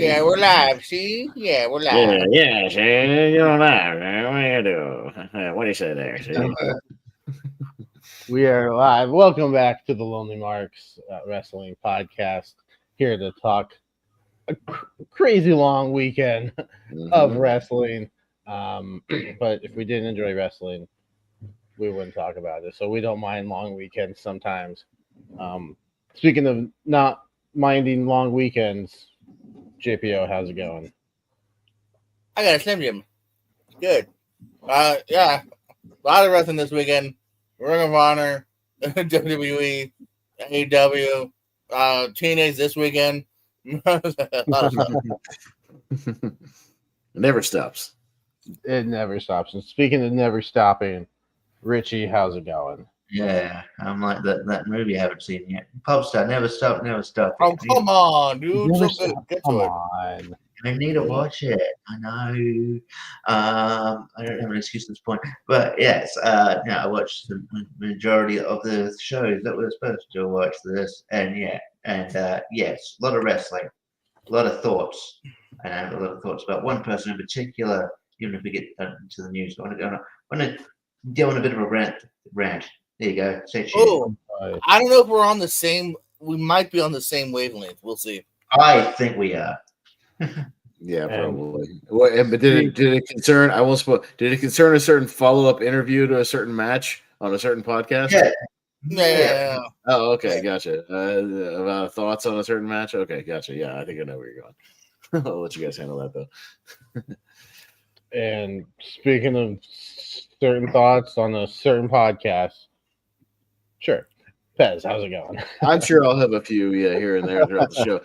Yeah, we're live. See? Yeah, we're live. Yeah, see? You're live, man. What do you do? What do you say there? See? We are live. Welcome back to the Lonely Marks Wrestling Podcast. Here to talk a crazy long weekend of wrestling. But if we didn't enjoy wrestling, we wouldn't talk about it. So we don't mind long weekends sometimes. Speaking of not minding long weekends, JPO, how's it going? I got a Slim Jim. Good. Yeah. A lot of wrestling this weekend. Ring of Honor, WWE, AEW, TNA's this weekend. A lot of stuff. It never stops. It never stops. And speaking of never stopping, Richie, how's it going? Yeah, I'm like that movie I haven't seen yet. Popstar, never stop, never stop. Oh, come on, dude. Never So good. stop. Get Come to it. on. I need to watch it. I know. I don't have an excuse at this point, but yes, I watched the majority of the shows that we're supposed to watch this, and yes, a lot of wrestling, a lot of thoughts, and I have a lot of thoughts about one person in particular. Even if we get into the news, I want to go on a bit of a rant. There you go. Stay tuned. Oh, I don't know if we're on the same. We might be on the same wavelength. We'll see. I think we are. Yeah, probably. But did it concern? I won't spoil. Did it concern a certain follow-up interview to a certain match on a certain podcast? Yeah. Oh, okay, gotcha. About thoughts on a certain match? Okay, gotcha. Yeah, I think I know where you're going. I'll let you guys handle that though. And speaking of certain thoughts on a certain podcast, sure. Pez, how's it going? I'm sure I'll have a few, here and there throughout the show.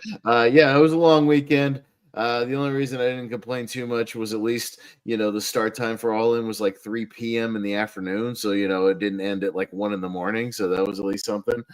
It was a long weekend. The only reason I didn't complain too much was at least, the start time for All In was like 3 p.m. in the afternoon. So, it didn't end at like 1 a.m. So that was at least something.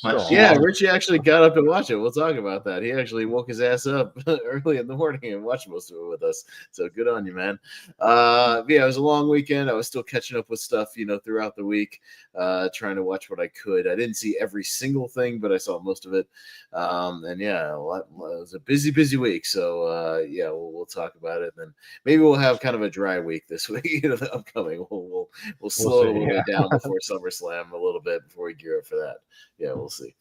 Richie actually got up to watch it. We'll talk about that. He actually woke his ass up early in the morning and watched most of it with us. So good on you, man. It was a long weekend. I was still catching up with stuff, throughout the week, trying to watch what I could. I didn't see every single thing, but I saw most of it. It was a busy week. So we'll talk about it. And then maybe we'll have kind of a dry week this week. The upcoming. We'll slow it a little bit down before SummerSlam a little bit before we gear up for that. Yeah, we'll see.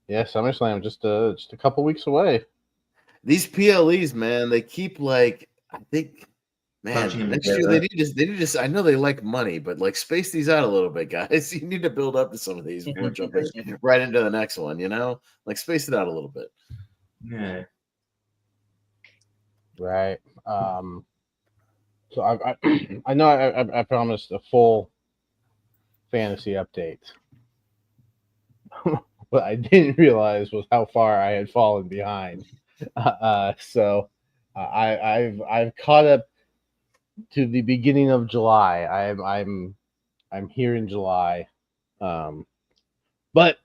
Yeah, SummerSlam just a couple weeks away. These PLEs, man, they keep next year they need to. I know they like money, but space these out a little bit, guys. You need to build up to some of these before jumping right into the next one. Space it out a little bit. Yeah. Right. So I know I promised a full fantasy update. What I didn't realize was how far I had fallen behind. So I've caught up to the beginning of July. I'm here in July, but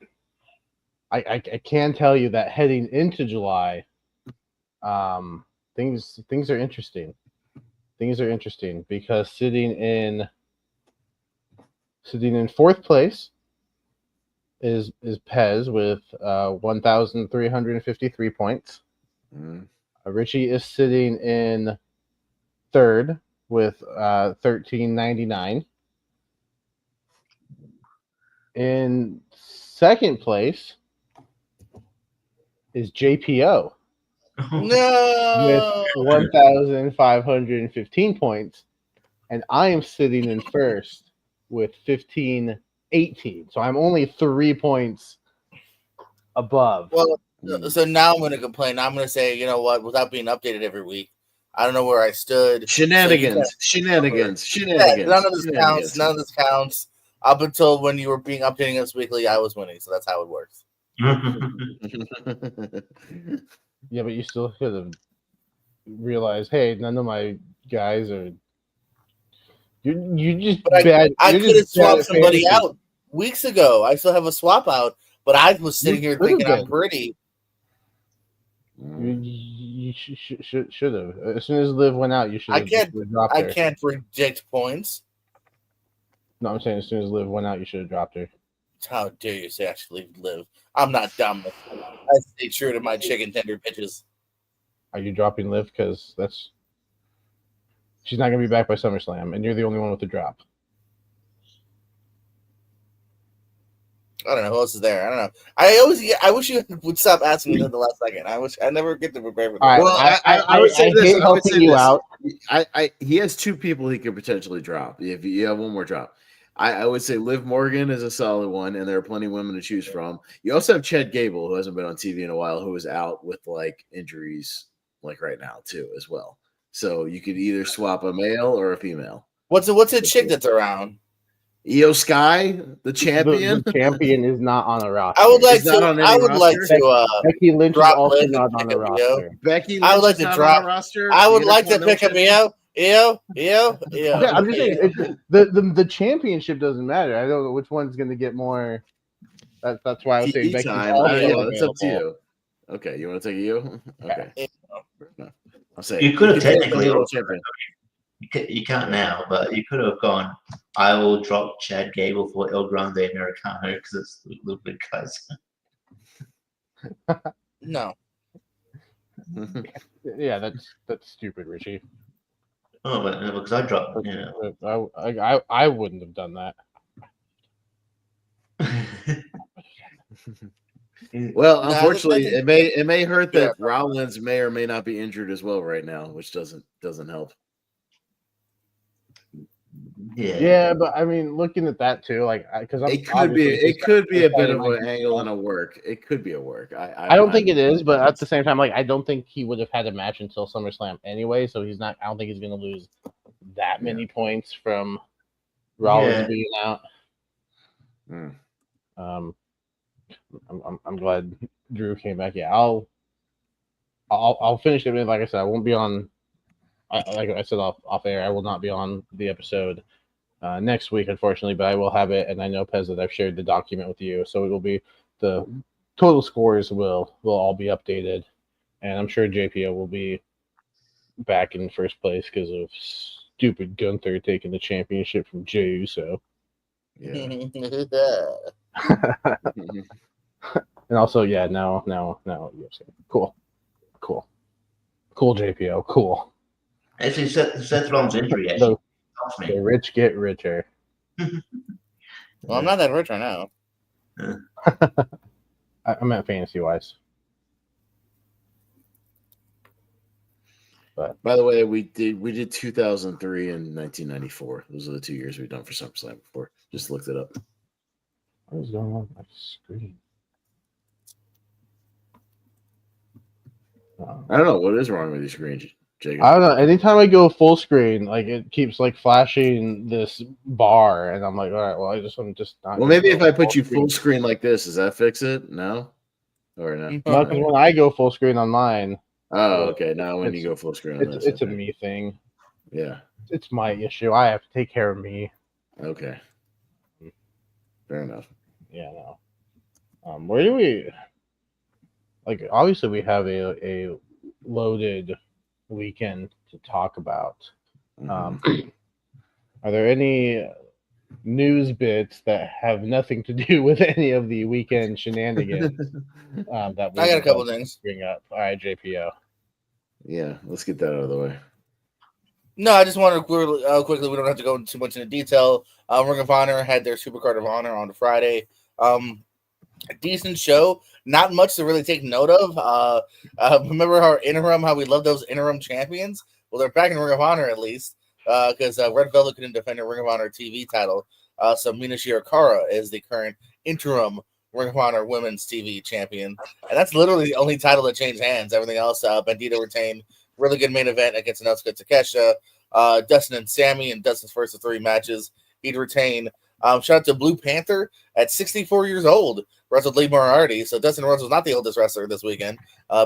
I can tell you that heading into July, things are interesting. Things are interesting because sitting in fourth place is Pez with 1,353 points. Richie is sitting in third with 1,399. In second place is JPO with 1,515 points, and I am sitting in first with 1,518. So I'm only 3 points above. Well, so now I'm going to complain. I'm going to say, you know what? Without being updated every week, I don't know where I stood. Shenanigans. Yeah, none of this counts. Up until when you were updating us weekly, I was winning. So that's how it works. Yeah, but you still should have realized, hey, none of my guys are. You just. But bad. I could have swapped somebody fantasy. out weeks ago. I still have a swap out, but I was sitting here thinking I'm pretty. You should have. As soon as Liv went out, you should have dropped her. I can't predict points. No, I'm saying as soon as Liv went out, you should have dropped her. How dare you say I should leave Liv? I'm not dumb. I stay true to my chicken tender bitches. Are you dropping Liv? Because she's not going to be back by SummerSlam, and you're the only one with the drop. I don't know who else is there. I don't know. I wish you would stop asking me at the last second. I never get to prepare for All this. right, Well, I would say I this. hate I would helping say you this. out. He has two people he could potentially drop if you have one more drop. I would say Liv Morgan is a solid one, and there are plenty of women to choose from. You also have Chad Gable, who hasn't been on TV in a while, who is out with like injuries, like right now too, as well. So you could either swap a male or a female. What's a chick that's around? Io Sky, the champion. The champion is not on a roster. I would like He's not to. on any I would like roster? to. Becky Lynch is drop also Liv not and on pick the up Io. roster. Becky I would Lynch like is to not drop- on our roster. I would The like to Intercontinental pick up Io. Yeah, I'm just saying the championship doesn't matter. I don't know which one's going to get more. That's why I was saying TV Becky's time. also Yeah, that's up to available. you. Okay, you want to take you? Okay. Fair enough. I'll say You could have take technically the world also- champion. You can't now, but you could have gone. I will drop Chad Gable for El Grande Americano because it's a little bit guys. No. Yeah, that's stupid, Richie. Oh, but because I dropped, you know. I wouldn't have done that. Well, Nah, unfortunately, that's- it may hurt Yeah. that Rollins may or may not be injured as well right now, which doesn't help. Yeah, but I mean, looking at that too, like, because It could be a bit of an angle and a work. It could be a work. I don't think it is, but at the same time, like, I don't think he would have had a match until SummerSlam anyway. So he's not. I don't think he's going to lose that many points from Rollins being out. I'm glad Drew came back. Yeah, I'll finish it. Like I said, I won't be on. Like I said off air, I will not be on the episode next week, unfortunately, but I will have it. And I know, Pez, that I've shared the document with you, so it will be the total scores will all be updated, and I'm sure JPO will be back in first place because of stupid Gunther taking the championship from Jey Uso. Yeah. And also, yeah, no, cool, JPO, cool. Actually, Seth Rollins' injury actually cost me. The rich get richer. Well, I'm not that rich right now. I meant fantasy wise. But By the way, we did 2003 and 1994. Those are the 2 years we've done for SummerSlam before. Just looked it up. what is going on with my screen? I don't know what is wrong with your screen, Jacob. I don't know. Anytime I go full screen, like, it keeps like flashing this bar, and I'm like, all right, well, I'm just not. Well, maybe if I put you full screen like this, does that fix it? No, or no? No, because when I go full screen on mine, Oh, okay. Now when you go full screen, on this, it's a okay. me thing. Yeah. It's my issue. I have to take care of me. Okay. Fair enough. Yeah, no. Where do we? Like, obviously, we have a loaded weekend to talk about. Are there any news bits that have nothing to do with any of the weekend shenanigans that we I got a couple things. bring up? All right, JPO. Yeah, let's get that out of the way. No, I just wanted to quickly. We don't have to go too much into detail. Ring of Honor had their Supercard of Honor on Friday. A decent show. Not much to really take note of. Remember how we love those interim champions? Well, they're back in Ring of Honor at least because Red Velvet couldn't defend a Ring of Honor TV title. So Mina Shirakawa is the current interim Ring of Honor Women's TV champion, and that's literally the only title that changed hands. Everything else, Bandito retained. Really good main event against Inosuke Takeshita. Dustin and Sammy in Dustin's first of 3 matches. He'd retain. Shout out to Blue Panther at 64 years old. Wrestled Lee Moriarty. So Dustin Rhodes was not the oldest wrestler this weekend.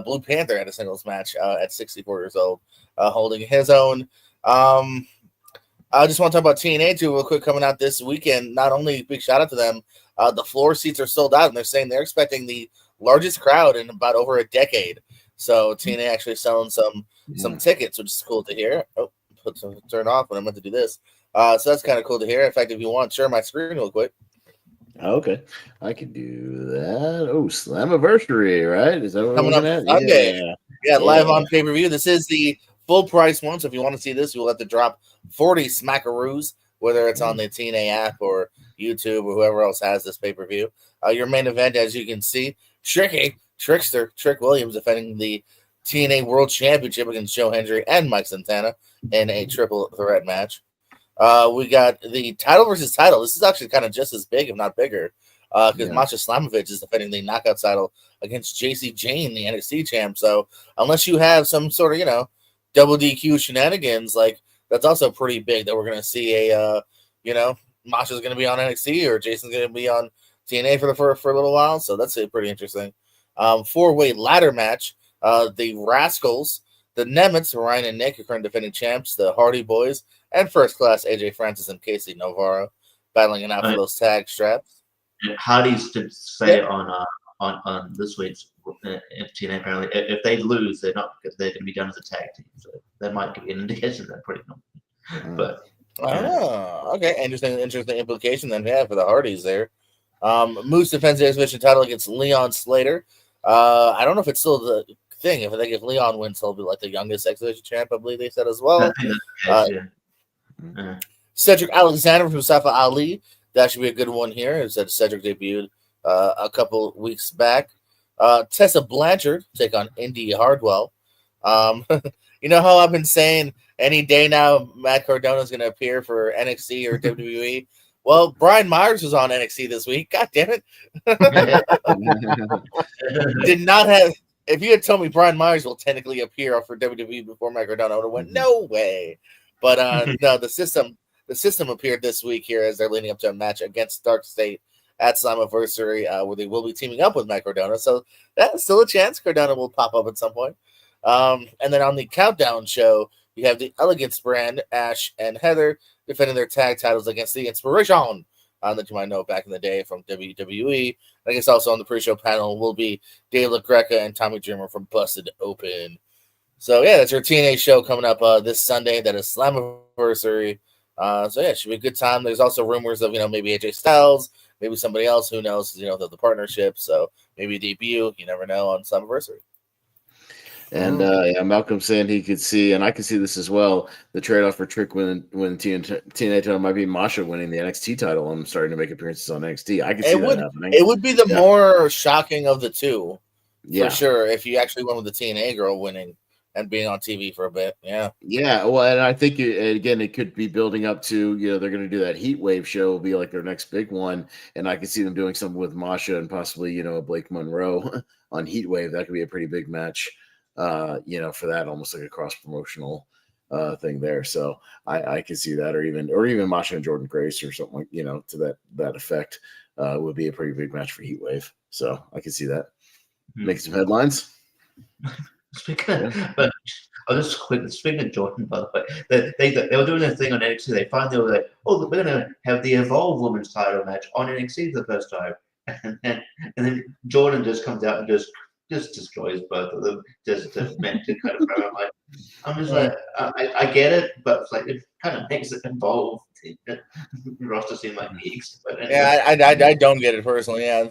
Blue Panther had a singles match at 64 years old, holding his own. I just want to talk about TNA too real quick coming out this weekend. Not only big shout out to them, the floor seats are sold out, and they're saying they're expecting the largest crowd in about over a decade. So TNA actually selling some tickets, which is cool to hear. Oh, turn off when I meant to do this. So that's kind of cool to hear. In fact, if you want, share my screen real quick. Okay, I can do that. Oh, Slammiversary, right? Is that what we're Coming up looking at? Sunday. Yeah, live Yeah. on pay-per-view. This is the full price one. So if you want to see this, you'll have to drop 40 smackaroos, whether it's on the TNA app or YouTube or whoever else has this pay-per-view. Your main event, as you can see, Trick Williams defending the TNA World Championship against Joe Hendry and Mike Santana in a triple threat match. We got the title versus title. This is actually kind of just as big, if not bigger, because Masha Slamovich is defending the knockout title against JC Jane, the NXT champ. So unless you have some sort of, double DQ shenanigans, like that's also pretty big that we're going to see Masha's going to be on NXT or Jason's going to be on TNA for a little while. So that's pretty interesting. 4-way ladder match. The Rascals, the Nemets, Ryan and Nick, are current defending champs, the Hardy Boys, and First Class AJ Francis and Casey Navarro battling it out for those tag straps. Hardy's did say on this week's TNA apparently if they lose, they're not because they're going to be done as a tag team. So that might give you an indication that pretty normal. But okay, interesting implication then for the Hardys there. Moose defends the exhibition title against Leon Slater. I don't know if it's still the thing. If Leon wins, he'll be like the youngest exhibition champ, I believe they said as well. Cedric Alexander from Mustafa Ali. That should be a good one here. It said Cedric debuted a couple weeks back. Tessa Blanchard take on Indy Hardwell. You know how I've been saying any day now Matt Cardona is going to appear for NXT or WWE? Well, Brian Myers was on NXT this week. God damn it. Did not have. If you had told me Brian Myers will technically appear for WWE before Matt Cardona, I would have went, no way. But no, the system appeared this week here as they're leading up to a match against Dark State at Slammiversary, where they will be teaming up with Matt Cardona. So that's still a chance Cardona will pop up at some point. And then on the Countdown show, you have the Elegance brand, Ash and Heather, defending their tag titles against the Inspiration that you might know back in the day from WWE. I guess also on the pre-show panel will be Dave LaGreca and Tommy Dreamer from Busted Open. So yeah, that's your TNA show coming up this Sunday. That is Slammiversary. So yeah, it should be a good time. There's also rumors of maybe AJ Styles, maybe somebody else. Who knows? The partnership. So maybe a debut. You never know on Slammiversary. And Malcolm saying he could see, and I can see this as well. The trade-off for Trick when TNA title might be Masha winning the NXT title and starting to make appearances on NXT. I can see that happening. It would be the more shocking of the two, for sure. If you actually went with the TNA girl winning and being on TV for a bit, yeah. Well, and I think it could be building up to they're going to do that Heat Wave show, will be like their next big one, and I could see them doing something with Masha and possibly Blake Monroe on Heat Wave. That could be a pretty big match. For that, almost like a cross promotional thing there. So I could see that, or even Masha and Jordan Grace or something like, to that effect, would be a pretty big match for Heat Wave. So I can see that making some headlines. Speaking of Jordan, by the way, they were doing their thing on NXT. They finally were like, we're going to have the Evolve Women's title match on NXT for the first time, and then Jordan just comes out and just destroys both of them, just meant to kind of program. I'm just like, I get it, but it's like it kind of makes it involved. The roster seem like geeks, but anyway. Yeah, I don't get it personally. Yeah.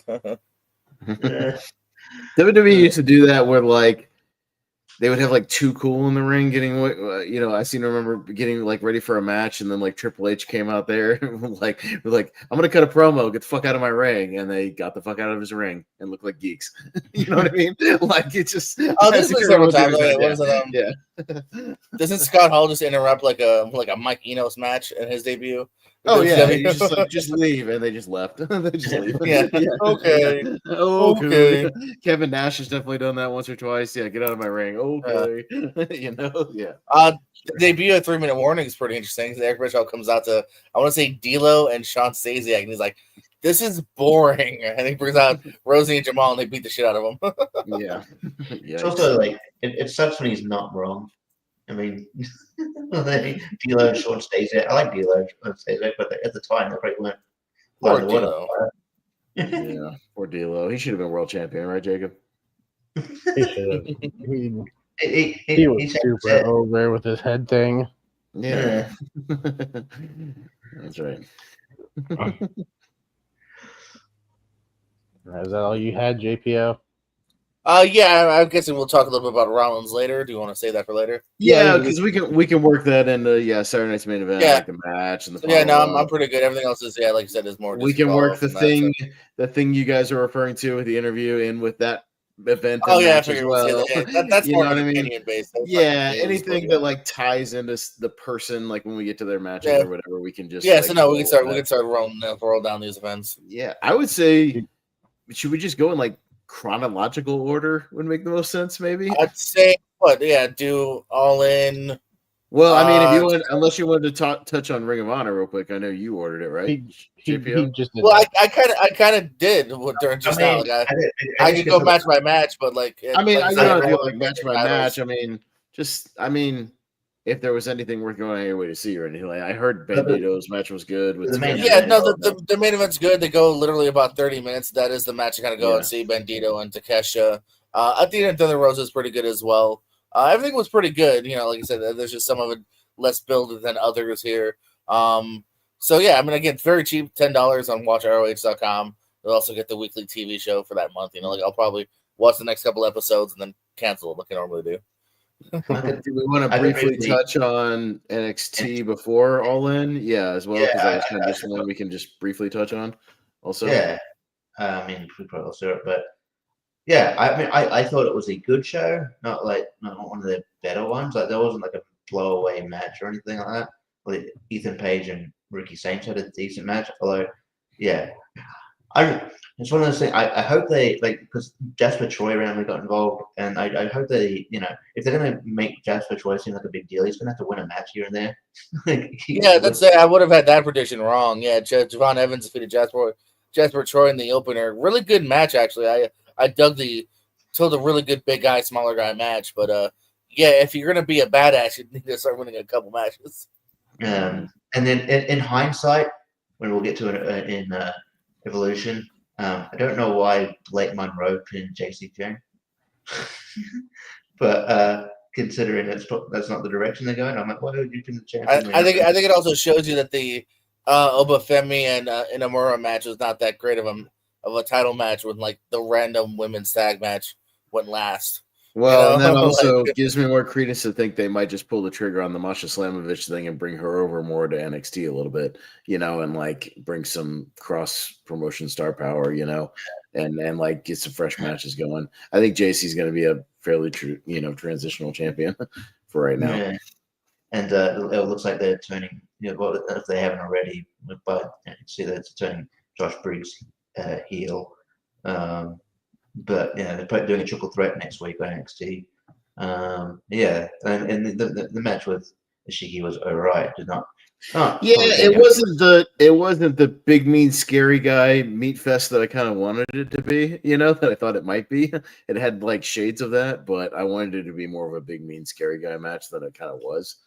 WWE used to do that where they would have Too Cool in the ring getting I seem to remember getting ready for a match, and then Triple H came out there like I'm gonna cut a promo, get the fuck out of my ring, and they got the fuck out of his ring and looked like geeks. You know what I mean? It just this is several times. Doesn't Scott Hall just interrupt like a Mike Enos match in his debut? Oh yeah, he's just leave, and they just left. They just leave. Yeah. Okay. Kevin Nash has definitely done that once or twice. Yeah, get out of my ring. Okay. Debut at 3-minute warning is pretty interesting. Eric Bischoff comes out to, I want to say, D'Lo and Sean Stasiak, and he's like, "This is boring," and he brings out Rosie and Jamal, and they beat the shit out of him. Yeah. It's also it sucks when he's not wrong. I mean, D'Lo and Sean Stasiak. I like D'Lo and Stasiak, but at the time they probably weren't. Poor D'Lo. Yeah, poor D'Lo. He should have been world champion, right, Jacob? He should have. He was super over with his head thing. Yeah. That's right. Is that all you had, JPO? Yeah, I'm guessing we'll talk a little bit about Rollins later. Do you want to say that for later? Yeah, because we can work that into Saturday night's main event, Yeah. like the match and the So, yeah, no, follow-up. I'm pretty good. Everything else is, like you said, is more. We Just can work the follow-up from thing you guys are referring to with the interview in with that event Oh and yeah, I match as figured we'll say well. that. That's You more know of what I an mean? opinion based. That's not Yeah, news, anything but, that like ties into the person, like when we get to their matches Yeah. or whatever, we can just Yeah, like, so no, we roll can start. with We that. can start roll down these events. Yeah, I would say, should we just go in like chronological order? Would make the most sense, maybe. I'd say what? Yeah, do All In. Well, I mean, if you want, unless you wanted to touch on Ring of Honor real quick, I know you ordered it, right? He just did. Well, I kind of did during just now. Like I could go match by match, but like I mean, like I said, don't do like match by match. I mean, if there was anything worth going anyway to see or anything, like I heard Bandito's match was good. With the main event's good. They go literally about 30 minutes. That is the match you kind of go and see Bandito and Takesha. At the end, Thunder Rosa is pretty good as well. Everything was pretty good. Like I said, there's just some of it less built than others here. So yeah, I mean, again, very cheap, $10 on WatchROH.com. You'll also get the weekly TV show for that month. Like I'll probably watch the next couple episodes and then cancel it like I normally do. Do we want to briefly touch on NXT before All In? Yeah, as well, because that was kind of just one we can just briefly touch on. Also, yeah, I mean, we probably also it, but yeah, I mean, I thought it was a good show, not one of the better ones. Like there wasn't like a blowaway match or anything like that. Like Ethan Page and Ricky Saints had a decent match, although, yeah, it's one of those things. I hope they because Jasper Troy randomly got involved, and I hope they if they're gonna make Jasper Troy seem like a big deal, he's gonna have to win a match here and there. I would have had that prediction wrong. Yeah, Javon Evans defeated Jasper Troy in the opener. Really good match actually. I dug the really good big guy, smaller guy match. But yeah, if you're gonna be a badass, you need to start winning a couple matches. And then in hindsight, when we'll get to it in Evolution, I don't know why Blake Monroe pinned JC Jane, but considering that's not the direction they're going, I'm like, why would you pin the champion? I think it also shows you that the Obafemi and Inamura match was not that great of a title match when like the random women's tag match went last. Well, and that also gives me more credence to think they might just pull the trigger on the Masha Slamovich thing and bring her over more to NXT a little bit, and like bring some cross promotion star power, and like get some fresh matches going. I think JC's going to be a fairly true, transitional champion for right now. Yeah. And it looks like they're turning, if they haven't already, but see that it's turning Josh Briggs heel. But yeah, they're doing a triple threat next week on NXT. Yeah, and the match with Ishiki was alright. Did not. It wasn't the big mean scary guy meat fest that I kind of wanted it to be. That I thought it might be. It had like shades of that, but I wanted it to be more of a big mean scary guy match than it kind of was.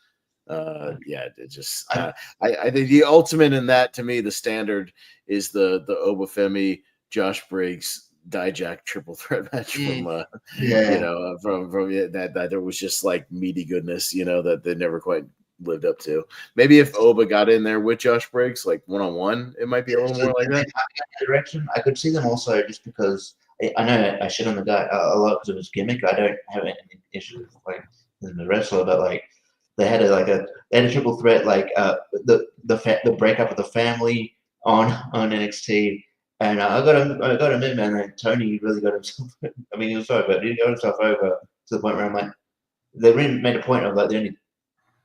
It just I think the ultimate in that to me, the standard is the Obafemi Josh Briggs Dijak triple threat match from that there was just like meaty goodness, that they never quite lived up to. Maybe if Oba got in there with Josh Briggs, like one-on-one, it might be a little more like that. Direction. I could see them also just because I know I shit on the guy a lot because of his gimmick. I don't have any issues like in the wrestler, but like they had a triple threat, like the breakup of the family on NXT. And I got him in, man. And Tony really got himself. I mean, he was sorry, but he got himself over to the point where I'm like, they really made a point of like the only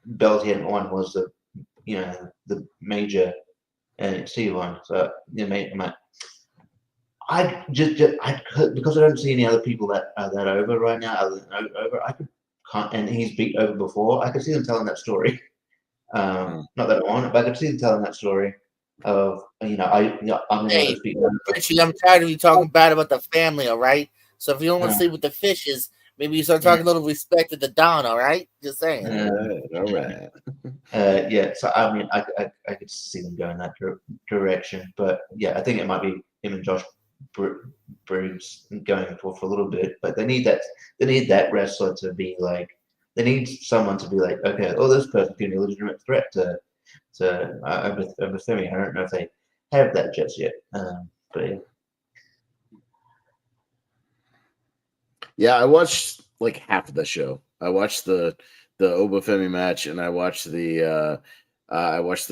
belt he hadn't won was the major NXT one. So I'm like, I because I don't see any other people that are that over right now. Other than over, and he's beat over before. I could see them telling that story. Not that I want it, but I could see them telling that story. Of I'm gonna speak. Richie, I'm tired of you talking bad about the family. All right, so if you don't want to sleep with the fishes, maybe you start talking a little respect to the Don. All right, just saying. All right. So I mean, I could see them going that direction, but yeah, I think it might be him and Josh Briggs going for a little bit, but they need that wrestler to be like, they need someone to be like, okay, this person can be a legitimate threat to Obafemi. I don't know if they have that just yet, but yeah. Yeah, I watched like half of the show. I watched the Obafemi match, and I watched the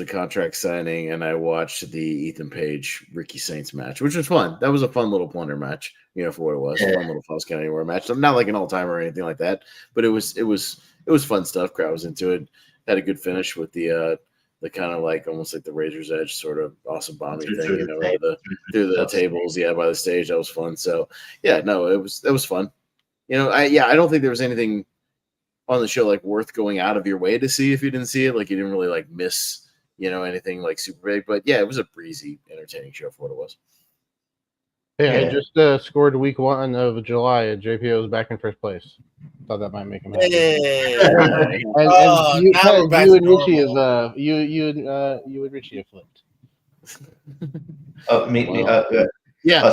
contract signing, and I watched the Ethan Page Ricky Saints match, which was fun. That was a fun little plunder match, for what it was. Yeah. Fun little Falls Count Anywhere match. Not like an all timer or anything like that, but it was fun stuff. Crowd was into it. Had a good finish with the kind of like almost like the Razor's Edge sort of awesome bombing thing, through the tables, by the stage. That was fun. So yeah, no, it was fun. I don't think there was anything on the show like worth going out of your way to see if you didn't see it. Like you didn't really like miss, anything like super big. But yeah, it was a breezy, entertaining show for what it was. Yeah, I just scored week 1 of July, and JPO is back in first place. Thought that might make him happy. Hey. And you and Richie have you and Richie have flipped. Yeah,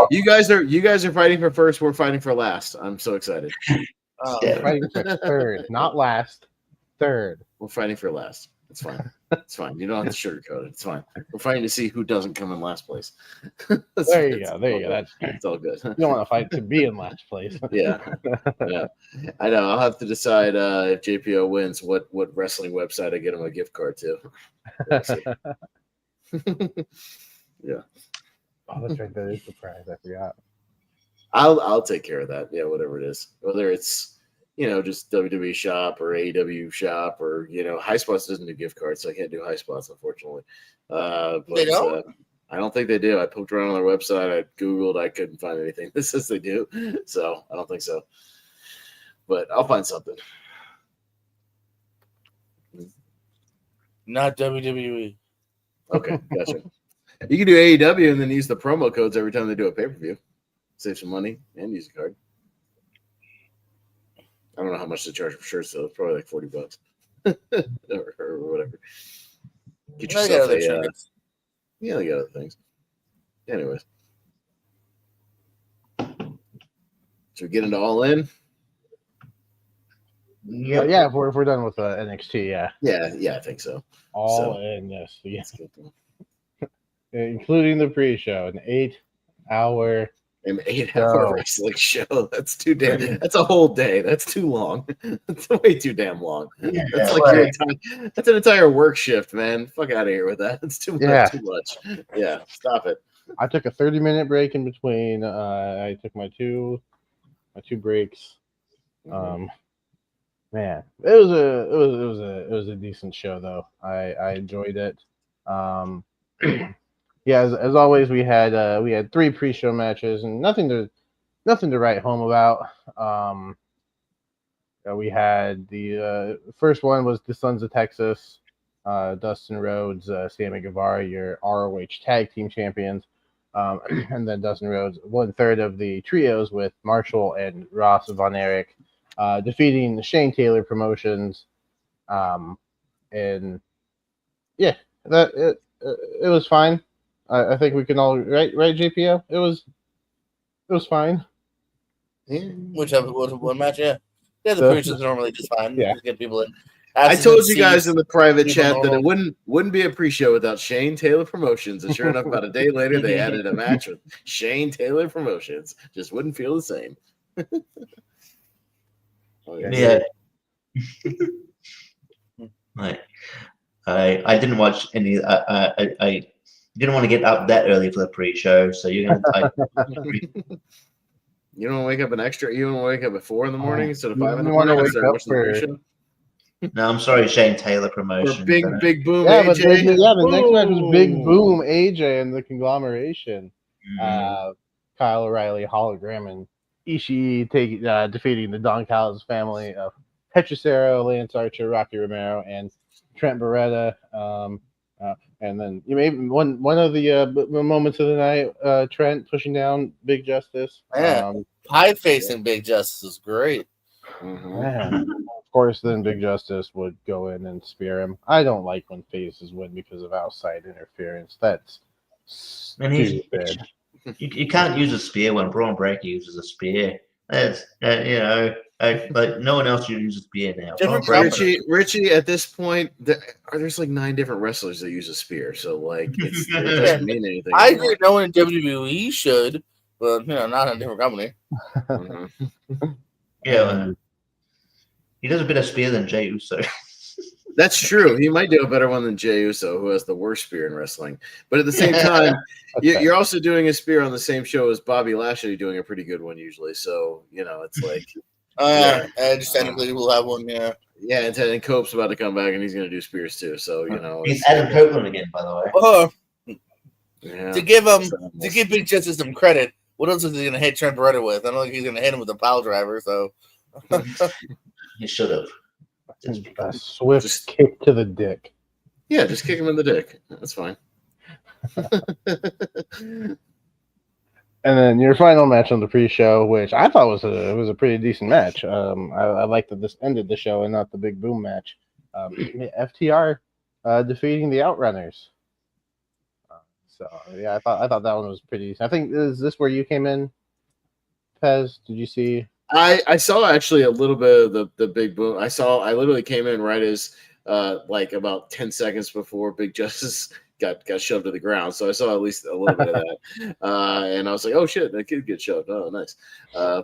you guys are fighting for first. We're fighting for last. I'm so excited. We're fighting for third, not last. Third. We're fighting for last. It's fine. It's fine. You don't have to sugarcoat it. It's fine. We're fighting to see who doesn't come in last place. There you go. It's all good. You don't want to fight to be in last place. Yeah. I know. I'll have to decide if JPO wins what wrestling website I get him a gift card to. Yeah. Oh, that's right. That is the prize. I forgot. I'll take care of that. Yeah, whatever it is. Whether it's just WWE shop or AEW shop or High Spots doesn't do gift cards, so I can't do High Spots, unfortunately. But they don't? I don't think they do. I poked around on their website. I Googled. I couldn't find anything that says they do. So I don't think so. But I'll find something. Not WWE. Okay, gotcha. You can do AEW and then use the promo codes every time they do a pay-per-view. Save some money and use a card. I don't know how much they charge for shirts, though. It's probably like $40 or whatever. Get yourself they got other things. Anyways. Should we get into All In? Yeah, if we're done with NXT, yeah. Yeah, I think so. All in, yes. Including the pre-show, an 8-hour An 8-hour wrestling show. That's too damn. That's a whole day. That's too long. That's way too damn long. Yeah, that's an entire work shift, man. Fuck out of here with that. That's too much. Yeah, stop it. I took a 30-minute break in between. I took my two breaks. Man, it was a decent show though. I enjoyed it. Yeah, as always, we had 3 pre-show matches and nothing to write home about. We had the first one was the Sons of Texas, Dustin Rhodes, Sammy Guevara, your ROH Tag Team Champions, and then Dustin Rhodes, 1/3 of the trios with Marshall and Ross Von Erich, defeating the Shane Taylor Promotions, and yeah, it was fine. I think we can all right, JPO. It was fine. One match, yeah. Yeah, the pre-show's normally just fine. Yeah. Just get people in. I told you guys in the private chat that it wouldn't be a pre-show without Shane Taylor Promotions, and sure enough, about a day later, they added a match with Shane Taylor Promotions. Just wouldn't feel the same. Yeah. Right. I didn't watch any. I didn't want to get up that early for the pre-show, so you're gonna. You don't want to wake up an extra. You want to wake up at 4 in the morning instead of 5 in the You want morning. to wake up for. No, I'm sorry, Shane Taylor Promotion. Or big boom. Yeah, AJ. but the next match was Big Boom AJ and the Conglomeration. Kyle O'Reilly, Hologram, and Ishii defeating the Don Callis family of Petrosero, Lance Archer, Rocky Romero, and Trent Beretta. And then one of the moments of the night, Trent pushing down Big Justice. Yeah, pie facing Big Justice is great. Man. Of course, then Big Justice would go in and spear him. I don't like when faces win because of outside interference. That's stupid. You can't use a spear when Braun Breaker uses a spear. That's like no one else uses a spear now. Richie, at this point, there's like 9 different wrestlers that use a spear, so like it doesn't mean anything. I agree. No one in WWE should, but not in a different company. Yeah, he does a better spear than Jey Uso. That's true. He might do a better one than Jey Uso, who has the worst spear in wrestling. But at the same time, you're also doing a spear on the same show as Bobby Lashley doing a pretty good one usually. So, it's like... Edge technically will have one, yeah. Yeah, and Cope's about to come back, and he's going to do spears too. So, He's Adam Copeland again, by the way. To give Big Justice some credit, what else is he going to hit Trent Beretta with? I don't think he's going to hit him with a pile driver, so... He should have. A swift kick to the dick. Yeah, just kick him in the dick. That's fine. And then your final match on the pre-show, which I thought was a pretty decent match. I like that this ended the show and not the big boom match. FTR defeating the Outrunners. So yeah, I thought that one was pretty decent. I think is this where you came in, Pez? Did you see? I saw actually a little bit of the big boom. I literally came in right as like about 10 seconds before Big Justice got shoved to the ground. So I saw at least a little bit of that. And I was like, oh shit, that kid gets shoved. Oh, nice.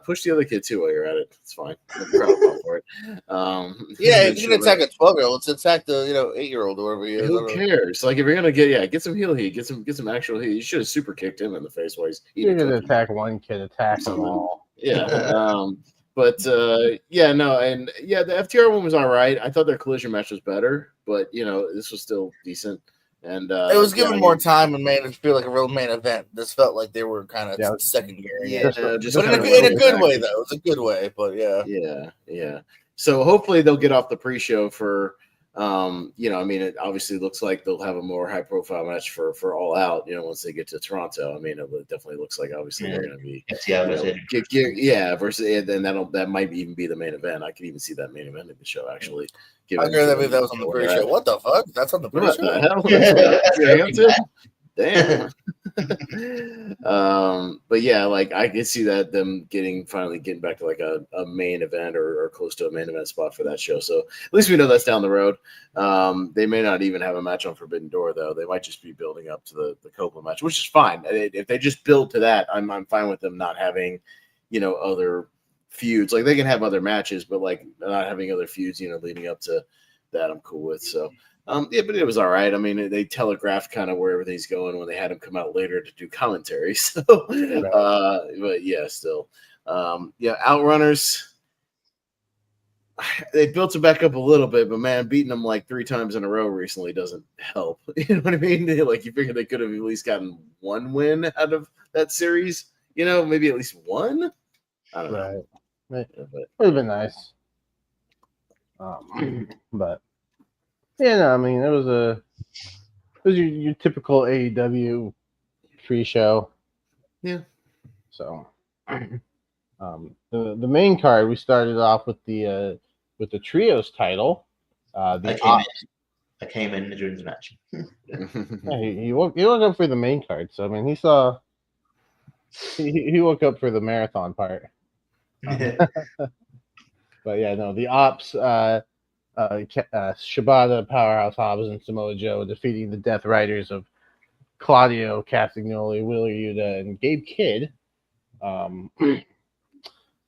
Push the other kid too while you're at it. It's fine. For it. You can attack a 12-year-old. Let's attack the 8-year-old or whatever he is. Who cares? Like if you're gonna get some heel heat, get some actual heat. You should have super kicked him in the face while he's eating. You're gonna attack one kid, attack them all. Yeah. The FTR one was all right. I thought their collision match was better, but this was still decent. And it was given more time and made it feel like a real main event. This felt like they were kind of second gear. Yeah, but in a good way though. It's a good way, but yeah. So hopefully they'll get off the pre-show for. It obviously looks like they'll have a more high-profile match for All Out. Once they get to Toronto, it definitely looks like obviously they're going to be versus, and that might even be the main event. I could even see that main event in the show actually. I agree that was on the pre-show. What the fuck? That's on the pre-show. What the hell? Damn. But yeah, like I could see that them finally getting back to like a main event or close to a main event spot for that show. So at least we know that's down the road. They may not even have a match on Forbidden Door though. They might just be building up to the Copeland match, which is fine. If they just build to that, I'm fine with them not having, other feuds. Like they can have other matches, but like not having other feuds, leading up to that, I'm cool with. So. But it was all right. They telegraphed kind of where everything's going when they had him come out later to do commentary. So, but yeah, still, Outrunners. They built it back up a little bit, but man, beating them like 3 times in a row recently doesn't help. You know what I mean? Like you figure they could have at least gotten one win out of that series. Maybe at least one. I don't know. Right. It would have been nice. But. Yeah, no, it was your typical AEW pre-show. Yeah. So, the main card we started off with the trios title. I came in during the match. He woke up for the main card. So he woke up for the marathon part. But yeah, no, the ops. Shibata, Powerhouse Hobbs, and Samoa Joe defeating the Death Riders of Claudio Castagnoli, Wheeler Yuta, and Gabe Kidd.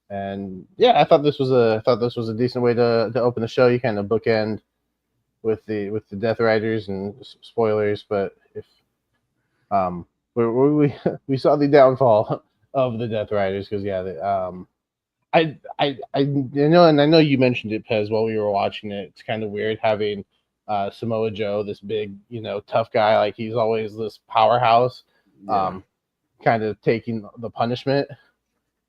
And yeah, I thought this was a decent way to open the show. You kind of bookend with the Death Riders and spoilers, but if we saw the downfall of the Death Riders because I know, and I know you mentioned it, Pez, while we were watching it. It's kind of weird having Samoa Joe, this big, tough guy, like he's always this powerhouse, kind of taking the punishment.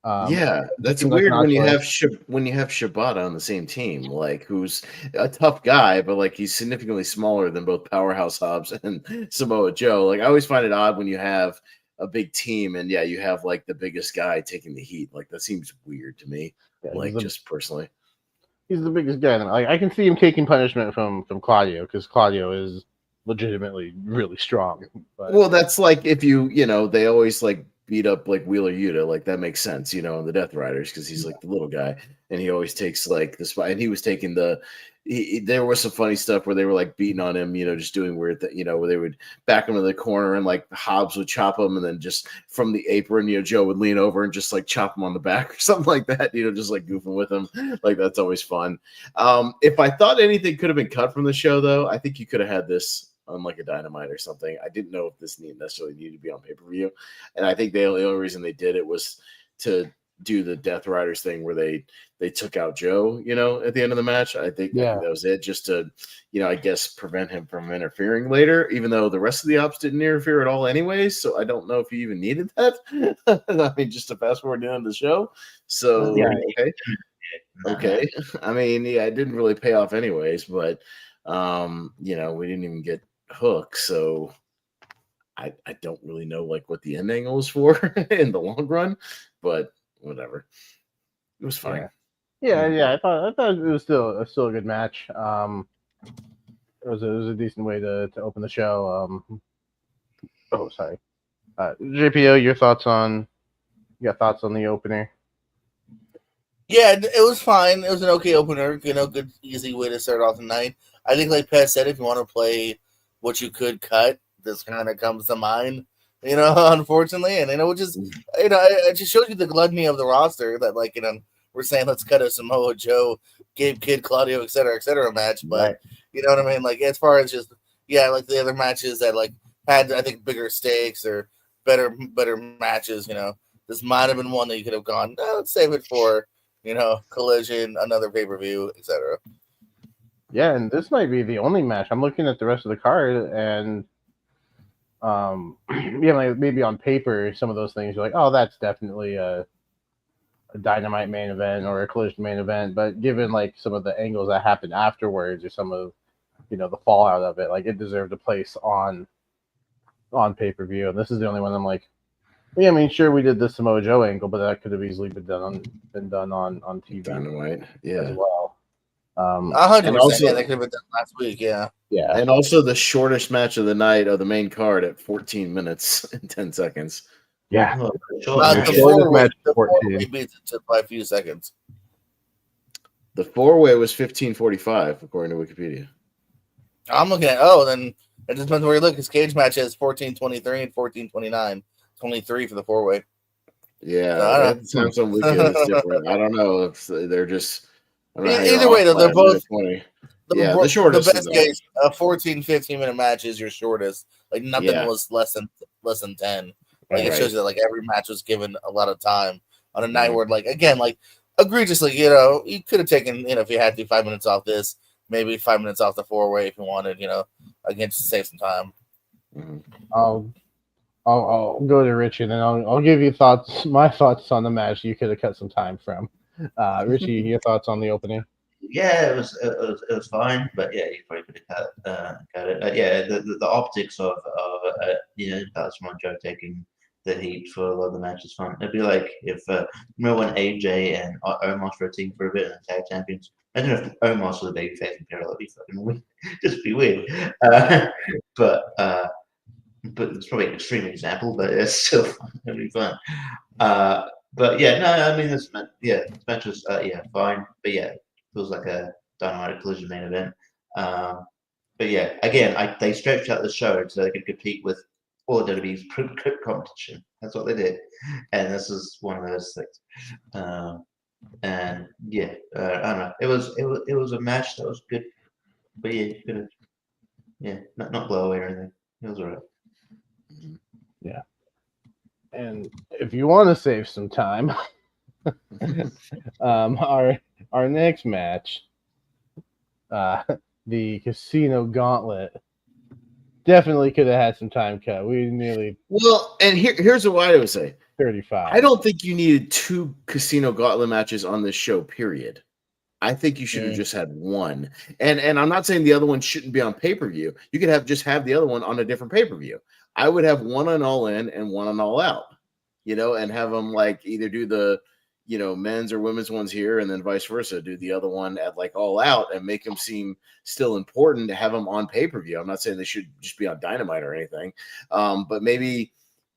That's weird when you have Shibata on the same team, like who's a tough guy, but like he's significantly smaller than both Powerhouse Hobbs and Samoa Joe. Like I always find it odd when you have a big team and you have like the biggest guy taking the heat. Like that seems weird to me. Just personally, he's the biggest guy. Like I can see him taking punishment from Claudio because Claudio is legitimately really strong. But... Well, that's like if they always like beat up like Wheeler Yuta. Like that makes sense, in the Death Riders because he's like the little guy, and he always takes like the spot. And he was taking there was some funny stuff where they were like beating on him, just doing weird where they would back him to the corner and like Hobbs would chop him, and then just from the apron, Joe would lean over and just like chop him on the back or something like that, just like goofing with him. Like that's always fun. If I thought anything could have been cut from the show, though, I think you could have had this on like a Dynamite or something. I didn't know if this necessarily needed to be on pay-per-view, and I think the only reason they did it was to do the Death Riders thing where they took out Joe, at the end of the match. I think that was it, just to, I guess prevent him from interfering later, even though the rest of the ops didn't interfere at all anyways. So I don't know if you even needed that. I mean, just to fast forward down the show. So, okay. I mean, it didn't really pay off anyways, but, we didn't even get Hook. So I don't really know like what the end angle is for in the long run, but whatever. It was fine. Yeah. I thought it was still a good match. It was a decent way to open the show. Sorry. JPO, your thoughts on the opener? Yeah, it was fine. It was an okay opener. Good easy way to start off the night. I think, like Pat said, if you want to play what you could cut, this kind of comes to mind. Unfortunately, and which is, it just shows you the gluttony of the roster that, like, we're saying let's cut a Samoa Joe, Gabe Kidd, Claudio, et cetera match, but you know what I mean. Like as far as just like the other matches that like had I think bigger stakes or better matches. This might have been one that you could have gone. Let's save it for Collision, another pay-per-view, et cetera. Yeah, and this might be the only match. I'm looking at the rest of the card and. Like maybe on paper, some of those things you're like, oh, that's definitely a Dynamite main event or a Collision main event. But given like some of the angles that happened afterwards or some of the fallout of it, like it deserved a place on pay-per-view. And this is the only one I'm like, I mean, sure, we did the Samoa Joe angle, but that could have easily been done on TV. Dynamite, as well. 100%. Yeah, that could have been done last week. Yeah. And also the shortest match of the night of the main card at 14 minutes and 10 seconds. Yeah. The four-way beats it by a few seconds. The 4-way was 15:45 according to Wikipedia. I'm looking at then it just depends where you look. His cage match has 14:23 and 14:29. 23 for the 4-way. Yeah, that sounds on Wiki is different. I don't know if they're just. Either way, though, they're both 20. The shortest. The best case, a 15-minute match is your shortest. Like nothing was less than 10. Like it shows you that like every match was given a lot of time on a night where like again like egregiously, you could have taken if you had to 5 minutes off this, maybe 5 minutes off the 4-way if you wanted, again to save some time. Mm-hmm. I'll go to Richie, and then I'll give you my thoughts on the match you could have cut some time from. Richie, your thoughts on the opening? Yeah, it was fine, but yeah, you probably could have cut it. The optics of Samoa Joe taking the heat for a lot of the match is fun. It'd be like if remember when AJ and Omos were a team for a bit and the tag champions. I don't know if Omos was a babyface and That'd be fucking weird. Just be weird. But it's probably an extreme example, but it's still fun. It'll be fun. But yeah, no, I mean this match was fine. But yeah, it feels like a Dynamite Collision main event. But yeah, again, they stretched out the show so they could compete with all WWE's competition. That's what they did, and this is one of those things. And yeah, I don't know. It was a match that was good, but not blow away or anything. It was alright. Yeah. And if you want to save some time, our next match, the Casino Gauntlet, definitely could have had some time cut. We nearly and here's what I would say. 35. I don't think you needed 2 Casino Gauntlet matches on this show, period. I think you should have just had one. And I'm not saying the other one shouldn't be on pay-per-view. You could have the other one on a different pay-per-view. I would have one on All In and one on All Out, and have them like either do the, men's or women's ones here and then vice versa, do the other one at like All Out and make them seem still important to have them on pay-per-view. I'm not saying they should just be on Dynamite or anything, but maybe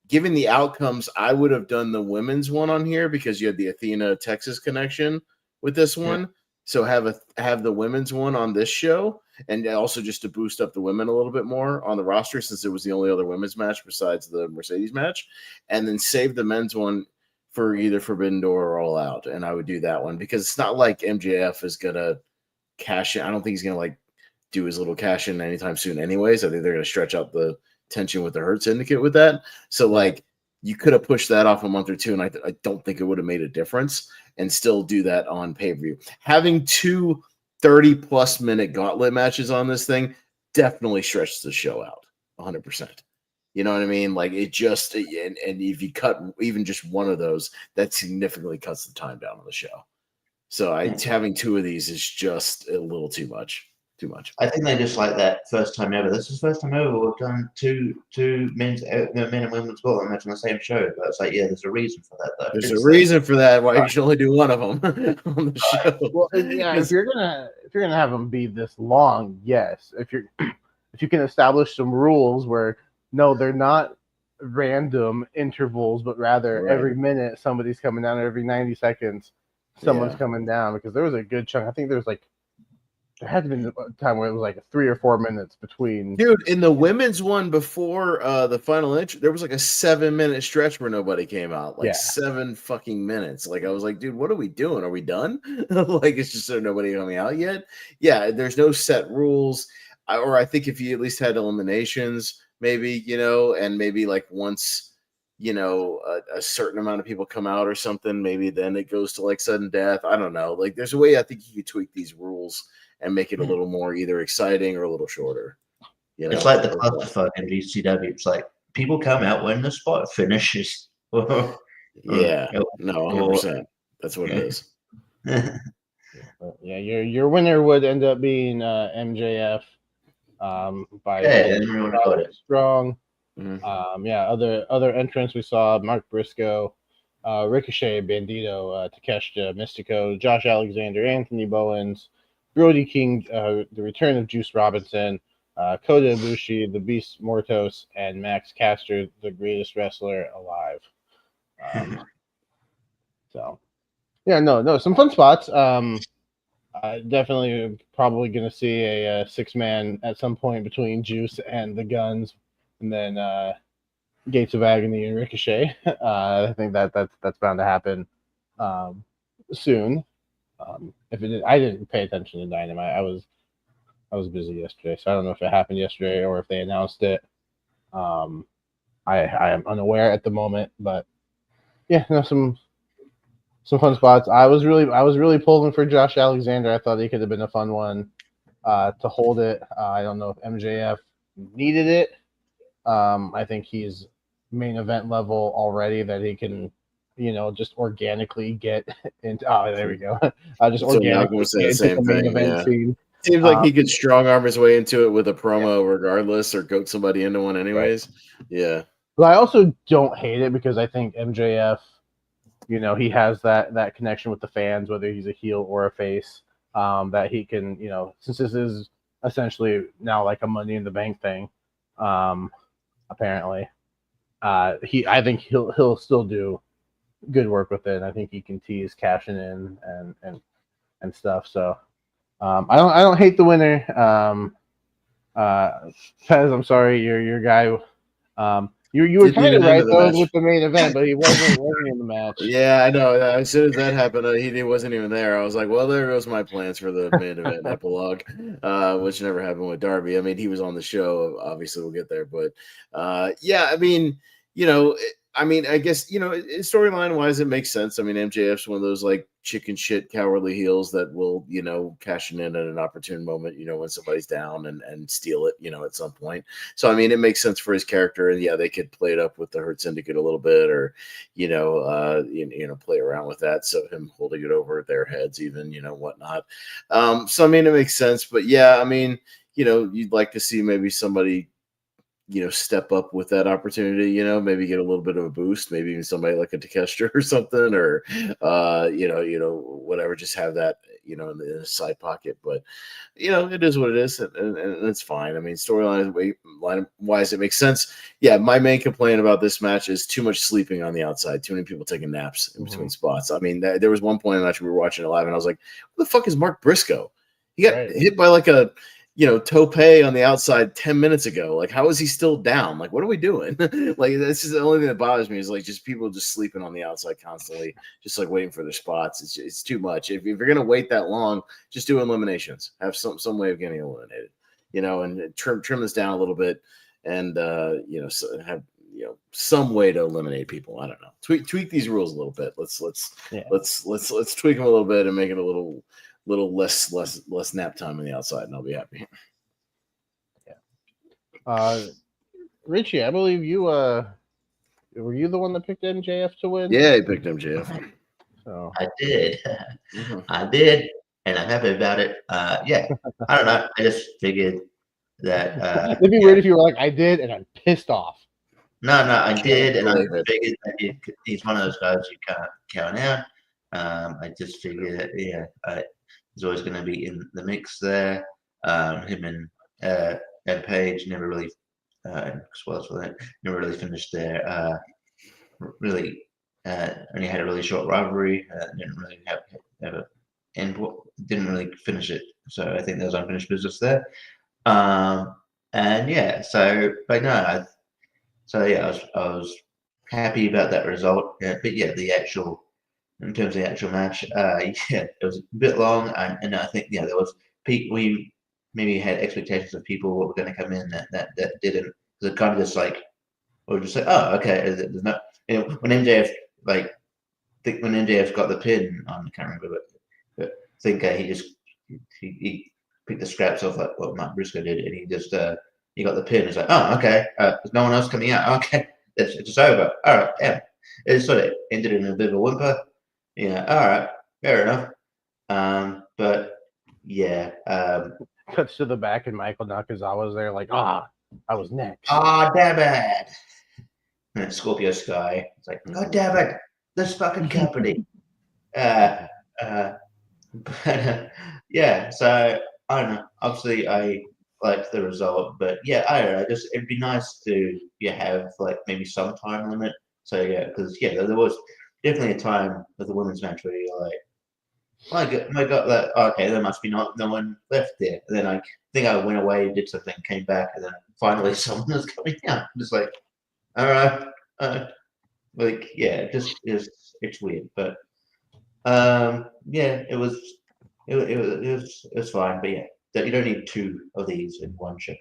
given the outcomes, I would have done the women's one on here because you had the Athena Texas connection with this one. Yeah. So have the women's one on this show, and also just to boost up the women a little bit more on the roster, since it was the only other women's match besides the Mercedes match, and then save the men's one for either Forbidden Door or All Out. And I would do that one because it's not like MJF is gonna cash in. I don't think he's gonna like do his little cash in anytime soon anyways. I think they're gonna stretch out the tension with the Hurt Syndicate with that. So like you could have pushed that off a month or two, and I don't think it would have made a difference, and still do that on pay-per-view. Having 2 30-plus minute gauntlet matches on this thing definitely stretches the show out 100%. You know what I mean? Like it just, and if you cut even just one of those, that significantly cuts the time down on the show. So having 2 of these is just a little too much. Too much. I think they just like that first time ever. This is the first time ever we've done two men and women's gauntlet match on the same show. But it's like, yeah, there's a reason for that, though. There's a reason for that. Why you should only do one of them on the show. Well, yeah, if you're gonna have them be this long, yes. If you can establish some rules where no, they're not random intervals, but rather every minute somebody's coming down, every 90 seconds someone's coming down, because there was a good chunk. I think there had to be a time where it was like 3 or 4 minutes between. Dude, in the women's one before the final entry, there was like a 7-minute stretch where nobody came out. 7 fucking minutes. Like I was like, dude, what are we doing? Are we done? Like it's just nobody coming out yet. Yeah, there's no set rules. I think if you at least had eliminations, maybe, and maybe like once, a certain amount of people come out or something, maybe then it goes to like sudden death. I don't know. Like there's a way I think you could tweak these rules and make it a little more either exciting or a little shorter. It's like the clusterfuck in GCW. It's like people come out when the spot finishes. No, 100%. That's what it is. Yeah, your winner would end up being MJF by Strong. Mm-hmm. Other entrants we saw: Mark Briscoe, Ricochet, Bandito, Takeshita, Mystico, Josh Alexander, Anthony Bowens, Brody King, the return of Juice Robinson, Kota Ibushi, the Beast Mortos, and Max Caster, the greatest wrestler alive. Some fun spots. Definitely probably going to see a 6-man at some point between Juice and the Guns, and then Gates of Agony and Ricochet. I think that's bound to happen soon. If it did, I didn't pay attention to Dynamite. I was busy yesterday, so I don't know if it happened yesterday or if they announced it. I am unaware at the moment, but yeah, some fun spots. I was really pulling for Josh Alexander. I thought he could have been a fun one to hold it. I don't know if MJF needed it. I think he's main event level already, that he can, just organically get into. Oh, there we go. Just organically say the same thing. Yeah. Scene. Seems like he could strong arm his way into it with a promo, regardless, or goat somebody into one, anyways. Right. Yeah. But I also don't hate it because I think MJF, he has that connection with the fans, whether he's a heel or a face, that he can, since this is essentially now like a Money in the Bank thing, apparently, I think he'll still do good work with it. I think he can tease cashing in and stuff. So I don't hate the winner. Fez, I'm sorry, your guy. You were kind of right though with the main event, but he wasn't in the match. Yeah, I know. As soon as that happened, he wasn't even there. I was like, well, there goes my plans for the main event epilogue, which never happened with Darby. I mean, he was on the show. Obviously, we'll get there, but yeah, I mean, I guess, storyline wise, it makes sense. I mean, MJF's one of those like chicken shit cowardly heels that will, cash in at an opportune moment, when somebody's down and steal it, at some point. So, I mean, it makes sense for his character, and yeah, they could play it up with the Hurt Syndicate a little bit, or, play around with that. So him holding it over their heads, even, whatnot. So, I mean, it makes sense, but yeah, I mean, you'd like to see maybe somebody, step up with that opportunity, maybe get a little bit of a boost, maybe even somebody like a Takeshita or something, or, whatever, just have that, in the side pocket. But it is what it is, and it's fine. I mean, storyline wise, it makes sense. Yeah, my main complaint about this match is too much sleeping on the outside, too many people taking naps in between spots. I mean, there was one point in the match we were watching it live, and I was like, "What the fuck is Mark Briscoe? He got hit by like a tope on the outside 10 minutes ago. Like, how is he still down? Like, what are we doing?" Like, this is the only thing that bothers me is like just people just sleeping on the outside constantly, just like waiting for their spots. It's too much. If you're gonna wait that long, just do eliminations. Have some way of getting eliminated, and trim this down a little bit, and have some way to eliminate people. I don't know. Tweak these rules a little bit. Let's tweak them a little bit and make it a little less nap time on the outside, and I'll be happy. Yeah. Richie, I believe you were you the one that picked MJF to win? Yeah, he picked MJF. So I did. I did, and I'm happy about it. Yeah, I don't know. I just figured that it'd be weird if you were like, I did, and I'm pissed off. No, I did, and I figured that he's one of those guys you can't count out. I just figured, he's always going to be in the mix there. Him and Page never really, never really finished their really only had a really short rivalry. Didn't really have a end. Didn't really finish it. So I think there was unfinished business there. And yeah, but no, I was happy about that result. But yeah, in terms of the actual match, it was a bit long, and I think there was we maybe had expectations of people what were going to come in that didn't. It kind of just like we were just like, oh, okay, there's no when MJF when MJF got the pin on, I can't remember, but I think he picked the scraps off like what Mark Briscoe did, and he just he got the pin. It's like, oh, okay, there's no one else coming out. Okay, it's just over. All right, yeah. It sort of ended in a bit of a whimper. Yeah, all right, fair enough. But yeah, cuts to the back, and Michael Nakazawa's there, like, I was next. Damn it! And Scorpio Sky. It's like, God damn it, this fucking company. But yeah, so I don't know. Obviously, I liked the result, but yeah, I don't know. Just it'd be nice to have like maybe some time limit. So yeah, because there was definitely a time with the women's match where you're like, my God, okay, there must be no one left there. And then I think I went away, did something, came back, and then finally someone was coming out. I'm just like, all right, it's weird, but it was fine. But yeah, you don't need two of these in one show.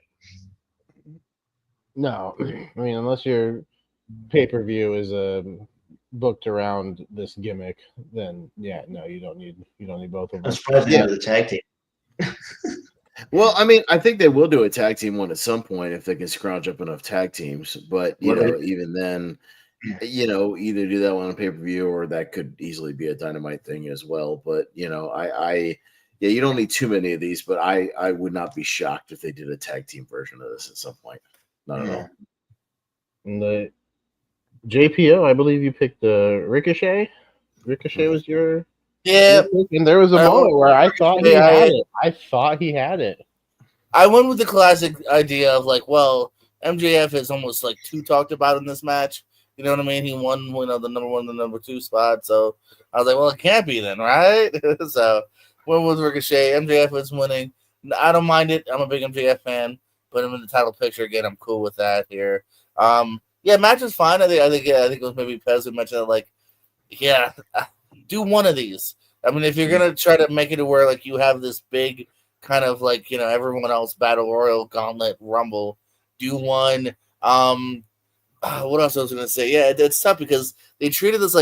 No, I mean unless your pay-per-view is booked around this gimmick, then no, you don't need both of them. I'm surprised they have the tag team. Well, I mean, I think they will do a tag team one at some point if they can scrounge up enough tag teams. But even then, either do that one on pay-per-view or that could easily be a Dynamite thing as well. But you don't need too many of these. But I would not be shocked if they did a tag team version of this at some point. Not at all. And the JPO, I believe you picked the Ricochet. Ricochet was your pick, and there was a moment where I thought he had it. I thought he had it. I went with the classic idea of like, well, MJF is almost like too talked about in this match. You know what I mean? He won, the number 1 and the number 2 spot. So I was like, well, it can't be then, right? So went with Ricochet. MJF is winning. I don't mind it. I'm a big MJF fan. Put him in the title picture again. I'm cool with that here. Match is fine. I think it was maybe Pez who mentioned it. Like, do one of these. I mean, if you're gonna try to make it to where like you have this big kind of like everyone else battle royal gauntlet rumble, do one. What else I was gonna say? Yeah, it's tough because they treated this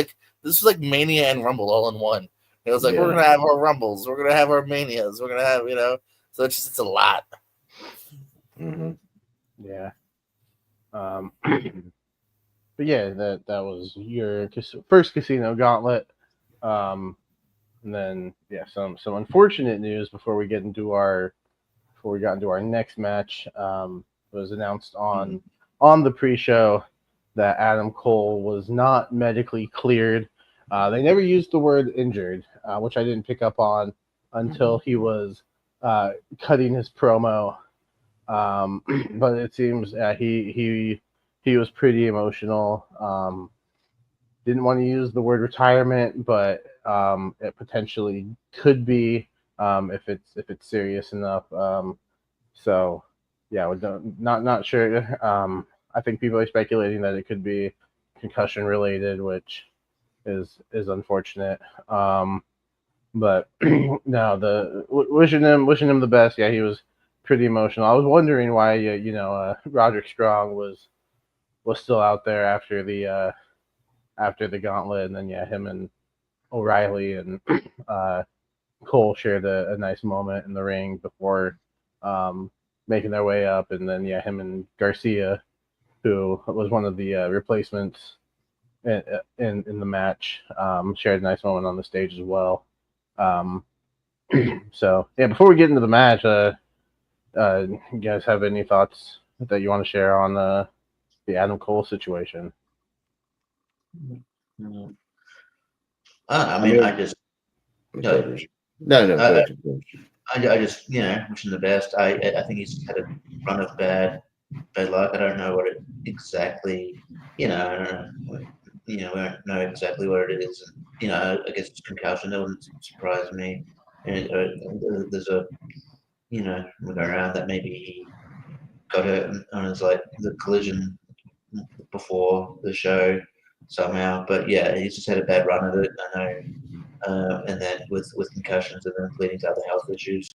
was like Mania and Rumble all in one. It was like we're gonna have our Rumbles, we're gonna have our Manias, we're gonna have so it's a lot. Mm-hmm. Yeah. But yeah, that was your first Casino Gauntlet. And then some unfortunate news before we got into our next match. It was announced on the pre-show that Adam Cole was not medically cleared. They never used the word injured, which I didn't pick up on. until he was cutting his promo. But it seems he was pretty emotional. Didn't want to use the word retirement, but it potentially could be if it's serious enough. So yeah, not sure. I think people are speculating that it could be concussion related, which is unfortunate. But no, wishing him the best. Yeah, he was pretty emotional. I was wondering why Roderick Strong was still out there after the gauntlet, and then him and O'Reilly and Cole shared a nice moment in the ring before making their way up, and then him and Garcia, who was one of the replacements in the match, shared a nice moment on the stage as well. So before we get into the match, you guys have any thoughts that you want to share on the Adam Cole situation? I mean, I just No. I just wish him the best. I think he's had a run of bad luck. I don't know what it exactly. I don't know. We don't know exactly what it is. I guess it's concussion. That wouldn't surprise me. And there's a look around that maybe he got hurt on his the collision before the show somehow. But yeah, he's just had a bad run of it. I know. And then with concussions and then leading to other health issues.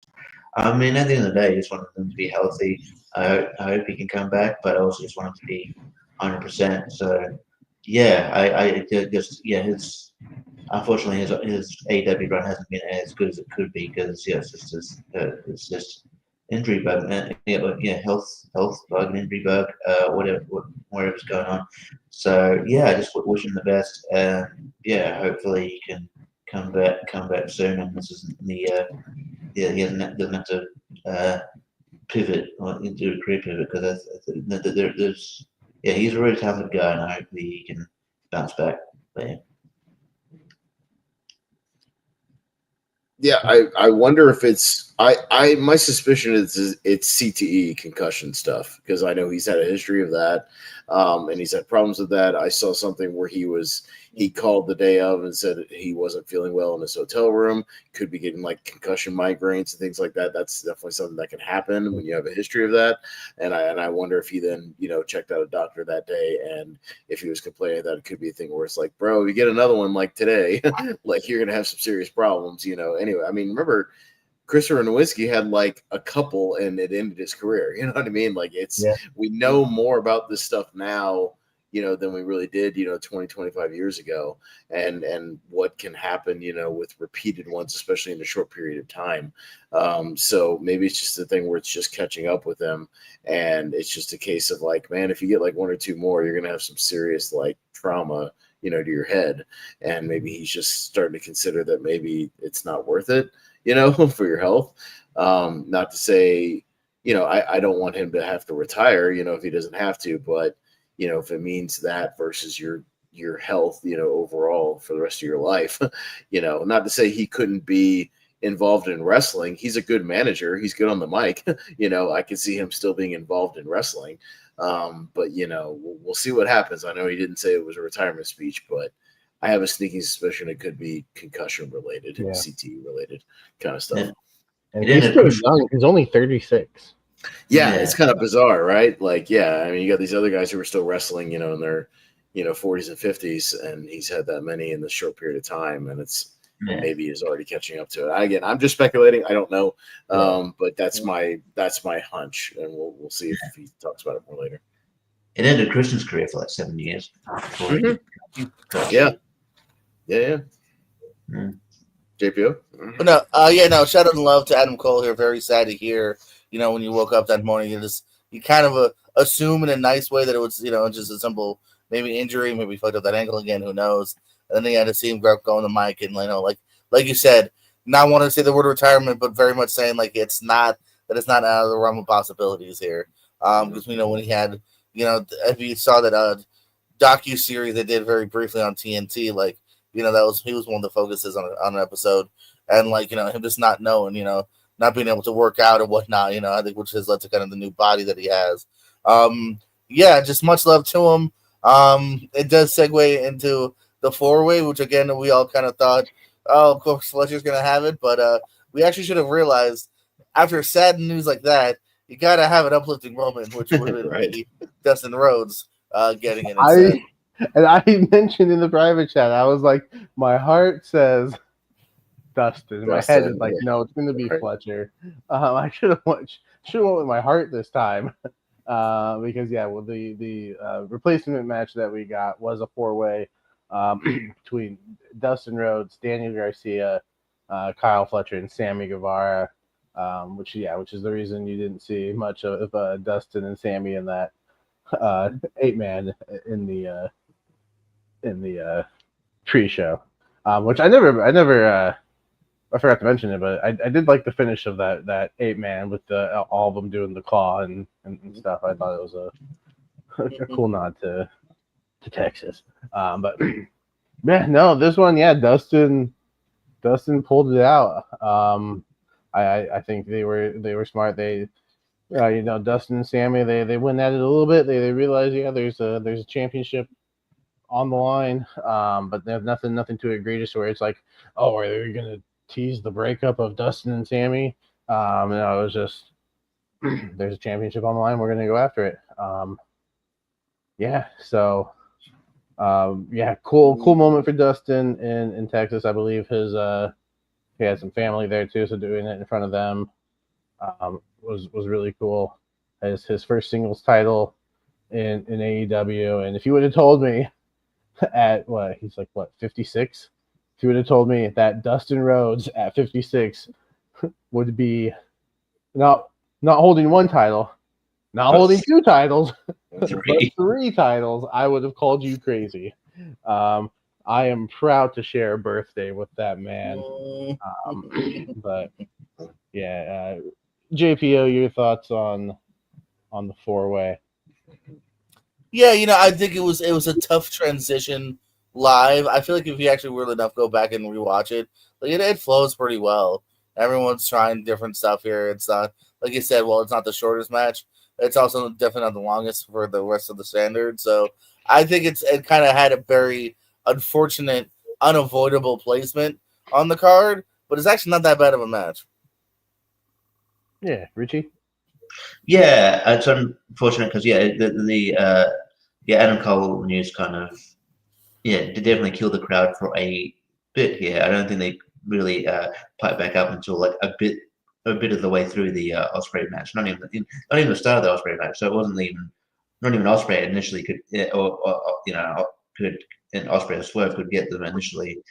I mean, at the end of the day, I just want him to be healthy. I hope he can come back, but I also just want him to be 100%. So, yeah, I just unfortunately his AEW run hasn't been as good as it could be because it's just injury bug, health bug, injury bug, whatever's going on. So yeah, I just wish him the best. Hopefully he can come back soon, and this isn't the he doesn't have to pivot or do a career pivot because there's he's a really talented guy, and I hope he can bounce back. But, yeah, I wonder if it's my suspicion is it's CTE, concussion stuff, because I know he's had a history of that, and he's had problems with that. I saw something where he called the day of and said he wasn't feeling well in his hotel room, could be getting like concussion migraines and things like that. That's definitely something that can happen when you have a history of that. And I wonder if he then checked out a doctor that day, and if he was complaining that it could be a thing where it's like, bro, you get another one like today, like you're gonna have some serious problems. Anyway, I mean, remember, Christopher Nowinski had like a couple and it ended his career. You know what I mean? Like we know more about this stuff now, than we really did, 20, 25 years ago, and what can happen, with repeated ones, especially in a short period of time. So maybe it's just a thing where it's just catching up with them. And it's just a case of like, man, if you get like one or two more, you're going to have some serious like trauma, to your head. And maybe he's just starting to consider that maybe it's not worth it, for your health. Not to say, I don't want him to have to retire, if he doesn't have to, but if it means that versus your health, overall for the rest of your life, not to say he couldn't be involved in wrestling. He's a good manager. He's good on the mic. I can see him still being involved in wrestling. But we'll see what happens. I know he didn't say it was a retirement speech, but I have a sneaking suspicion it could be concussion related, CTE related kind of stuff. And he's still young. He's only 36. Yeah, it's kind of bizarre, right? Like, I mean, you got these other guys who are still wrestling, in their, 40s and 50s, and he's had that many in this short period of time, and maybe he's already catching up to it. Again, I'm just speculating. I don't know, but that's my hunch, and we'll see if he talks about it more later. It ended Christian's career for like 7 years. Yeah. JPO? No, shout out and love to Adam Cole here. Very sad to hear, when you woke up that morning, you kind of assume in a nice way that it was, just a simple maybe injury, maybe fucked up that ankle again, who knows. And then you had to see him go on the mic and, like you said, not wanting to say the word retirement, but very much saying like it's not out of the realm of possibilities here. Because when he had, if you saw that docu-series they did very briefly on TNT, like, he was one of the focuses on an episode. and like him just not knowing, not being able to work out and whatnot. I think which has led to kind of the new body that he has. Yeah, just much love to him. It does segue into the 4-way, which again we all kind of thought, oh, of course Fletcher's gonna have it, but we actually should have realized after sad news like that, you gotta have an uplifting moment, which would Right. be Dustin Rhodes getting it instead. I mentioned in the private chat, I was like, my heart says Dustin. My head is like, no, it's going to be Right. Fletcher. I should have went with my heart this time, because the replacement match that we got was a 4-way between Dustin Rhodes, Daniel Garcia, Kyle Fletcher, and Sammy Guevara. Which is the reason you didn't see much of Dustin and Sammy in that 8-man in the pre-show, which I forgot to mention it, but I did like the finish of that 8-man with all of them doing the claw and stuff. I thought it was a cool nod to Texas. But man, no, this one, Dustin pulled it out. I think they were smart. They Dustin and Sammy, they went at it a little bit. They realized there's a championship on the line, but they have nothing too egregious where it's like, oh, are they gonna tease the breakup of Dustin and Sammy? No, it was just there's a championship on the line, we're gonna go after it. Cool moment for Dustin in Texas. I believe he had some family there too, so doing it in front of them was really cool. His first singles title in AEW, and if you would have told me at he's 56, if you would have told me that Dustin Rhodes at 56 would be not holding one title, not holding 2 titles, but 3 titles, I would have called you crazy. I am proud to share a birthday with that man. But yeah, JPO, your thoughts on the 4-way? Yeah, I think it was a tough transition live. I feel like if you actually really enough go back and rewatch it, like it flows pretty well. Everyone's trying different stuff here. It's not, like you said, well, it's not the shortest match. It's also definitely not the longest for the rest of the standard. So I think it kind of had a very unfortunate, unavoidable placement on the card, but it's actually not that bad of a match. Yeah, Richie? Yeah, it's unfortunate because the Adam Cole news kind of did definitely kill the crowd for a bit here. I don't think they really piped back up until like a bit of the way through the Ospreay match. Not even the start of the Ospreay match. So it wasn't even Ospreay initially could and Ospreay or Swerve could get them initially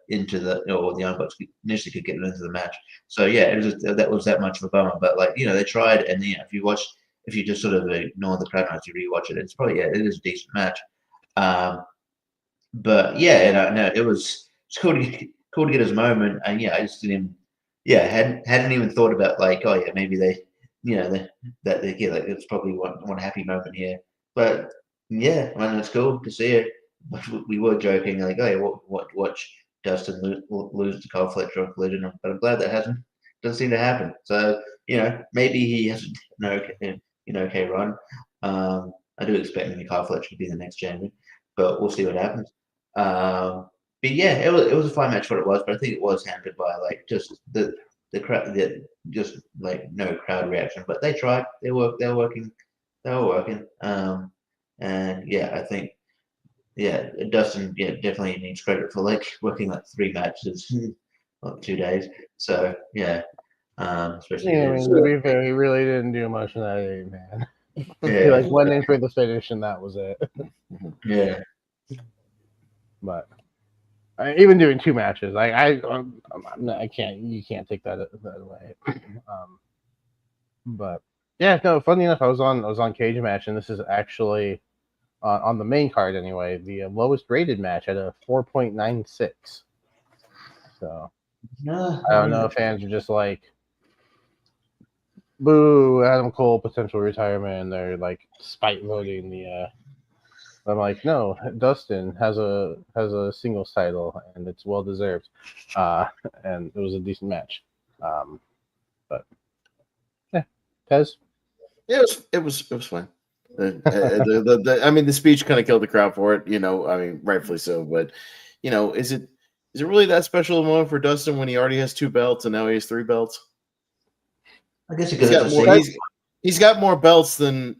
into the Young Bucks initially could get them into the match. So it was that was that much of a bummer. But they tried, and if you just sort of ignore the crowd noise, you rewatch it, it's probably it is a decent match. But it was cool to get his moment, and I just didn't hadn't even thought about maybe they it's probably one happy moment here. But it's cool to see it. We were joking watch Dustin lose to Kyle Fletcher on Collision, but I'm glad that doesn't seem to happen. So maybe he has okay run. I do expect maybe Kyle Fletcher to be the next champion, but we'll see what happens. But it was a fun match what it was, but I think it was hampered by just the crowd, just no crowd reaction. But they tried. They were working. And I think Dustin definitely needs credit for working 3 matches in 2 days. So especially to be fair, he really didn't do much in that 8-man. He went in for the finish and that was it. Yeah. But even doing 2 matches, I can't. You can't take that away. But funny enough, I was on Cage Match, and this is actually on the main card anyway, the lowest rated match at a 4.96. So I don't know if fans are just like, boo, Adam Cole potential retirement, and they're spite voting I'm like, no, Dustin has a singles title and it's well deserved, and it was a decent match. But yeah, Pez. Yeah, it was fine. I mean, the speech kind of killed the crowd for it. I mean, rightfully so. But is it really that special a moment for Dustin when he already has 2 belts and now he has 3 belts? I guess He's got more. He's got more belts than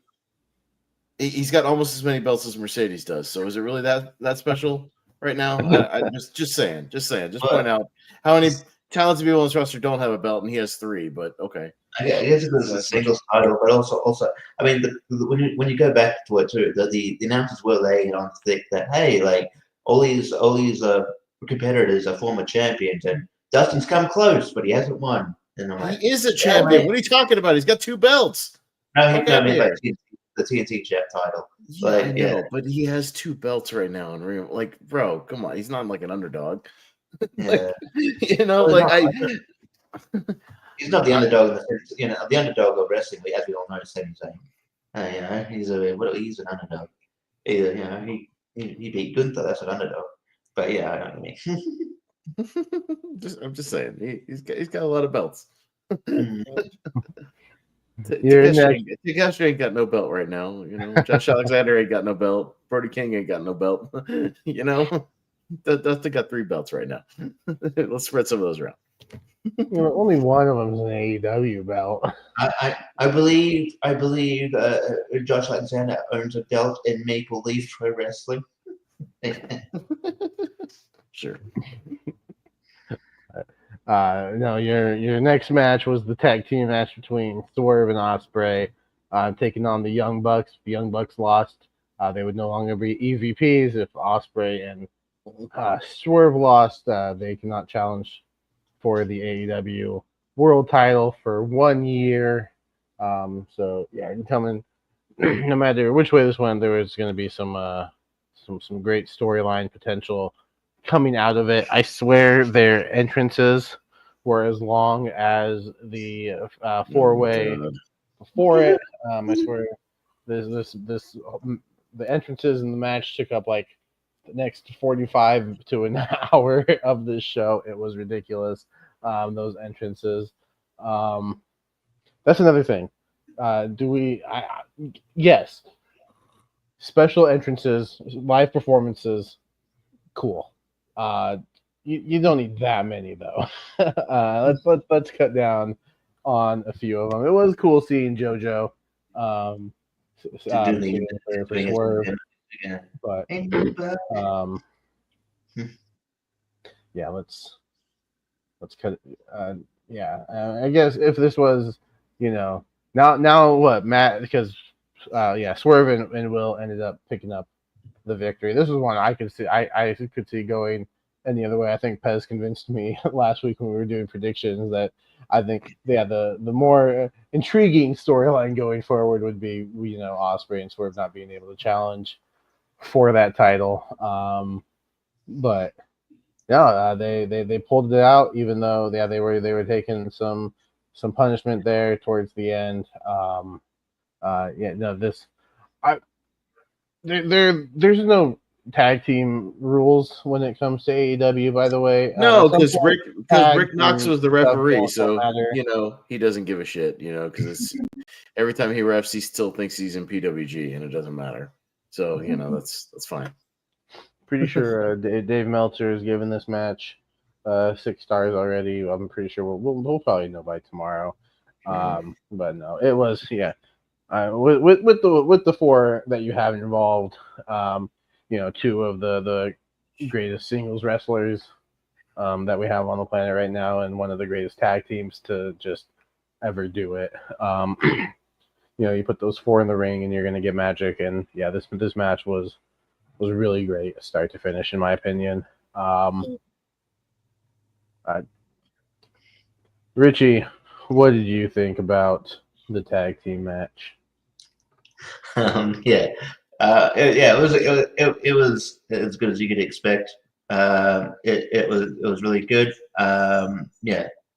he's got almost as many belts as Mercedes does. So is it really that special right now? I just saying. Just point out how many talented people in this roster don't have a belt, and he has 3. But okay. I guess it's a singles title, but also, I mean, when you go back to it too, the announcers were laying on thick that hey, like all these competitors are former champions, and Dustin's come close, but he hasn't won. And I'm like, he is a champion. Yeah, what are you talking about? He's got 2 belts. No, I mean like the TNT Jet title. Yeah, I know, but he has 2 belts right now, and like, bro, come on, he's not like an underdog. Yeah. He's not the underdog in the sense, the underdog of wrestling, as we all know, Sami Zayn. He's an underdog. He beat Gunther, that's an underdog. But yeah, I know what you mean. I'm just saying, he's got a lot of belts. Takashi ain't got no belt right now. Josh Alexander ain't got no belt. Brody King ain't got no belt. Dustin got 3 belts right now. Let's spread some of those around. Only one of them is an AEW belt. I believe Josh Alexander owns a belt in Maple Leaf Pro Wrestling. Sure. No, your next match was the tag team match between Swerve and Ospreay, taking on the Young Bucks. The Young Bucks lost. They would no longer be EVPs if Ospreay and Swerve lost. They cannot challenge for the AEW World Title for 1 year. So yeah, coming. No matter which way this went, there was going to be some great storyline potential coming out of it. I swear their entrances were as long as the 4-way before it. I swear the entrances in the match took up like the next 45 to an hour of this show. It was ridiculous. Those entrances. That's another thing. Yes. Special entrances, live performances, cool. You don't need that many though. Let's cut down on a few of them. It was cool seeing JoJo. But yeah, let's cut. I guess if this was, now what Matt, because Swerve and Will ended up picking up the victory. This was one I could see. I could see going any other way. I think Pez convinced me last week when we were doing predictions that I think the more intriguing storyline going forward would be Ospreay and Swerve not being able to challenge for that title. But yeah, they pulled it out, even though they were taking some punishment there towards the end. There's no tag team rules when it comes to AEW, by the way. No, because Rick Knox was the referee, so he doesn't give a shit, because it's every time he refs, he still thinks he's in PWG, and it doesn't matter. So that's fine. Pretty sure Dave Meltzer has given this match 6 stars already. I'm pretty sure we'll probably know by tomorrow. But no, it was with the 4 that you have involved, 2 of the greatest singles wrestlers that we have on the planet right now, and one of the greatest tag teams to just ever do it. You put those 4 in the ring, and you're going to get magic. And yeah, this match was really great, start to finish, in my opinion. Richie, what did you think about the tag team match? It was as good as you could expect. It was really good.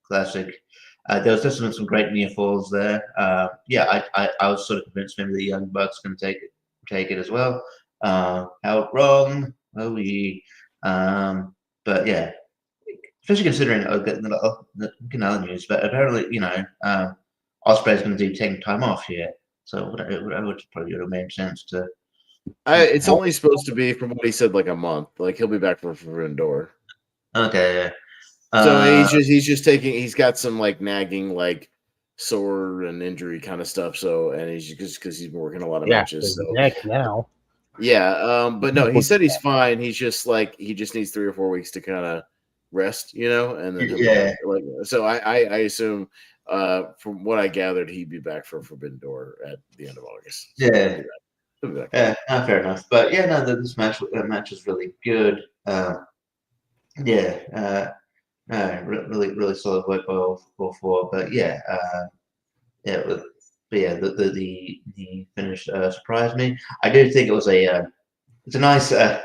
Classic. There was definitely some great near falls there. I was sort of convinced maybe the Young Bucks can take it as well. How wrong are we? But yeah, especially considering getting other news, but apparently, Ospreay's going to do taking time off here, so it would probably would have made sense to. It's only supposed to be, from what he said, like a month. Like he'll be back for Indoor. Okay. So he's got some like nagging like sore and injury kind of stuff. So and he's just because he's been working a lot of matches. So neck now. Yeah, but no, he said he's fine. He's just like he just needs 3 or 4 weeks to kind of rest, and then he'll be back. Like so. I assume, from what I gathered, he'd be back for Forbidden Door at the end of August. So yeah, he'll be back. yeah, fair enough. But yeah, no, this match is really good. Really solid work by all four. But yeah, but yeah, the finish surprised me. I did think it was it's a nice. The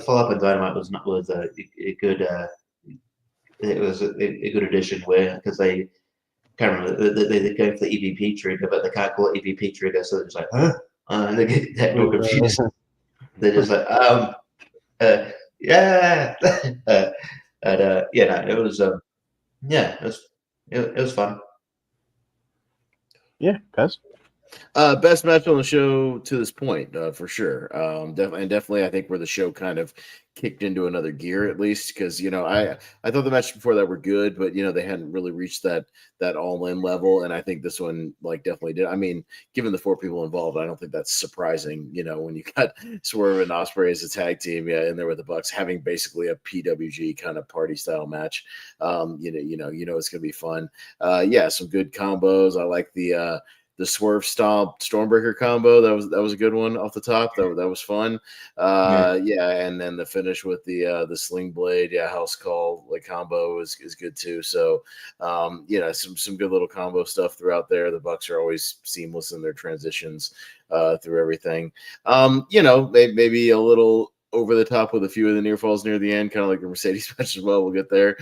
follow up on Dynamite was a good. It was a good addition where because they can't remember they go for the EVP trigger, but they can't call it EVP trigger, so they're just like, huh? And they get technical confused. They're just like, yeah, it was it was fun. Yeah, guys. Best match on the show to this point, for sure. Definitely, I think where the show kind of kicked into another gear, at least because I thought the matches before that were good, but they hadn't really reached that all in level, and I think this one like definitely did. I mean, given the 4 people involved, I don't think that's surprising. When you got Swerve and Ospreay as a tag team, in there with the Bucks, having basically a PWG kind of party style match, it's gonna be fun. Some good combos. I like the Swerve Stomp Stormbreaker combo. That was a good one off the top. That was fun. And then the finish with the Sling Blade, House Call like combo is good too. So some good little combo stuff throughout there. The Bucks are always seamless in their transitions through everything. Maybe a little over the top with a few of the near falls near the end, kind of like the Mercedes match as well. We'll get there.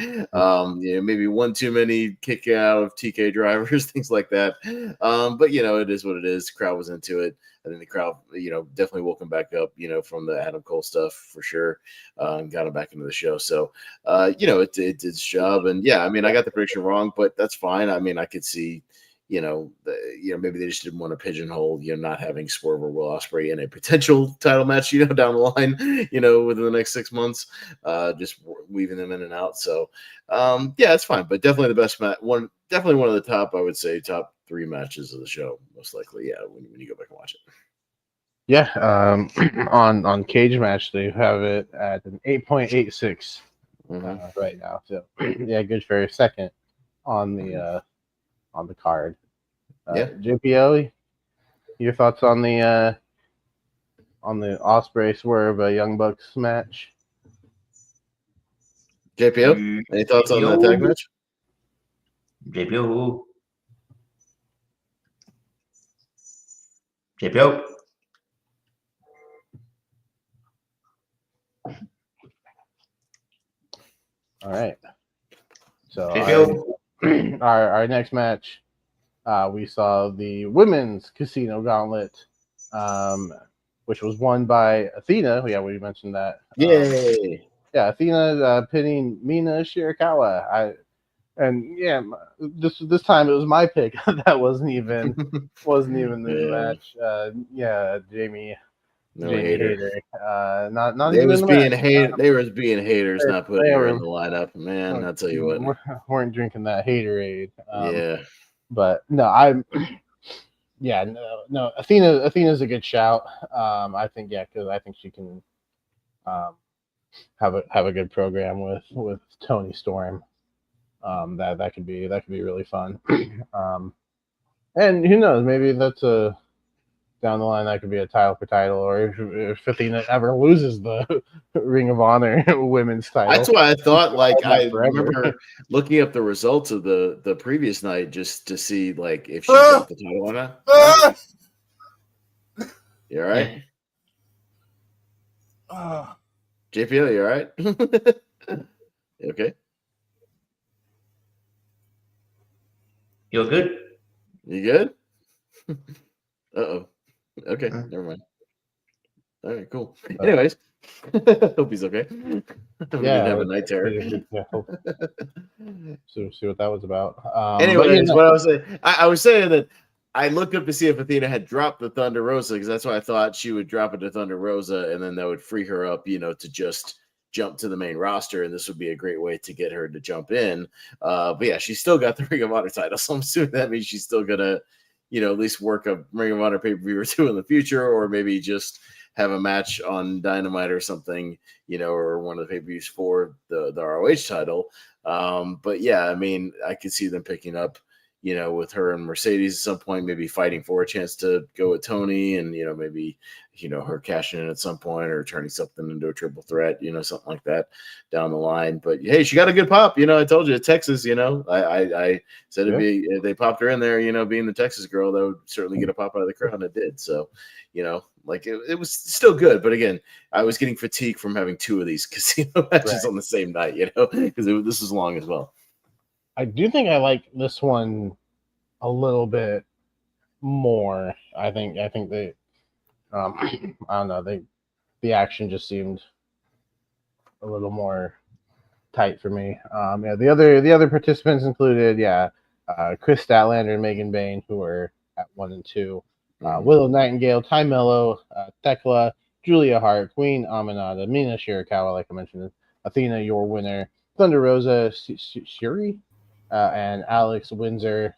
Maybe one too many kick out of TK drivers, things like that. But it is what it is. The crowd was into it. I think the crowd, definitely woke him back up, from the Adam Cole stuff for sure, and got him back into the show. So, it did its job. And I got the prediction wrong, but that's fine. I mean, I could see. Maybe they just didn't want to pigeonhole, not having Swerve or Will Ospreay in a potential title match, down the line, within the next 6 months, just weaving them in and out. So, it's fine, but definitely the best match. Definitely one of the top, I would say, top 3 matches of the show, most likely. Yeah, when you go back and watch it. Yeah, on Cage Match they have it at an 8.86 right now. So good for a second on the card. JPO, your thoughts on the Ospreay Swerve Young Bucks match? JPO, any thoughts on the tag match? JPO. All right. So our next match, we saw the women's casino gauntlet, which was won by Athena. Yeah, we mentioned that. Yay! Athena pinning Mina Shirakawa. This time it was my pick. That wasn't even the match. Jamie. No Jamie hater. Not They even was in the being match. They was being haters, not putting her in the lineup. Man, I'll tell you what. Weren't drinking that haterade. But no, no. Athena's a good shout. I think because I think she can have a good program with Tony Storm. That could be really fun. And who knows, maybe that's down the line that could be a title for title, or if Athena ever loses the Ring of Honor women's title. That's why I thought. Like I remember looking up the results of the previous night just to see like if she got the title or not. You all right? JPL, you all right? Okay. You're good. You good? Uh-oh. Okay, never mind. All right, cool. Anyways, hope he's okay. Yeah, have a night terror. Yeah, so see what that was about. Anyways, what I was saying, I was saying that I looked up to see if Athena had dropped the Thunder Rosa, because that's why I thought she would drop it to Thunder Rosa, and then that would free her up, to just jump to the main roster, and this would be a great way to get her to jump in. But yeah, she's still got the Ring of Honor title, so I'm assuming that means she's still gonna, at least work a Ring of Honor pay-per-view or two in the future, or maybe just have a match on Dynamite or something, or one of the pay-per-views for the ROH title. But yeah, I mean, I could see them picking up, with her and Mercedes at some point, maybe fighting for a chance to go with Tony, and maybe her cashing in at some point, or turning something into a triple threat, something like that down the line. But hey, she got a good pop. I told you, Texas. I said it'd be, if they popped her in there, being the Texas girl, that would certainly get a pop out of the crowd, and it did. So, like it was still good. But again, I was getting fatigued from having two of these casino matches on the same night, because this is long as well. I do think I like this one a little bit more. I think they, I don't know, the action just seemed a little more tight for me. Yeah, the other participants included, Chris Statlander and Megan Bain, who were at 1 and 2. Willow Nightingale, Ty Mello, Thekla, Julia Hart, Queen Aminata, Mina Shirakawa, like I mentioned, Athena, your winner, Thunder Rosa, Shuri, and Alex Windsor.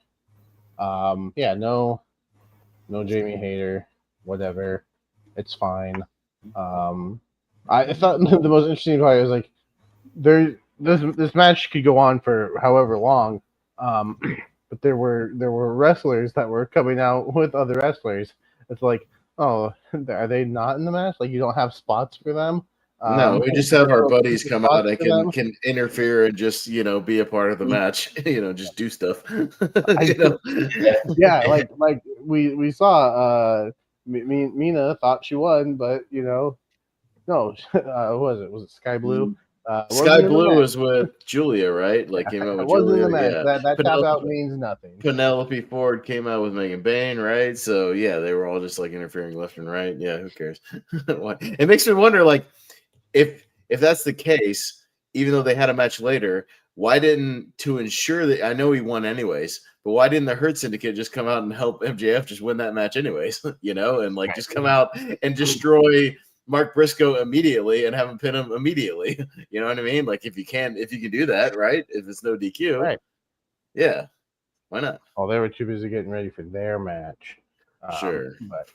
No Jamie Hayter, whatever. It's fine. I thought the most interesting part was like this match could go on for however long, but there were wrestlers that were coming out with other wrestlers. It's like, oh, are they not in the match? Like, you don't have spots for them? No, we just have our buddies come out and can interfere and just be a part of the match. Just do stuff. Yeah, like we saw. Mina thought she won, but no. What was it Sky Blue? Sky Blue was with Julia, right? Like, came out with Julia. Yeah, that tap out means nothing. Penelope Ford came out with Megan Bain, right? So yeah, they were all just like interfering left and right. Yeah, who cares? It makes me wonder, like, if that's the case, even though they had a match later, why didn't, to ensure that, I know he won anyways, but why didn't the Hurt Syndicate just come out and help MJF just win that match anyways? And like just come out and destroy Mark Briscoe immediately and have him pin him immediately. You know what I mean? Like, if you can do that, right? If it's no DQ, right? Yeah, why not? Oh, they were too busy getting ready for their match. Sure, but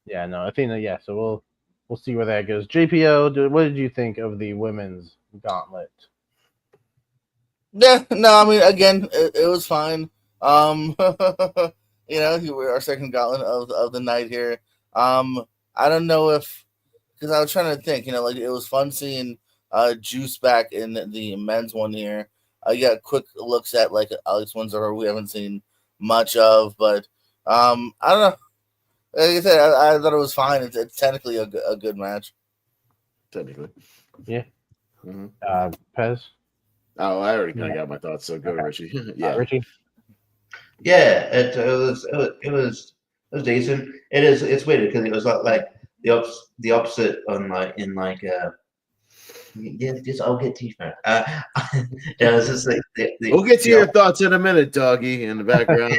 yeah, no, Athena. Yeah, so we'll see where that goes. JPO, what did you think of the women's gauntlet? Yeah, no, I mean, again, it was fine. We're our second gauntlet of the night here. I don't know if, because I was trying to think, like, it was fun seeing Juice back in the men's one here. You got quick looks at like Alex Windsor, we haven't seen much of, but I don't know. Like I said, I thought it was fine. It's technically a good match. Technically, yeah. Mm-hmm. Pez. Oh, I already kind of got my thoughts. So go, Richie. Yeah, Richie. Yeah, it was decent. It's weird because it was like the opposite on just I'll get to you, man. It's just like we'll get to your thoughts in a minute, doggy, in the background.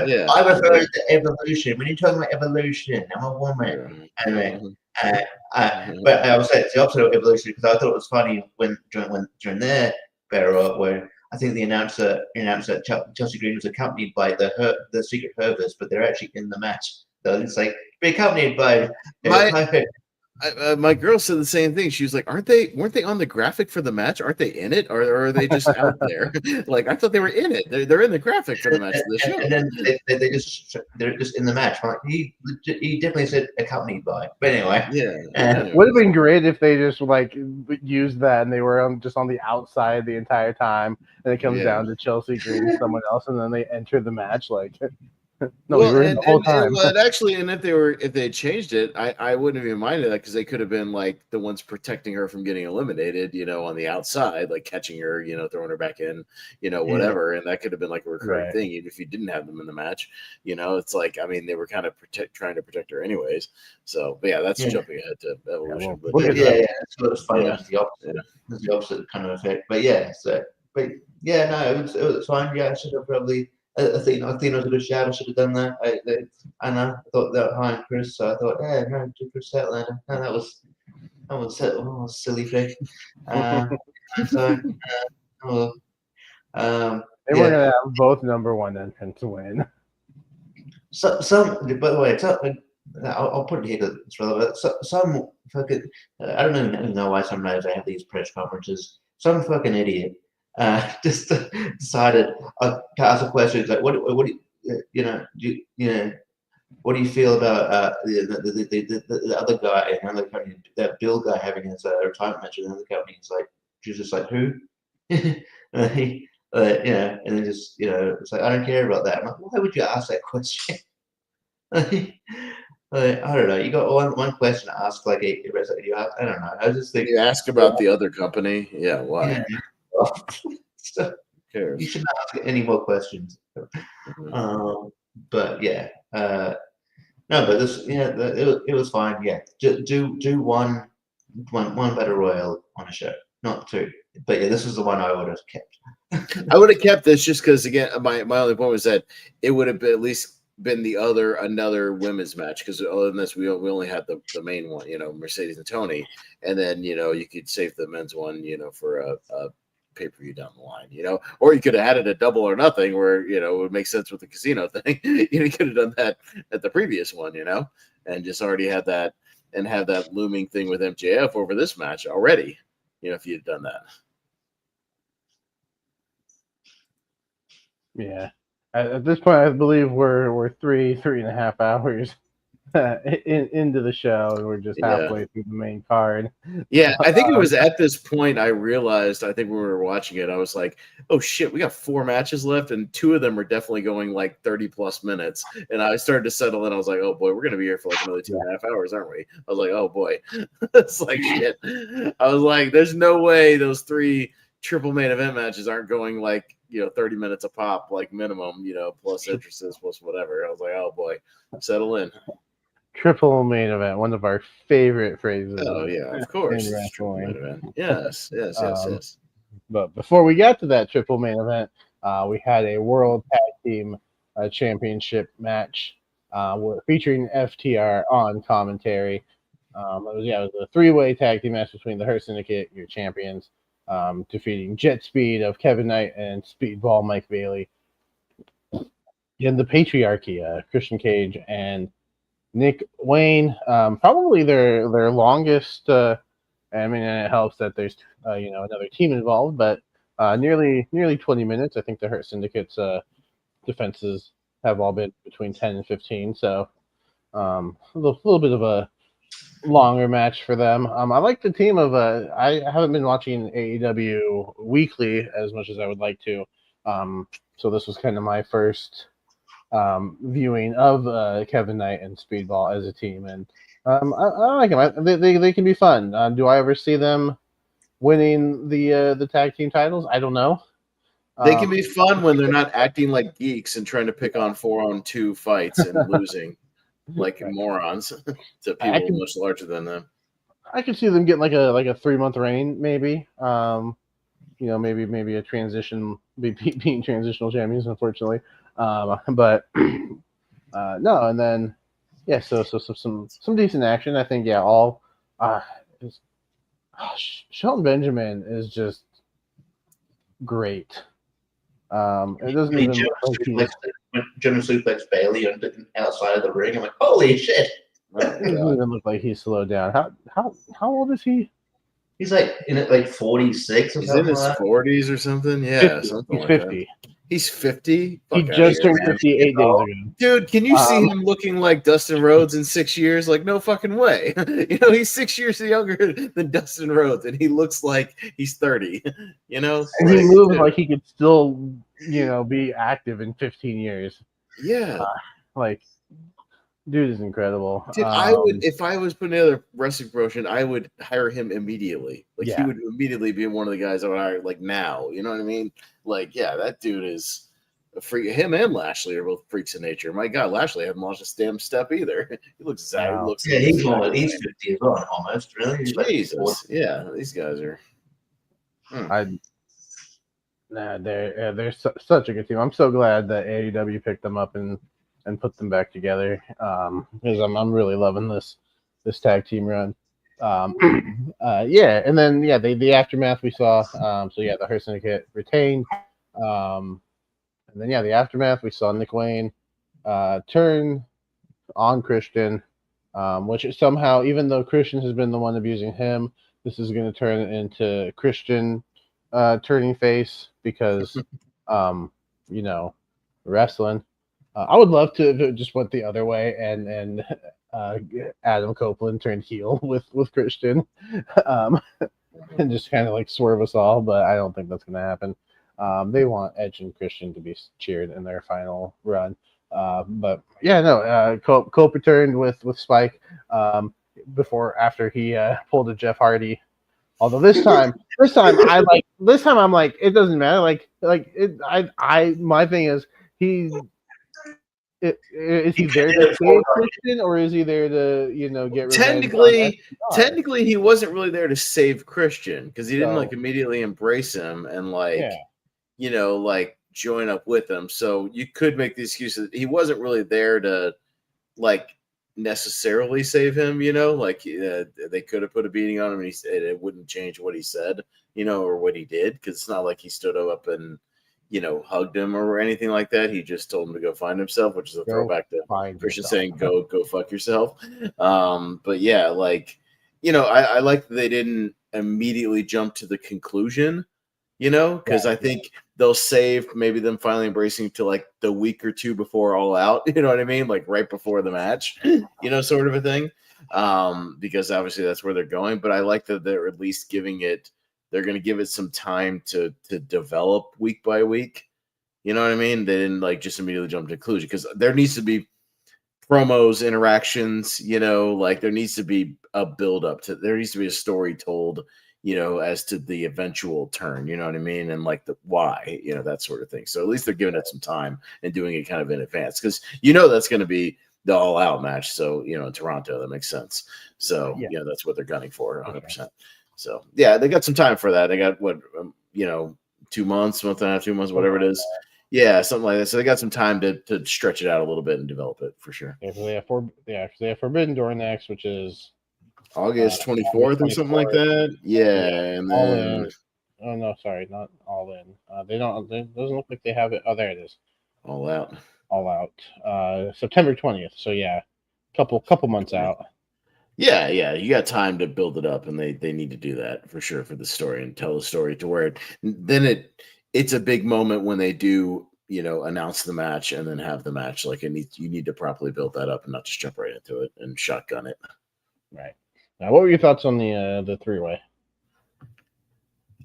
Yeah. I refer to evolution. When you're talking about evolution, I'm a woman. Anyway, but I would say it's the opposite of evolution, because I thought it was funny during their battle where I think the announcer Chelsea Green was accompanied by the Secret Herbers, but they're actually in the match. So it's like be accompanied by my girl said the same thing. She was like, weren't they on the graphic for the match? Aren't they in it? Or are they just out there? Like, I thought they were in it. They're in the graphic for the match of the show. And then they're just in the match. Like, he definitely said accompanied by. But anyway. Yeah. Would have been great if they just like used that and they were just on the outside the entire time, and it comes down to Chelsea Green and someone else, and then they enter the match like No, you were in the whole time. Well, actually, and if they changed it, I wouldn't have even minded that because they could have been like the ones protecting her from getting eliminated, on the outside, like catching her, throwing her back in, whatever, and that could have been like a recurring Right. thing, even if you didn't have them in the match. It's like, I mean, they were kind of trying to protect her anyways. So, but yeah, that's jumping ahead to Evolution. well, but So it's fine. Yeah. It's the opposite. It's the opposite kind of effect. But yeah, no, it was fine. Yeah, I should have probably. I think it was a good shout. I should have done that. I thought that behind Chris, so I thought, yeah, no, do Chris Statlander. No, that was a silly thing. They were gonna have both number one entrants win. By the way, I'll put it here because it's relevant. Some fucking, I don't even know why sometimes I have these press conferences. Some fucking idiot just decided to ask a question. It's like, what do what do you feel about the other guy in another company, that Bill guy having his retirement match in another company? It's like, she's just like, who? And then just, it's like, I don't care about that. I'm like, why would you ask that question? I don't know. You got one question to ask, like I don't know. I just think you ask about the other company. Yeah, why? So, Who cares? you shouldn't ask any more questions. But yeah, no, but this, it was fine. Yeah, do one battle royal on a show, not two. But yeah, this was the one I would have kept. I would have kept this just because, again, my only point was that it would have been at least been another women's match, because other than this, we only had the main one, Mercedes and Tony, and then you could save the men's one, for a pay-per-view down the line, or you could have added a double or nothing where it would make sense with the casino thing. You could have done that at the previous one, and just already had that and have that looming thing with MJF over this match already, if you'd done that. Yeah. At this point, I believe we're 3.5 hours into the show, and we're just halfway through the main card. Yeah, I think it was at this point I realized, I think when we were watching it, I was like, oh shit, we got 4 matches left, and 2 of them are definitely going like 30 plus minutes. And I started to settle in. I was like, oh boy, we're going to be here for like another 2.5 hours, aren't we? I was like, oh boy. It's like shit. I was like, there's no way those 3 triple main event matches aren't going like 30 minutes a pop, like minimum, plus entrances, plus whatever. I was like, oh boy, settle in. Triple main event, one of our favorite phrases. Oh yeah, of course. In wrestling. Yes. But before we got to that triple main event, we had a World Tag Team Championship match featuring FTR on commentary. It was a 3-way tag team match between the Hurt Syndicate, your champions, defeating Jet Speed of Kevin Knight and Speedball Mike Bailey. In the Patriarchy, Christian Cage and Nick Wayne, probably their longest. And it helps that there's another team involved, but nearly 20 minutes. I think the Hurt Syndicate's defenses have all been between 10 and 15, so a little bit of a longer match for them. I like the team of I haven't been watching AEW weekly as much as I would like to, so this was kind of my first viewing of Kevin Knight and Speedball as a team, and I like them. They can be fun. Do I ever see them winning the tag team titles? I don't know. They can be fun when they're not acting like geeks and trying to pick on 4-on-2 fights and losing like morons to people much larger than them. I could see them getting like a 3-month reign, maybe. Maybe a transition, being transitional champions, unfortunately. But no, and then so some decent action. I think Shelton Benjamin is just great. It doesn't even German suplex Bailey outside of the ring. I'm like, holy shit! It doesn't even look like he's slowed down. How old is he? He's like in 46 or something. He's in his 40s or something. Yeah, 50. something. He's like 50. That. He's 50. He just turned 58 days ago. Dude, can you see him looking like Dustin Rhodes in 6 years? Like, no fucking way. He's 6 years younger than Dustin Rhodes, and he looks like he's 30. And he moves like he could still, be active in 15 years. Yeah. Like, dude is incredible. Dude, I would, if I was putting together a wrestling promotion, I would hire him immediately. Like, he Yeah. would immediately be one of the guys I would hire, like, now. You know what I mean? Like, yeah, that dude is a freak. Him and Lashley are both freaks of nature. My God, Lashley hasn't launched a damn step either. He looks exactly. Wow. Looks Yeah, like he's 50 as well, almost. Really, he's like 40. Jesus. Yeah, these guys are. They're such a good team. I'm so glad that AEW picked them up and put them back together. Because I'm really loving this tag team run. Yeah, and then the aftermath we saw. So yeah, the Hurt Syndicate retained. And then the aftermath we saw Nick Wayne turn on Christian, which is somehow, even though Christian has been the one abusing him, this is going to turn into Christian turning face because wrestling. I would love to if it just went the other way and Adam Copeland turned heel with Christian, and just kind of like swerve us all, but I don't think that's going to happen. They want Edge and Christian to be cheered in their final run. But yeah, no, Cope returned with Spike after he pulled a Jeff Hardy. Although this time I'm like, it doesn't matter. My thing is, is he there to save Christian, or is he there to get revenge? Technically, he wasn't really there to save Christian because he didn't immediately embrace him and join up with him. So you could make the excuse that he wasn't really there to necessarily save him. They could have put a beating on him and it wouldn't change what he said, or what he did, because it's not like he stood up and hugged him or anything like that. He just told him to go find himself, which is a throwback to Christian saying go fuck yourself. But yeah, I like that they didn't immediately jump to the conclusion, because I think they'll save maybe them finally embracing to the week or two before All Out, you know what I mean? Right before the match, sort of a thing. Because obviously that's where they're going. But I like that they're at least they're going to give it some time to develop week by week. You know what I mean? They didn't just immediately jump to conclusion, because there needs to be promos, interactions, there needs to be a build up there needs to be a story told, as to the eventual turn, you know what I mean? And the why, that sort of thing. So at least they're giving it some time and doing it kind of in advance, because that's going to be the All Out match. So, in Toronto, that makes sense. So, that's what they're gunning for 100%. So, yeah, they got some time for that. They got 2 months, month and a half, 2 months, whatever it is. Yeah, something like that. So they got some time to stretch it out a little bit and develop it for sure. Yeah, so they have Forbidden Door next, which is August 24th or something like that. Yeah, and All then In. Oh no, sorry, not All In. They don't. It doesn't look like they have it. Oh, there it is. All Out. All Out. September 20th. So yeah, couple months out. Yeah, you got time to build it up, and they need to do that for sure for the story and tell the story to where it's a big moment when they do, announce the match and then have the match. You need to properly build that up and not just jump right into it and shotgun it. Right. Now, what were your thoughts on the three-way?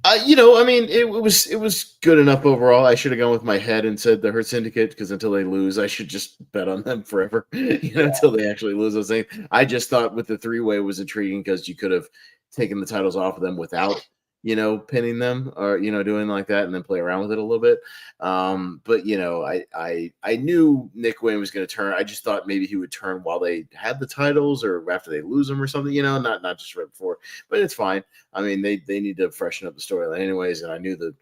It was good enough overall. I should have gone with my head and said the Hurt Syndicate, because until they lose, I should just bet on them forever, until they actually lose those things. I just thought with the three-way was intriguing because you could have taken the titles off of them without, pinning them or, doing like that and then play around with it a little bit. But, I knew Nick Wayne was going to turn. I just thought maybe he would turn while they had the titles or after they lose them or something, not just right before, but it's fine. I mean, they need to freshen up the storyline anyways. And I knew the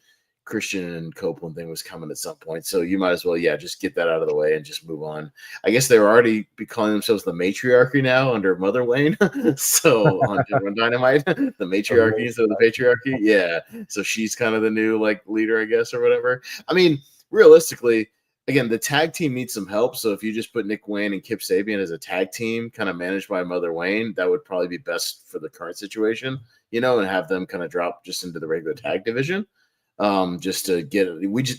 Christian and Copeland thing was coming at some point. So you might as well, just get that out of the way and just move on. I guess they were already calling themselves the matriarchy now under Mother Wayne. So on Dynamite, the matriarchy instead of the patriarchy. Yeah. So she's kind of the new leader, I guess, or whatever. I mean, realistically, again, the tag team needs some help. So if you just put Nick Wayne and Kip Sabian as a tag team kind of managed by Mother Wayne, that would probably be best for the current situation, and have them kind of drop just into the regular tag division. Just to get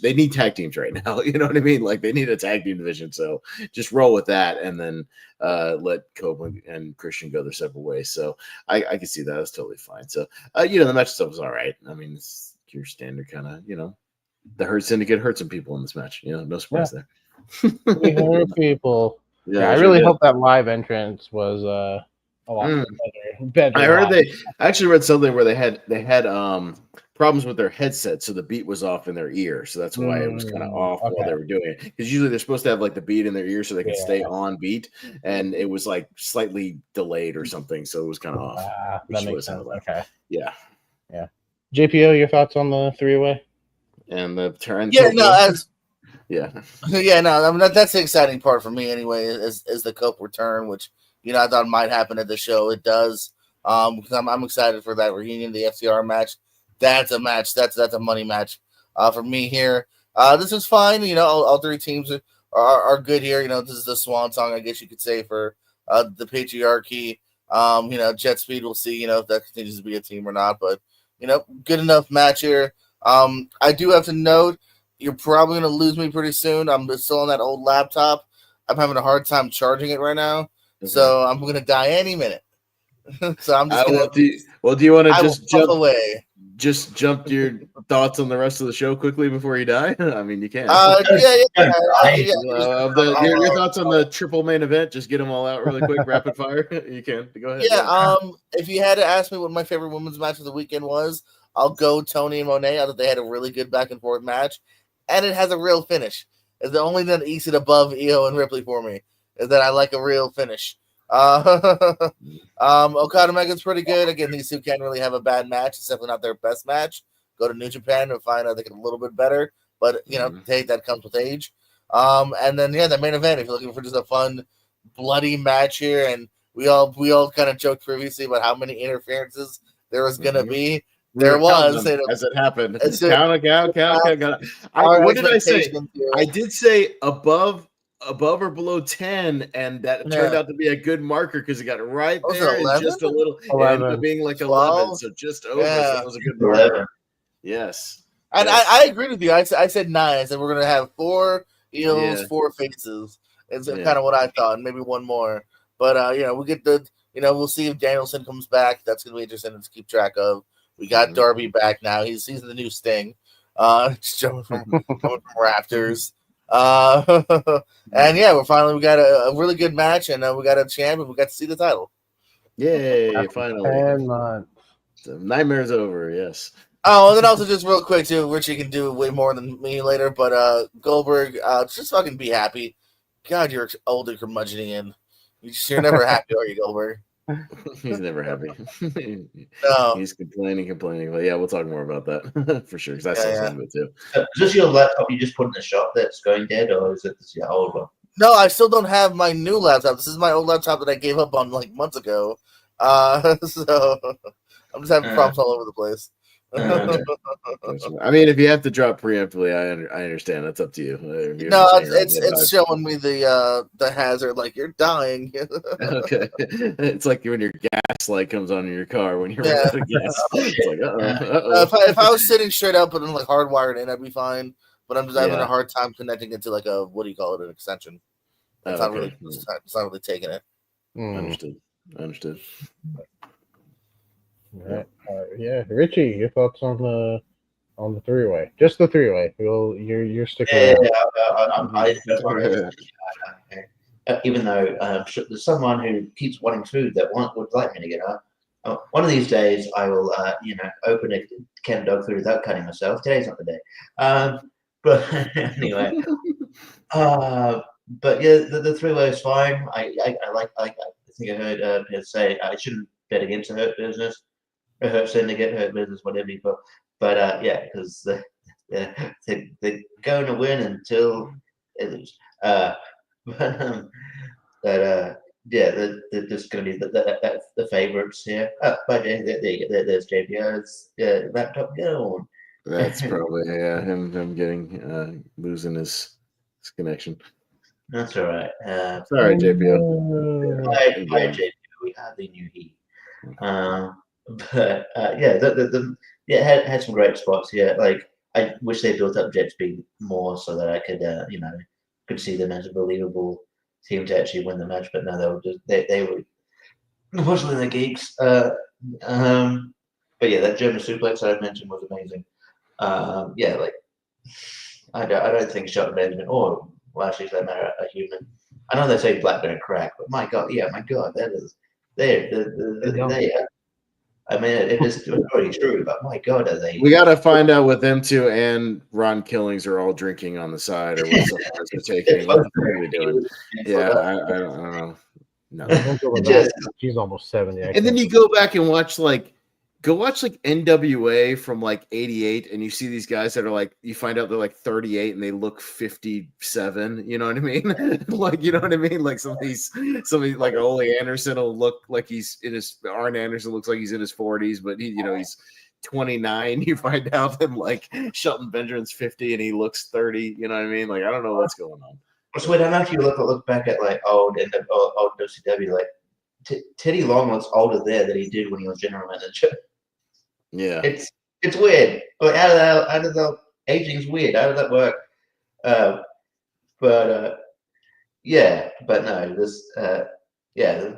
they need tag teams right now, you know what I mean? They need a tag team division, so just roll with that and then let Copeland and Christian go their separate ways. So I can see that. That's totally fine. So the match stuff was all right. I mean, it's your standard kind of, the Hurt Syndicate hurt some people in this match, no surprise there. 300 people. Yeah, I that's really good. hope that live entrance was a lot better. I heard live. I actually read something where they had problems with their headset, so the beat was off in their ear, so that's why it was kind of off while they were doing it. Because usually they're supposed to have like the beat in their ear so they can stay on beat, and it was like slightly delayed or something, so it was kind of off. That makes sense. Okay. Yeah. JPO, your thoughts on the three-way? And the turn. Yeah, no, yeah, no. I mean, that's the exciting part for me anyway. Is the Cope return, which I thought might happen at the show. It does. Because I'm excited for that reunion, the FTR match. That's a match. That's a money match. For me here. This is fine. All three teams are good here. This is the swan song, I guess you could say, for the patriarchy. Jet Speed. We'll see. If that continues to be a team or not. But good enough match here. I do have to note, you're probably going to lose me pretty soon. I'm still on that old laptop. I'm having a hard time charging it right now. Okay. So I'm going to die any minute. So I'm just going to. Do you want to just jump away? Just jump your thoughts on the rest of the show quickly before you die? I mean, you can. Your thoughts on the triple main event? Just get them all out really quick, rapid fire. You can. Go ahead. Yeah. If you had to ask me what my favorite women's match of the weekend was, I'll go Tony and Monet. I thought they had a really good back and forth match, and it has a real finish. It's the only thing that eats it above Io and Ripley for me is that I like a real finish. Okada Mega's pretty good. Again, these two can't really have a bad match. It's definitely not their best match. Go to New Japan and find out they get a little bit better, but hey, that comes with age. And then the main event. If you're looking for just a fun, bloody match here, and we all kind of joked previously about how many interferences there was gonna be. There was as it happened. Count. What did I say? I did say above or below 10, and that turned out to be a good marker because it got right there and just a little, ended up being like 11, so just over. So that was a good marker. Yes. And yes. I agreed with you. I said 9. I said we're going to have 4 heels, 4 faces. It's kind of what I thought, and maybe one more. But, we'll get we'll see if Danielson comes back. That's going to be interesting to keep track of. We got Darby back now. He's the new Sting. Just jumping from rafters. And we got a really good match, and we got a champ, and we got to see the title. Yay! Finally, 10 months. The nightmare's over. Yes. Oh, and then also just real quick too, Richie can do way more than me later, but Goldberg, just fucking be happy. God, you're old and curmudgeon. You're never happy, are you, Goldberg? He's never happy. No. He's complaining. But yeah, we'll talk more about that for sure, because I saw some of it too. Is this your laptop you just put in the shop that's going dead, or is it your old one? No, I still don't have my new laptop. This is my old laptop that I gave up on like months ago. So I'm just having problems all over the place. I mean, if you have to drop preemptively, I understand. That's up to you. No, it's showing me the hazard, like you're dying. Okay, it's like when your gas light comes on in your car when you're running out of gas. It's like, if I was sitting straight up and like hardwired in, I'd be fine. But I'm just having a hard time connecting it to like a an extension. It's not really taking it. Understood. Right. Richie, your thoughts on the 3-way? Just the 3-way. You're sticking. Even though there's someone who keeps wanting food that would like me to get up. One of these days, I will, open a can of dog food without cutting myself. Today's not the day. But anyway, but yeah, the 3-way is fine. I think I heard Piers say I shouldn't bet against the Hurt Business. Hurt Syndicate, Hurt Business, whatever you put. But because they're going to win until they lose. They're just going to be the favorites here. But there's JPO's laptop going. That's probably him getting losing his connection. That's all right. Sorry, JPO. Hi, JPO. We hardly knew he. But it had some great spots here. Like I wish they built up Jet Speed more so that I could could see them as a believable team to actually win the match. But no, they were unfortunately the geeks. But yeah, that German suplex I mentioned was amazing. I don't think Shelton Benjamin or well, actually, for that matter, a human. I know they say black don't crack, but my God, that is they. I mean, it is pretty true, but my God, are they? We got to find out what them two and Ron Killings are all drinking on the side, or what supplements they're taking. What the fuck are they doing? Yeah, I don't know. No. Don't go with that. She's almost 70. And then you go back and watch NWA from like 88, and you see these guys that are like, you find out they're like 38 and they look 57. You know what I mean? Like, you know what I mean? Like somebody like Ole Anderson will look like he's in his, Arn Anderson looks like he's in his 40s, but he's 29. You find out that like Shelton Benjamin's 50 and he looks 30. You know what I mean? Like, I don't know what's going on. So wait, I don't know if you look back at like old WCW, like Teddy Long looks older there than he did when he was general manager. Yeah, it's weird. Like how does that aging's weird? How does that work? Yeah, but no, this the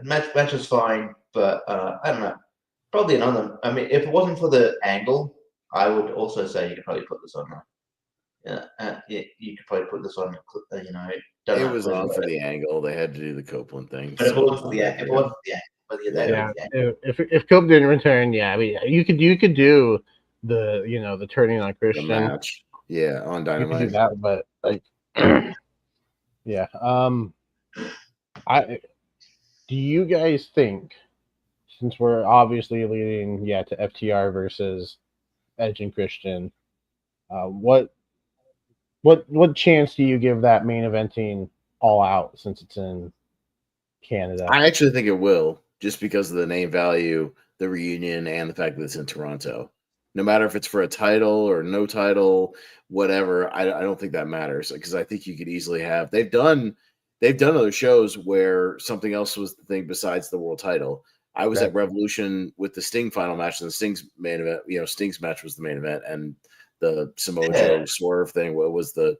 match was fine, but I don't know. Probably another. I mean, if it wasn't for the angle, I would also say you could probably put this on. You could probably put this on. It was on for the angle. They had to do the Copeland thing. But if it wasn't for the angle, if Cope didn't return, I mean, you could do the turning on Christian match, on Dynamite. You could do that, but like, do you guys think, since we're obviously leading, to FTR versus Edge and Christian, what chance do you give that main eventing All Out since it's in Canada? I actually think it will, just because of the name value, the reunion, and the fact that it's in Toronto. No matter if it's for a title or no title, whatever, I don't think that matters, because I think you could easily have. They've done other shows where something else was the thing besides the world title. I was at Revolution with the Sting final match, and the Sting's main event. Sting's match was the main event, and the Samoa Joe Swerve thing was the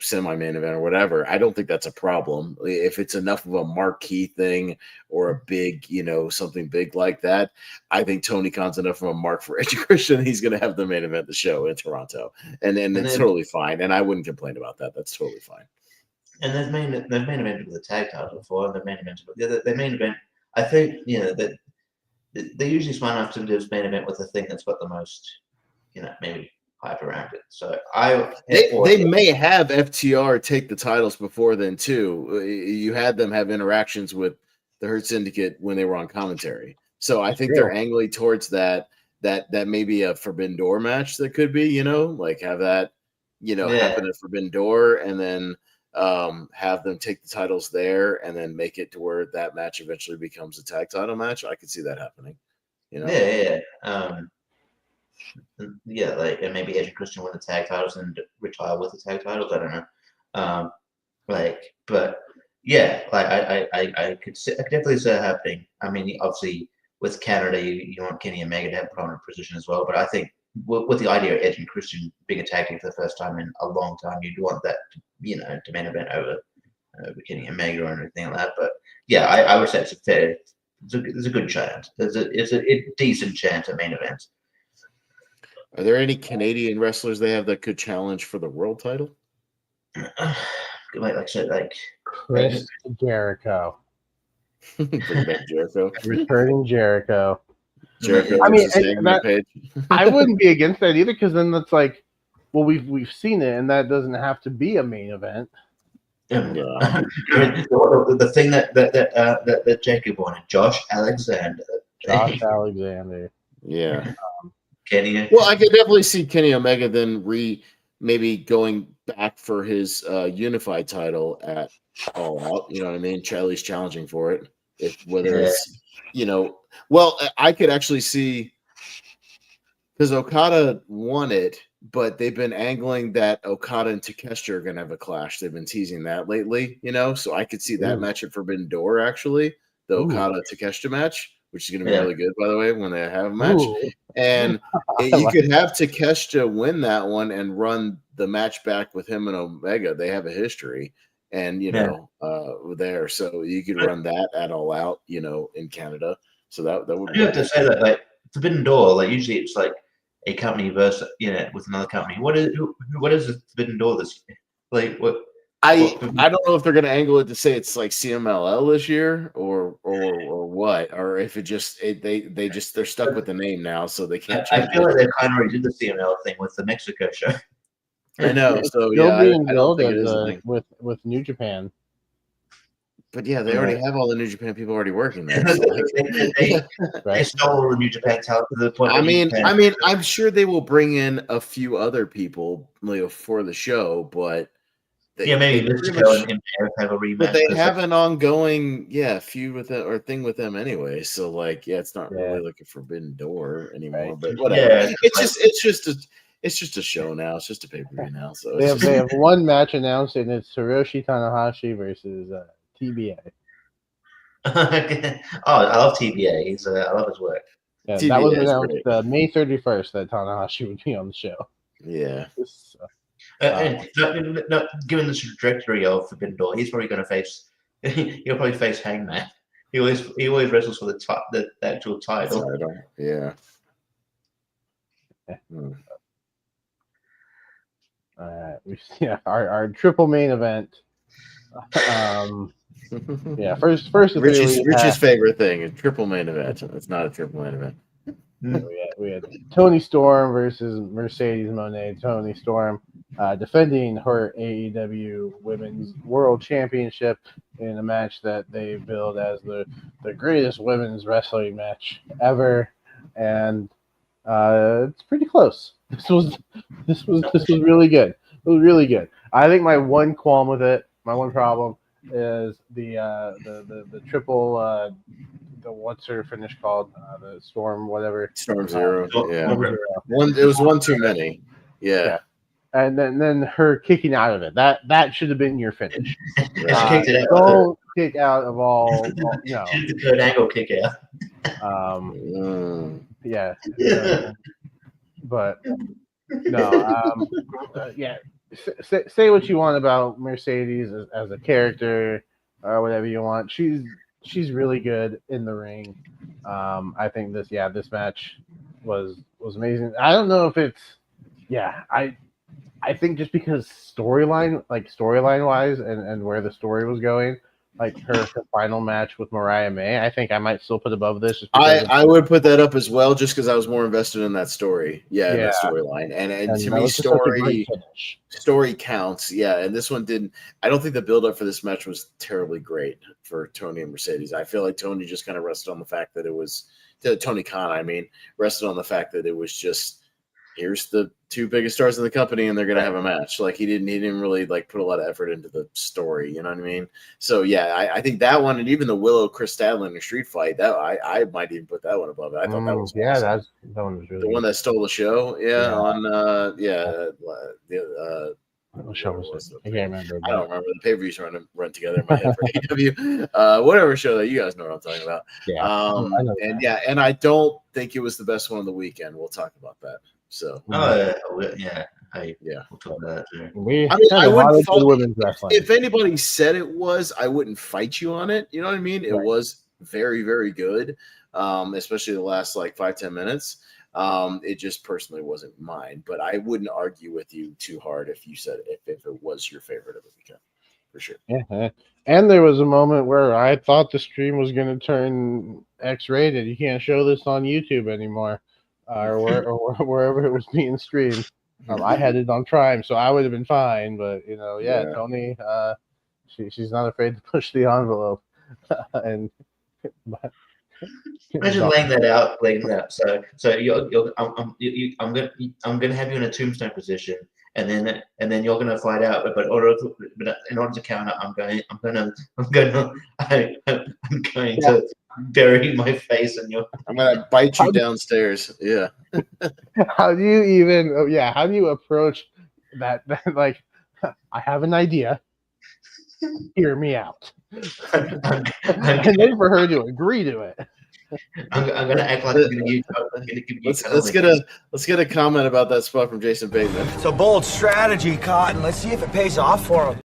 semi-main event or whatever. I don't think that's a problem if it's enough of a marquee thing or a big something big like that. I think Tony Khan's enough of a mark for Edge Christian. He's going to have the main event the show in Toronto, and it's totally fine. And I wouldn't complain about that. That's totally fine. And they've main evented with the tag title before, and the main event. The main event, I think, that they usually smart enough to do this main event with the thing that's got the most, maybe hype around it. So they may have FTR take the titles before then too. You had them have interactions with the Hurt Syndicate when they were on commentary. So I think they're angling towards that may be a Forbidden Door match that could be, like have that, happen at Forbidden Door, and then have them take the titles there and then make it to where that match eventually becomes a tag title match. I could see that happening. And maybe Edge and Christian win the tag titles and retire with the tag titles. I don't know. I could definitely see it happening. I mean, obviously with Canada, you want Kenny Omega to have a prominent position as well. But I think with the idea of Edge and Christian being a tag team for the first time in a long time, you'd want that, to main event over Kenny Omega or anything like that. But I would say it's a good chance. It's a decent chance at main events. Are there any Canadian wrestlers they have that could challenge for the world title? Chris Jericho. Bring back Jericho. Returning Jericho. I mean, I wouldn't be against that either, because then that's like, well, we've seen it, and that doesn't have to be a main event. The thing that Jacob wanted, Josh Alexander. Yeah. Kenny. Well, I could definitely see Kenny Omega then maybe going back for his unified title at All Out. You know what I mean? Charlie's challenging for it. It's well, I could actually see, because Okada won it, but they've been angling that Okada and Takeshita are going to have a clash. They've been teasing that lately, so I could see that match at Forbidden Door, actually, the Okada Takeshita match, which is going to be really good, by the way, when they have a match. And you could have Takeshita win that one and run the match back with him and Omega. They have a history, and there, so you could run that at All Out, in Canada. So that would. You have to say that, like, Forbidden Door, like usually it's like a company versus with another company. What is the Forbidden Door this year? Like what I don't know if they're going to angle it to say it's like CMLL this year or what, or if they're stuck with the name now, so they can't change I feel it. like they kind of already did the CML thing with the Mexico show. I know. So Still yeah, being I don't billed think it as is a thing. with New Japan. But yeah, they already have all the New Japan people already working there. So They stole the New Japan talent to the point. I mean, I'm sure they will bring in a few other people, for the show, but maybe Mexico and MJF have a rematch. But they have an ongoing feud with them or thing with them anyway. So it's not really like a forbidden door anymore. Right. But whatever. Yeah, it's just a show now. It's just a pay-per-view now. So they have one match announced, and it's Hiroshi Tanahashi versus TBA. I love TBA. I love his work. Yeah, that was announced May 31st that Tanahashi would be on the show. Yeah. And given the trajectory of Forbidden Door, he's probably going to face. He'll probably face Hangman. He always wrestles for the actual title. Yeah. Our triple main event. First. Rich's favorite thing is triple main event. It's not a triple main event. We had Toni Storm versus Mercedes Moné. Toni Storm defending her AEW Women's World Championship in a match that they billed as the greatest women's wrestling match ever, and it's pretty close. This was really good. It was really good. I think my one qualm with it, my one problem, is the triple. What's her finish called? The Storm, whatever. Storm Zero. It was one too many. Yeah. And then her kicking out of it. That should have been your finish. Don't kick out of all. No. Good angle kick out. Yeah. But no. Say what you want about Mercedes as a character or whatever you want. She's really good in the ring. I think this match was amazing. I don't know if it's I think just because storyline wise and where the story was going, like her final match with Mariah May, I think I might still put above this. I would put that up as well, just because I was more invested in that story. In that storyline, and to me, story counts. Yeah, and this one didn't. I don't think the build up for this match was terribly great for Tony and Mercedes. I feel like Tony just kind of rested on the fact that it was Tony Khan. Rested on the fact that it was just, here's the two biggest stars in the company, and they're gonna have a match. Like he didn't really put a lot of effort into the story. You know what I mean? So I think that one, and even the Willow Chris Statlander street fight, that I might even put that one above it. I thought that was awesome. That one was really the one that stole the show. What show was it? I can't remember. I don't remember. The pay-per-views run together in my head for AEW. Whatever show that you guys know what I'm talking about. And I don't think it was the best one of the weekend. We'll talk about that. So we'll talk about that too. I wouldn't if anybody said it was, I wouldn't fight you on it. You know what I mean? It was very, very good, especially the last 5-10 minutes. It just personally wasn't mine, but I wouldn't argue with you too hard if you said if it was your favorite of the weekend, for sure. Yeah, and there was a moment where I thought the stream was going to turn X-rated. You can't show this on YouTube anymore, or wherever it was being streamed. I had it on Prime, so I would have been fine. But Tony, she's not afraid to push the envelope, and. Imagine laying that out. So I'm gonna have you in a tombstone position, and then you're gonna fight out. But in order to counter, I'm going to bury my face in your. I'm gonna bite you downstairs. Yeah. How do you even? How do you approach that? I have an idea. Hear me out. And then for her to agree to it. I'm gonna act like I'm gonna give you. Let's get a comment about that spot from Jason Bateman. It's a bold strategy, Cotton. Let's see if it pays off for him.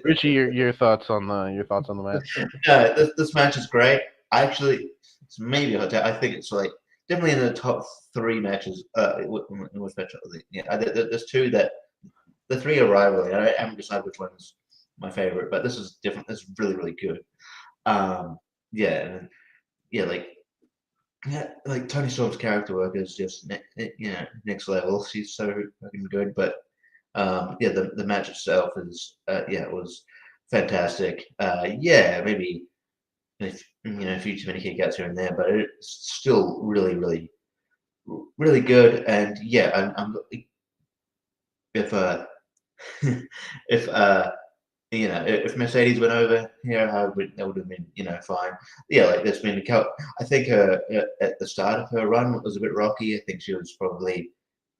Richie, your thoughts on the match? This match is great. It's maybe I think it's definitely in the top 3 matches. In which match? Yeah, there's 2 that the 3 are rivaling. I haven't decided which one's my favorite, but this is different. This is really, really good. Yeah, and yeah, like Tony Storm's character work is just next level. She's so fucking good. But yeah, the match itself is it was fantastic. Yeah, maybe a few too many kickouts here and there, but it's still really, really, really good. And yeah, I'm if if if Mercedes went over here, that would have been fine. Yeah, like there's been I think at the start of her run it was a bit rocky. I think she was probably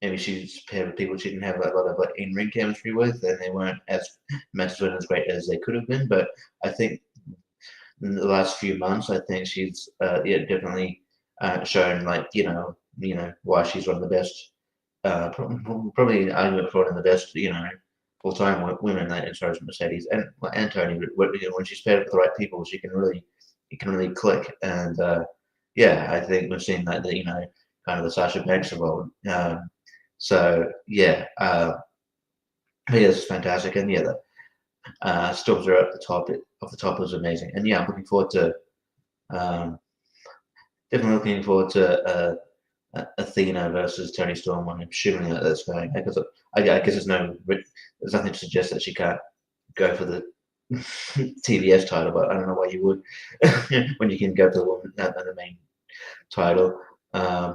maybe she's paired with people she didn't have a lot of in-ring chemistry with, and they weren't as matches weren't as great as they could have been. But I think in the last few months, I think she's definitely shown why she's one of the best. Probably an argument for one of the best full-time women as far as Mercedes and Tony. When she's paired with the right people, it can really click. And I think we've seen that kind of the Sasha Banks of old. So yeah, it's fantastic, and yeah, the Storms are at the top. Off the top was amazing, and yeah, I'm looking forward to. Definitely looking forward to Athena versus Tony Storm. I'm assuming that's going because I guess there's nothing to suggest that she can't go for the TBS title, but I don't know why you would when you can go to the main title.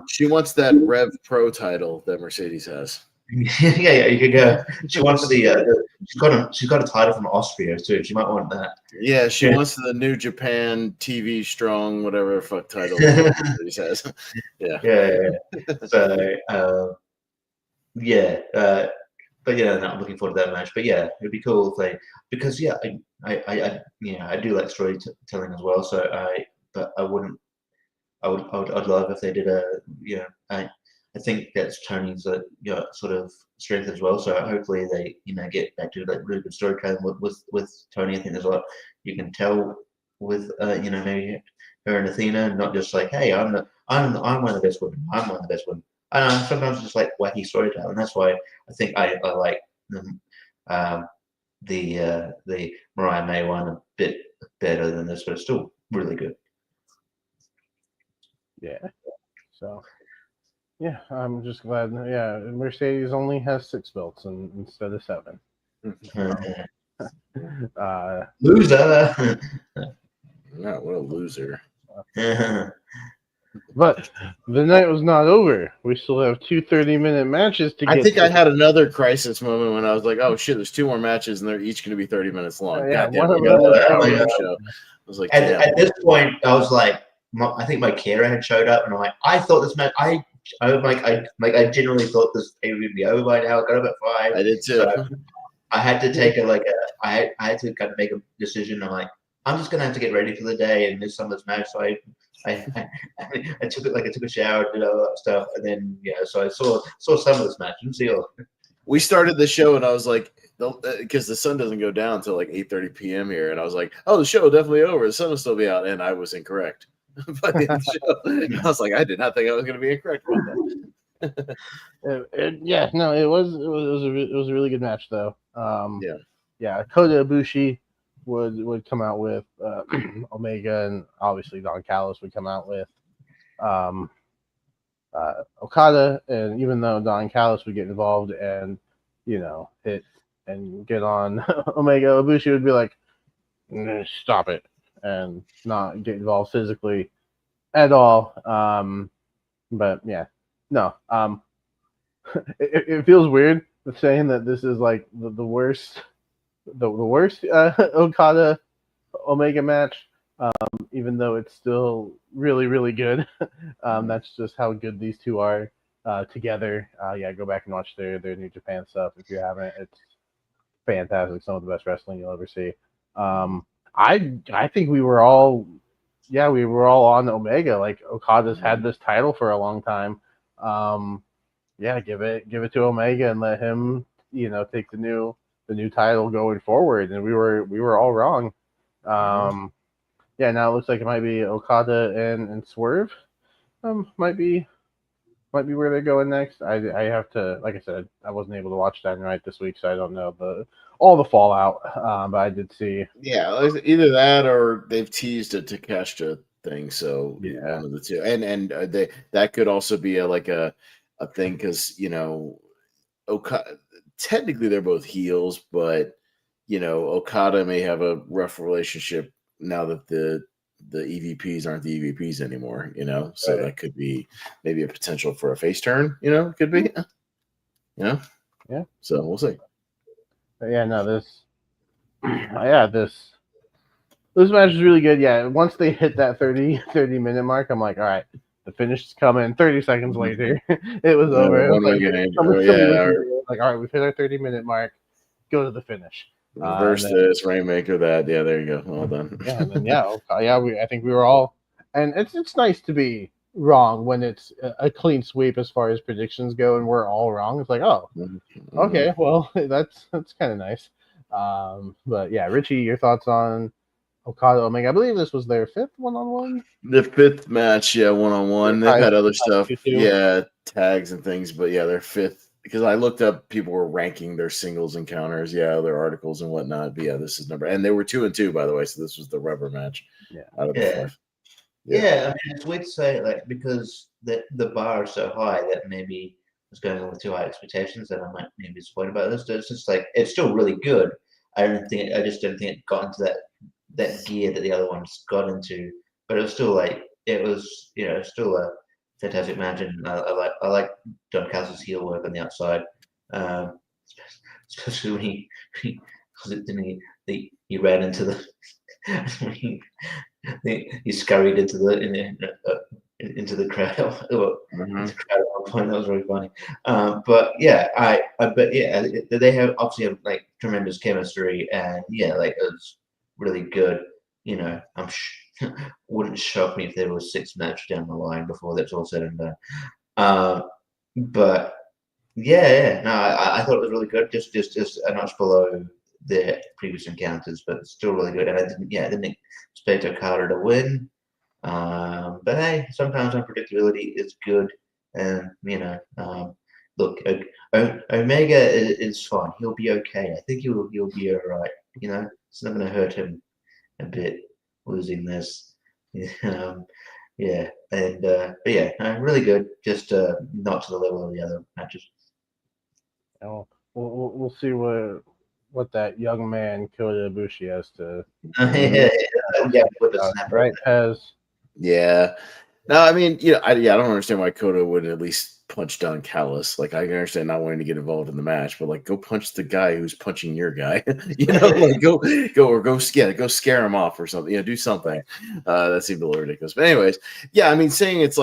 She wants that Rev Pro title that Mercedes has. Yeah, you could go. She wants she's got a title from Austria too. She might want that. Yeah, she wants the New Japan TV Strong whatever fuck title she says. Yeah. So but yeah, no, I'm looking forward to that match. But yeah, it'd be cool if they because I do like storytelling as well. So I'd love if they did I think that's Tony's sort of strength as well. So hopefully they get back to really good storytelling with Tony. I think there's a lot you can tell with maybe her and Athena, not just like, hey, I'm one of the best women. I'm one of the best women. I know sometimes it's just like wacky storytelling. That's why I think I like the Mariah May one a bit better than this, but it's still really good. Yeah. So. Yeah, I'm just glad. Yeah, Mercedes only has 6 belts instead of 7. Loser. Yeah, what a loser. But the night was not over. We still have 2 30-minute matches to get. I think I had another crisis moment when I was like, "Oh shit, there's 2 more matches and they're each going to be 30 minutes long." Yeah, God damn, we got another hour of show. I was like, at this point, I was like, I think my carer had showed up, and I'm like, I thought this match. I genuinely thought this would be over by now. I got up at 5. I did too. So I had to take I had to kind of make a decision. I'm like, I'm just gonna have to get ready for the day and miss some of this match. So I took it I took a shower, did all that stuff, and then so I saw some of this match. Didn't see all. We started the show, and I was like, because the sun doesn't go down until like 8:30 p.m. here, and I was like, oh, the show definitely over. The sun will still be out, and I was incorrect. By the end of the show, I was like, I did not think I was going to be incorrect about that. It was a really good match though. Kota Ibushi would come out with Omega, and obviously Don Callis would come out with Okada. And even though Don Callis would get involved and hit and get on Omega, Ibushi would be like, stop it, and not get involved physically at all. It feels weird saying that this is like the worst Okada Omega match, even though it's still really, really good. That's just how good these two are together. Go back and watch their New Japan stuff if you haven't. It's fantastic. Some of the best wrestling you'll ever see. I think we were all on Omega. Like Okada's had this title for a long time. Give it to Omega and let him, take the new title going forward. And we were all wrong. Now it looks like it might be Okada and Swerve might be where they're going next. I have to, like I said, I wasn't able to watch Dynamite this week, so I don't know all the fallout. But I did see. Yeah, either that or they've teased a Takeshita thing. So Yeah. one of the two, and that could also be a thing because technically they're both heels, but Okada may have a rough relationship now that the EVPs aren't the EVPs anymore, so that could be maybe a potential for a face turn, could be, Yeah. So we'll see. But yeah, no, this match is really good. Yeah, once they hit that 30 minute mark, I'm like, all right, the finish is coming. 30 seconds later, it was over. It was like, all right, we've hit our 30-minute mark. Go to the finish. Reverse this, Rainmaker that. Yeah, there you go. Well done. Yeah, and then I think we were all, and it's nice to be wrong when it's a clean sweep as far as predictions go, and we're all wrong. It's like, oh, okay, well, that's kind of nice. But yeah, Richie, your thoughts on Okada Omega? I believe this was their 5th one-on-one. The 5th match, yeah, one-on-one. They've had other stuff, tags and things, but yeah, their 5th. Because I looked up, people were ranking their singles encounters, their articles and whatnot. But yeah, this is number, and they were 2-2, by the way. So this was the rubber match. Out of the 5. Yeah, I mean, it's weird to say, because the bar is so high that maybe it's going on with too high expectations that I might be disappointed about this. But it's just it's still really good. I just don't think it got into that gear that the other ones got into. But it was still still a fantastic match, and I like Don Castle's heel work on the outside, especially when he ran into the he scurried into the crowd. Into the crowd at one point. That was really funny. But yeah, they have obviously have tremendous chemistry, and it was really good. Wouldn't shock me if there was 6 matches down the line before that's all said and done. But I thought it was really good. Just a notch below the previous encounters, but still really good. And I didn't expect Okada to win. But hey, sometimes unpredictability is good. And look, Omega is fine. He'll be okay. I think he'll be all right. It's not going to hurt him a bit losing this. Really good. Just not to the level of the other matches. We'll see what that young man Kota Ibushi has to. Right, Pez. Yeah. No, I mean, I don't understand why Kota wouldn't at least punch Don Callis. I can understand not wanting to get involved in the match, but go punch the guy who's punching your guy. Go scare him off or something. Do something. That seemed a little ridiculous. But anyways, yeah, I mean, saying it's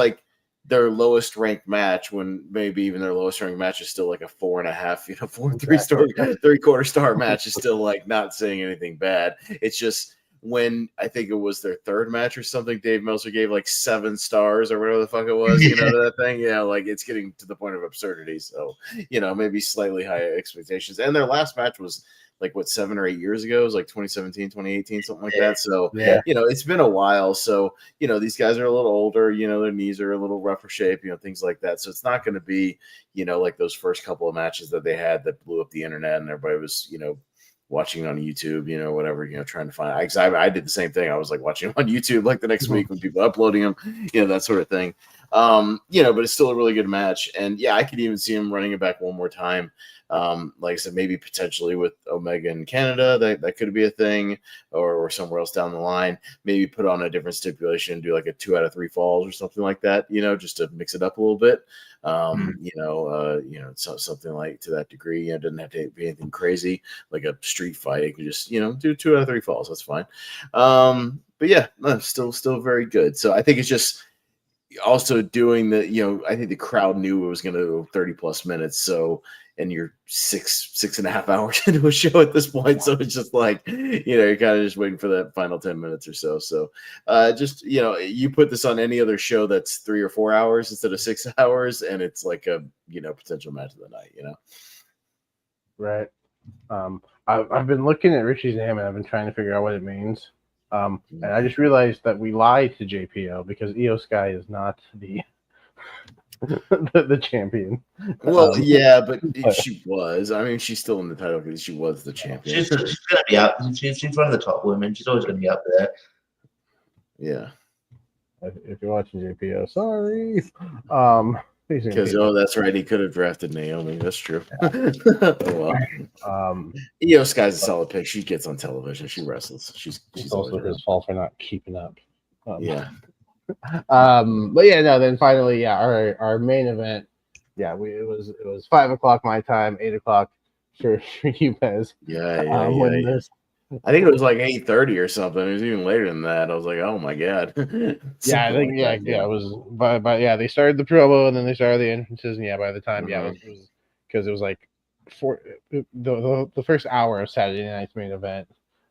their lowest ranked match when maybe even their lowest ranked match is still a 4.5, 4 and 3/4 star match is still not saying anything bad. It's just when I think it was their 3rd match or something, Dave Meltzer gave 7 stars or whatever the fuck it was, that thing. It's getting to the point of absurdity. So, maybe slightly higher expectations. And their last match was 7 or 8 years ago. It was 2017, 2018, something like that. So, it's been a while. So, these guys are a little older, their knees are a little rougher shape, things like that. So it's not going to be, those first couple of matches that they had that blew up the internet and everybody was, watching on YouTube, whatever, trying to find. I did the same thing. I was watching on YouTube the next week when people uploading them, that sort of thing. But it's still a really good match. And I could even see him running it back one more time. Like I said, maybe potentially with Omega in Canada, that could be a thing, or somewhere else down the line. Maybe put on a different stipulation, do a 2 out of 3 falls or something like that, just to mix it up a little bit. Something to that degree. It doesn't have to be anything crazy like a street fight. It could just, do 2 out of 3 falls. That's fine. But yeah, no, still very good. So I think it's just also doing I think the crowd knew it was going to go 30 plus minutes. So, and you're 6.5 hours into a show at this point. So it's just you're kind of just waiting for that final 10 minutes or so. So you put this on any other show that's 3 or 4 hours instead of 6 hours. And it's a, potential match of the night, Right. I've been looking at Richie's name and I've been trying to figure out what it means. And I just realized that we lied to JPO because Io Sky is not the the champion. Well, yeah, but but- she was. I mean, she's still in the title because she was the champion. She's going to be up. She's one of the top women. She's always going to be up there. Yeah. If you're watching JPO, sorry. Because that's right, he could have drafted Naomi. That's true. Oh, well. Io Sky's a solid pick. She gets on television. She wrestles. She's also his fault for not keeping up. Yeah. But yeah, no. Then finally, yeah, our main event. Yeah, it was 5 o'clock my time, 8 o'clock for you, Pez. Yeah. I think it was like 8:30 or something. It was even later than that. I was like, oh my god. Yeah, I think it was. But yeah, they started the promo and then they started the entrances, and yeah, by the time it was because it was like the first hour of Saturday night's main event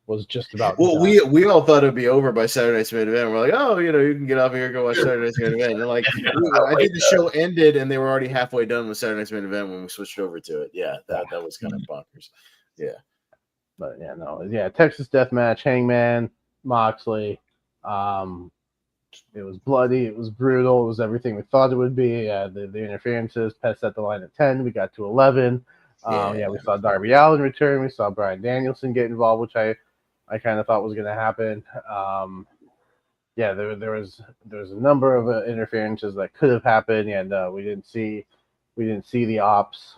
was just about. Well, we all thought it'd be over by Saturday night's main event. We're like, oh, you can get off here, go watch Saturday night's main event. And like, I think the show ended and they were already halfway done with Saturday night's main event when we switched over to it. Yeah, that was kind of bonkers. Yeah. But yeah, no, yeah, Texas Death Match, Hangman, Moxley. It was bloody, it was brutal, it was everything we thought it would be. The interferences, Pet set the line at 10, we got to 11. We saw Darby Allin return, we saw Bryan Danielson get involved, which I kind of thought was going to happen. There was a number of interferences that could have happened, and we didn't see the ops.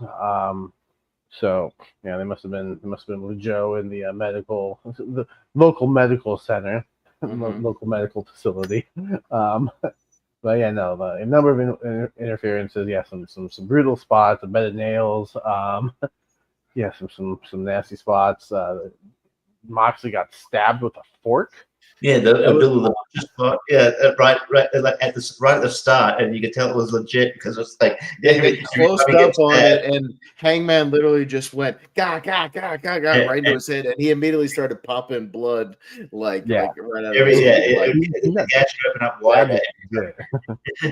So yeah, they must have been with Joe in the the local medical center, local medical facility. But yeah, no, a number of interferences. Yeah, some brutal spots, a bed of nails. Some nasty spots. Moxley got stabbed with a fork. Yeah, the middle of the spot. Yeah, right, like at the start, and you could tell it was legit because it's like they closed up on it, and Hangman literally just went right into his head, and he immediately started popping blood, like right out of his head. The gash opened up wide.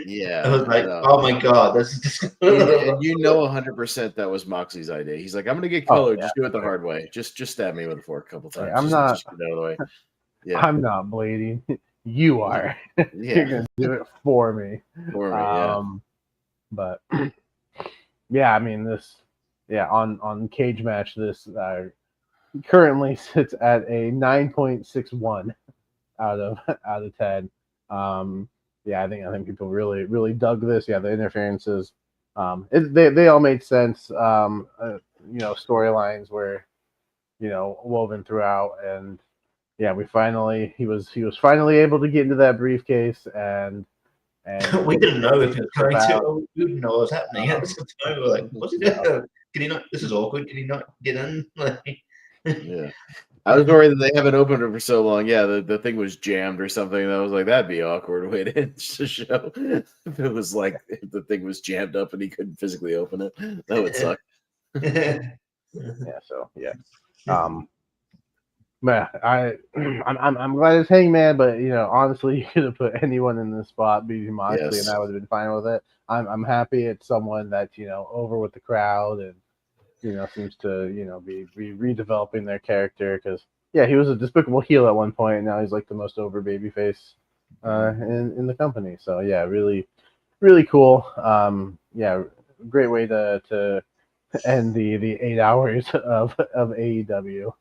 Yeah, I was like, oh my god, this is just. And 100% that was Moxley's idea. He's like, I'm gonna get color, just do it the hard way. Just stab me with a fork a couple times. Just get out of the way. Yeah. I'm not bleeding. You are. You're gonna do it for me. But yeah, I mean on Cage Match, this currently sits at a 9.61 out of 10. I think people really dug this. Yeah, the interferences. They all made sense. Storylines were woven throughout, and yeah, he was finally able to get into that briefcase, and we didn't know if it was going to. We didn't know what was happening. At the time, we were like, "What's he doing? Can he not? This is awkward. Can he not get in?" Yeah, I was worried that they haven't opened it for so long. Yeah, the thing was jammed or something. And I was like, that'd be awkward way to end the show. If it was like if the thing was jammed up and he couldn't physically open it, that would suck. I'm glad it's Hangman, but honestly, you could have put anyone in this spot, beating Moxley, and I would have been fine with it. I'm happy it's someone that over with the crowd and seems to be redeveloping their character, because he was a despicable heel at one point, and now he's like the most over babyface in the company. So yeah, really cool. Great way to end the 8 hours of AEW.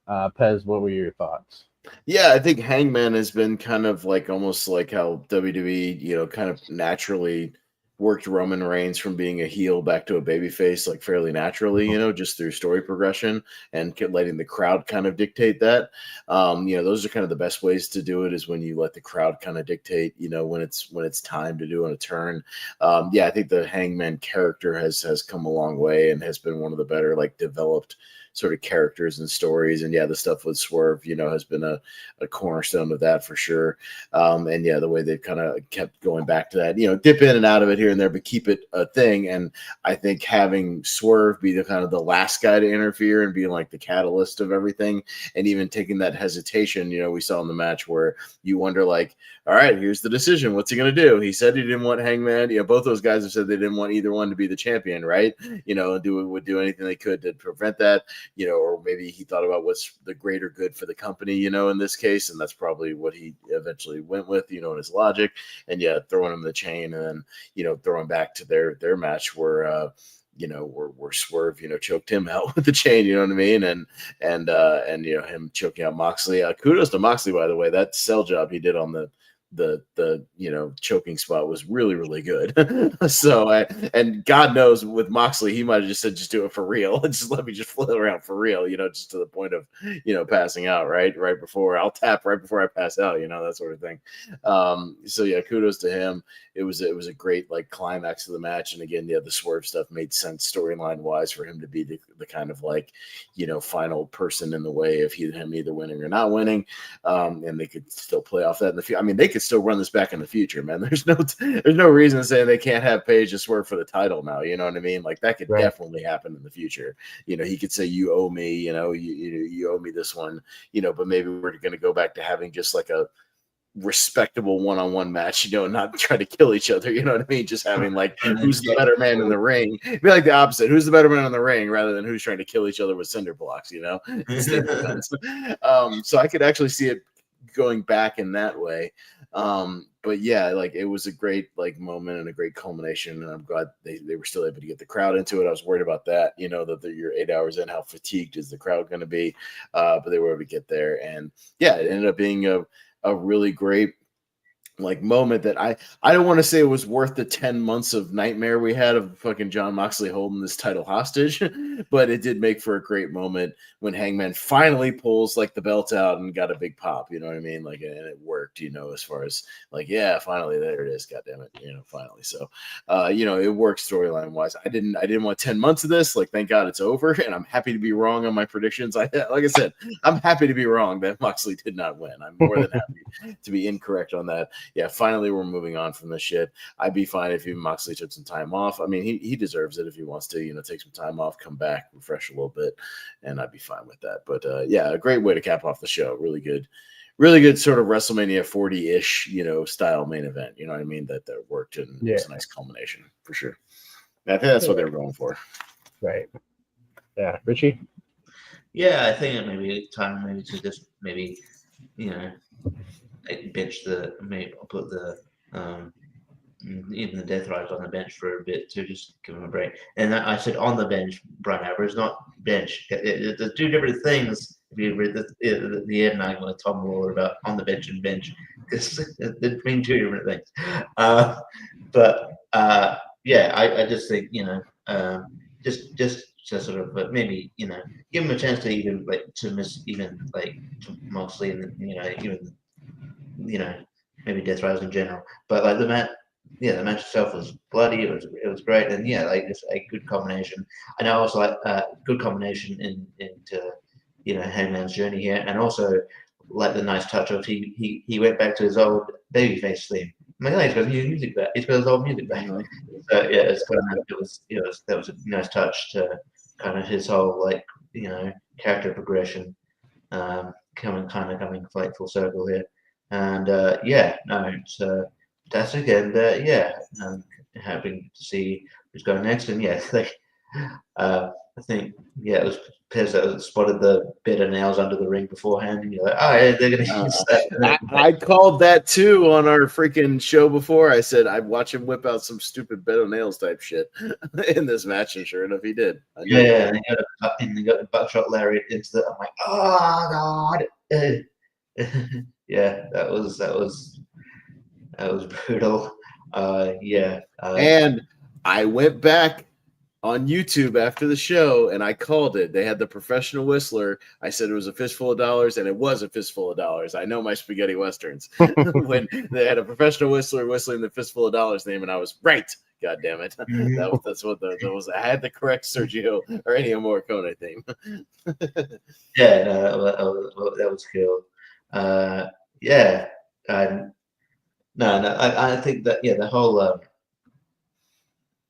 Pez, what were your thoughts? Yeah, I think Hangman has been kind of like almost like how WWE, kind of naturally worked Roman Reigns from being a heel back to a babyface, like fairly naturally, just through story progression and letting the crowd kind of dictate that. Those are kind of the best ways to do it, is when you let the crowd kind of dictate, when it's time to do a turn. I think the Hangman character has come a long way and has been one of the better, like, developed sort of characters and stories. And the stuff with Swerve, has been a cornerstone of that for sure. The way they've kind of kept going back to that, dip in and out of it here and there, but keep it a thing. And I think having Swerve be the kind of the last guy to interfere and being like the catalyst of everything, and even taking that hesitation, we saw in the match where you wonder, like, all right, here's the decision. What's he going to do? He said he didn't want Hangman. Both those guys have said they didn't want either one to be the champion, right? Would do anything they could to prevent that. Or maybe he thought about what's the greater good for the company, in this case, and that's probably what he eventually went with, in his logic. And throwing him the chain and then, throwing back to their match where where Swerve, choked him out with the chain, you know what I mean? And him choking out Moxley. Kudos to Moxley, by the way. That sell job he did on the choking spot was really, really good. So and God knows with Moxley, he might have just said, just do it for real and just let me just flail around for real, just to the point of, passing out right before I'll tap right before I pass out, that sort of thing. So yeah, kudos to him. It was a great like climax of the match. And again, the Swerve stuff made sense storyline wise for him to be the kind of like, final person in the way of him either winning or not winning. And they could still play off that in the future. I mean, they could still run this back in the future, man. There's no reason to say they can't have Paige just Swerve for the title now. You know what I mean? Like that could definitely happen in the future. He could say, you owe me, you owe me this one, but maybe we're going to go back to having just like a respectable one-on-one match, not try to kill each other, you know what I mean? Just having like who's the better man in the ring. It'd be like the opposite. Who's the better man in the ring rather than who's trying to kill each other with cinder blocks, So I could actually see it going back in that way. But yeah, like it was a great like moment and a great culmination, and I'm glad they were still able to get the crowd into it. I was worried about that, that you're 8 hours in, how fatigued is the crowd going to be? But they were able to get there, and yeah, it ended up being a really great like moment that I don't want to say it was worth the 10 months of nightmare we had of fucking John Moxley holding this title hostage, but it did make for a great moment when Hangman finally pulls like the belt out and got a big pop, you know what I mean? Like, and it worked, as far as like, yeah, finally there it is. God damn it. Finally. So, it worked storyline wise. I didn't want 10 months of this. Like, thank God it's over, and I'm happy to be wrong on my predictions. Like I said, I'm happy to be wrong that Moxley did not win. I'm more than happy to be incorrect on that. Yeah, finally we're moving on from this shit. I'd be fine if even Moxley took some time off. I mean, he deserves it if he wants to, take some time off, come back, refresh a little bit, and I'd be fine with that. But yeah, a great way to cap off the show. Really good sort of WrestleMania 40-ish, style main event. You know what I mean? That worked, and it was a nice culmination for sure. I think that's what they were going for. Right. Yeah, Richie. Yeah, I think it may be time to just bench put the even the Death Riders on the bench for a bit to just give them a break. And I said on the bench, Brian Albert, not bench. There's two different things. If you read the end argument with Tom Lawler about on the bench and bench, because they mean two different things. Yeah, I just think just sort of maybe give him a chance to even to Moxley and even maybe Death Riders in general. But like the match itself was bloody. It was great, and just a good combination. And I also like good combination into Hangman's journey here, and also like the nice touch of he went back to his old babyface theme. I'm like, he's got his music back. He's got his old music back. So yeah, that was a nice touch to kind of his whole character progression, coming full circle here. And it's fantastic, and happy to see who's going next. And I think it was Pez that spotted the bed of nails under the ring beforehand, and you're like, oh, yeah, they're going to use that. I called that too on our freaking show before. I said I'd watch him whip out some stupid bed of nails type shit in this match, and sure enough, he did. And he got the buckshot lariat into the. I'm like, oh god. Yeah, that was brutal. And I went back on YouTube after the show and I called it. They had the professional whistler. I said it was a fistful of dollars, and it was a fistful of dollars. I know my spaghetti westerns. When they had a professional whistler whistling the fistful of dollars name, and I was right. God damn it. That's what that was. I had the correct Sergio or Ennio Morricone theme. That was cool. I think that the whole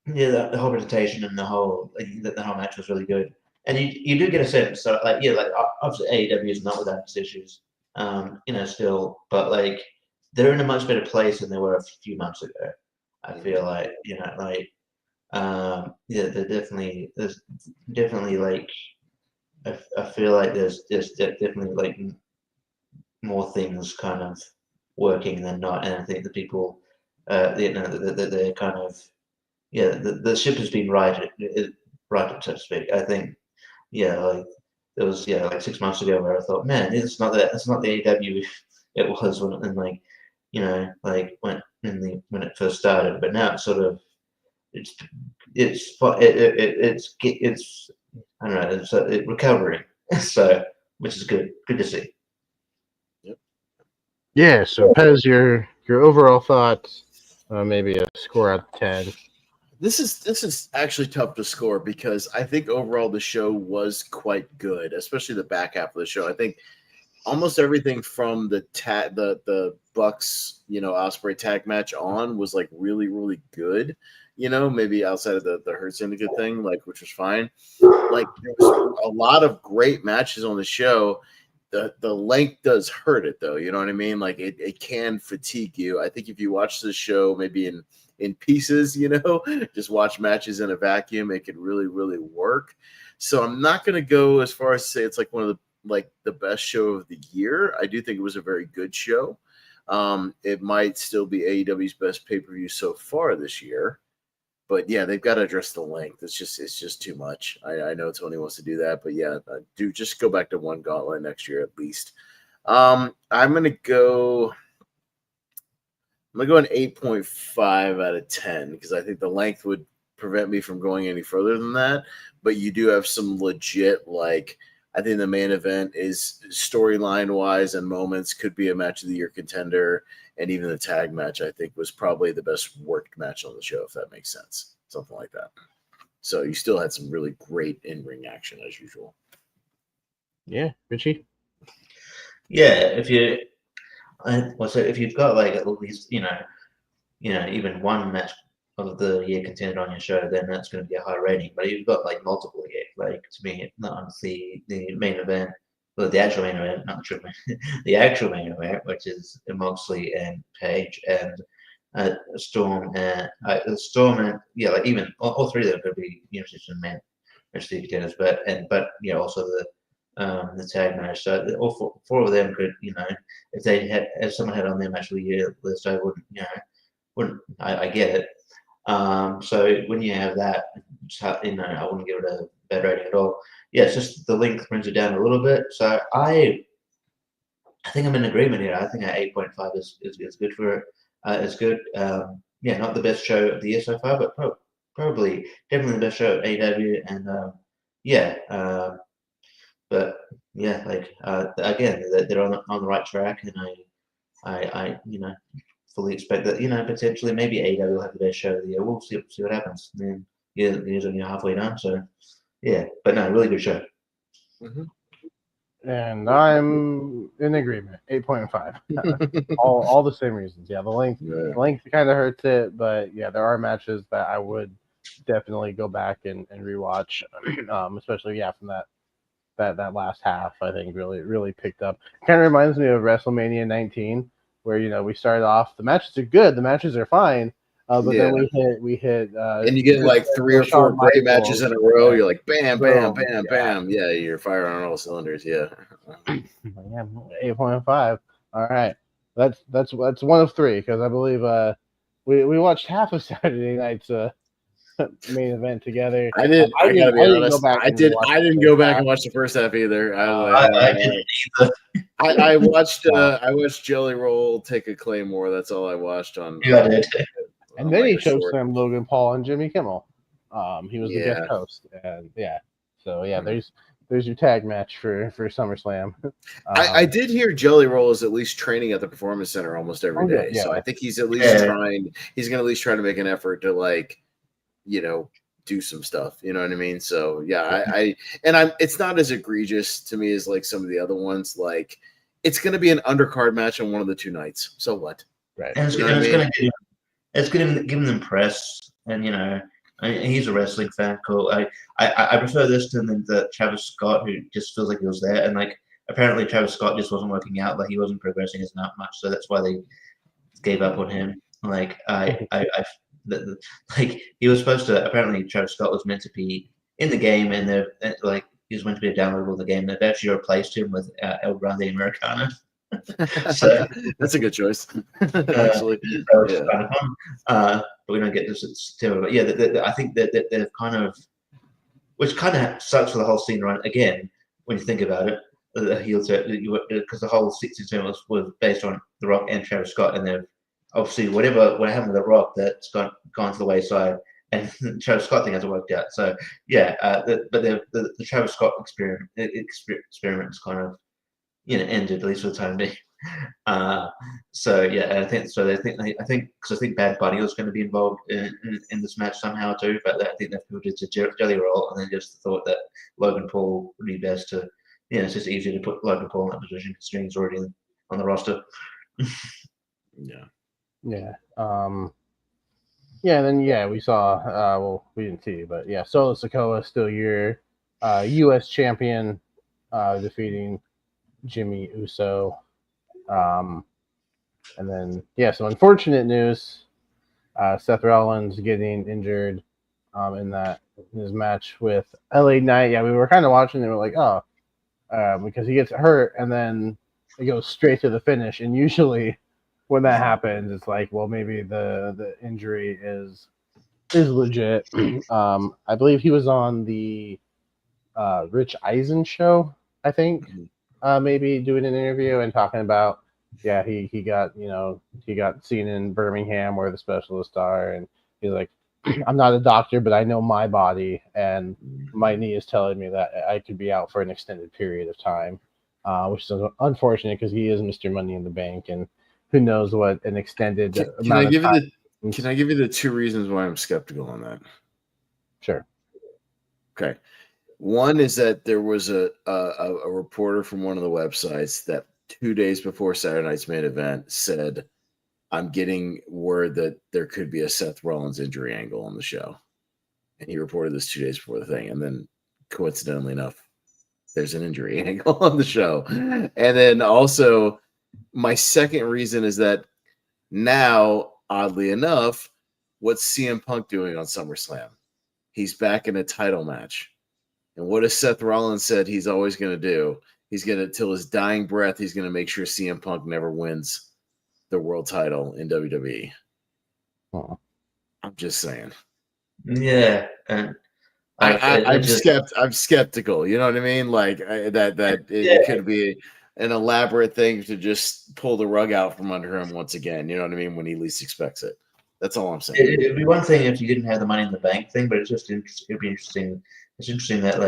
the whole presentation and the whole match was really good, and you do get a sense. So obviously AEW is not without its issues, still, but they're in a much better place than they were a few months ago. I feel there's definitely I feel like there's definitely more things kind of working than not, and I think the people they're kind of the ship has been righted, so to speak. I think, like there was like 6 months ago where I thought, man, it's not the AEW it was when like when it first started, but now it's sort of it's I don't know, it's recovering, so which is good to see. Yeah. So, Pez, your overall thoughts, maybe a score out of 10. This is actually tough to score because I think overall the show was quite good, especially the back half of the show. I think almost everything from the Bucks, Ospreay tag match on was like really, really good. Maybe outside of the Hurt Syndicate thing, like, which was fine. Like, there was a lot of great matches on the show. The length does hurt it, though. You know what I mean? Like, it can fatigue you. I think if you watch the show maybe in pieces, just watch matches in a vacuum, it could really, really work. So I'm not going to go as far as to say it's like one of the best show of the year. I do think it was a very good show. It might still be AEW's best pay-per-view so far this year. But yeah, they've got to address the length. It's just too much. I know Tony wants to do that, but yeah, do just go back to one gauntlet next year at least. I'm gonna go an 8.5 out of 10 because I think the length would prevent me from going any further than that. But you do have some legit, like, I think the main event is storyline wise and moments could be a match of the year contender. And even the tag match, I think, was probably the best worked match on the show, if that makes sense. Something like that. So you still had some really great in-ring action as usual. Yeah, Richie? Yeah, if you've got like at least even one match of the year contender on your show, then that's going to be a high rating. But if you've got like multiple here, like to me, not the main event, well, the actual main event, not the the actual main event, which is Moxley and Page and Storm and like even all three of them could be match the contenders, but also the tag match. So all four of them could, if someone had on their match of the year list, I I get it. So when you have that, I wouldn't give it a bad rating at all. Yeah, it's just the length brings it down a little bit. So I think I'm in agreement here. I think an 8.5 is good for it. It's good. Not the best show of the year so far, but probably definitely the best show at AEW. And but yeah, like again, they're on the right track, and I fully expect that potentially maybe AEW will have the best show of the year. We'll see what happens. And then the year's only halfway done, so yeah. But no, really good show. Mm-hmm. And I'm in agreement. 8.5. all the same reasons. Yeah, the length kind of hurts it, but yeah, there are matches that I would definitely go back and rewatch, especially from that last half. I think really picked up. Kind of reminds me of WrestleMania 19, where we started off. The matches are good. The matches are fine. But then we hit and you get like 3 or 4 great matches in a row. You're like bam, bam, bam, bam. Yeah, you're firing on all cylinders. Yeah. 8.5. All right, that's one of 3 because I believe we watched half of Saturday night's main event together. I gotta be honest. I didn't go back and watch the first half either. I didn't either. I watched Jelly Roll take a Claymore. That's all I watched on. Yeah, I did. And then he chokeslammed Logan Paul and Jimmy Kimmel. He was the guest host, and so there's your tag match for SummerSlam. I did hear Jelly Roll is at least training at the Performance Center almost every day. Yeah. So I think he's at least trying. He's going to at least try to make an effort to do some stuff. You know what I mean? So yeah, it's not as egregious to me as like some of the other ones. Like it's going to be an undercard match on one of the 2 nights. So what? Right. And it's going to give them press, and he's a wrestling fan. Cool. I prefer this to the Travis Scott, who just feels like he was there, and like apparently Travis Scott just wasn't working out, like he wasn't progressing as much, so that's why they gave up on him. Like he was supposed to. Apparently Travis Scott was meant to be in the game, and he was meant to be a downloadable in the game. They've actually replaced him with El Grande Americana. So that's a good choice. Actually, kind of fun. but we don't get this still. But yeah, I think that they've kind of, which kind of sucks for the whole scene run again when you think about it. The heel turn, because the whole 60 turn was based on The Rock and Travis Scott, and they've obviously what happened with The Rock that's gone to the wayside, and the Travis Scott thing hasn't worked out. So yeah, but the Travis Scott experiment is kind of ended, at least for the time being. So yeah, I think because I think Bad Bunny was going to be involved in this match somehow too, but I think they've moved it to Jelly Roll, and then just thought that Logan Paul would be best to. It's just easier to put Logan Paul in that position considering he's already on the roster. Yeah. Yeah. Yeah. Then we saw. Well, we didn't see, but yeah, Solo Sikoa still your U.S. champion, defeating Jimmy Uso. And then some unfortunate news. Seth Rollins getting injured in his match with LA Knight. Yeah, we were kind of watching and we're like, oh. Because he gets hurt and then it goes straight to the finish. And usually when that happens, it's like, well, maybe the injury is legit. I believe he was on the Rich Eisen show, I think, maybe doing an interview and talking about, he got seen in Birmingham where the specialists are. And he's like, I'm not a doctor, but I know my body, and my knee is telling me that I could be out for an extended period of time, which is unfortunate because he is Mr. Money in the Bank, and who knows what an extended amount of time. Can I give you the 2 reasons why I'm skeptical on that? Sure. Okay. One is that there was a reporter from one of the websites that 2 days before Saturday night's main event said, I'm getting word that there could be a Seth Rollins injury angle on the show. And he reported this 2 days before the thing. And then coincidentally enough, there's an injury angle on the show. And then also my second reason is that now, oddly enough, what's CM Punk doing on SummerSlam? He's back in a title match. And what has Seth Rollins said he's always going to do? He's going to, till his dying breath, he's going to make sure CM Punk never wins the world title in WWE. Oh. I'm just saying. Yeah, and I'm skeptical. You know what I mean? Like it could be an elaborate thing to just pull the rug out from under him once again. You know what I mean? When he least expects it. That's all I'm saying. It'd be one thing if you didn't have the Money in the Bank thing, but it'd be interesting. It's interesting that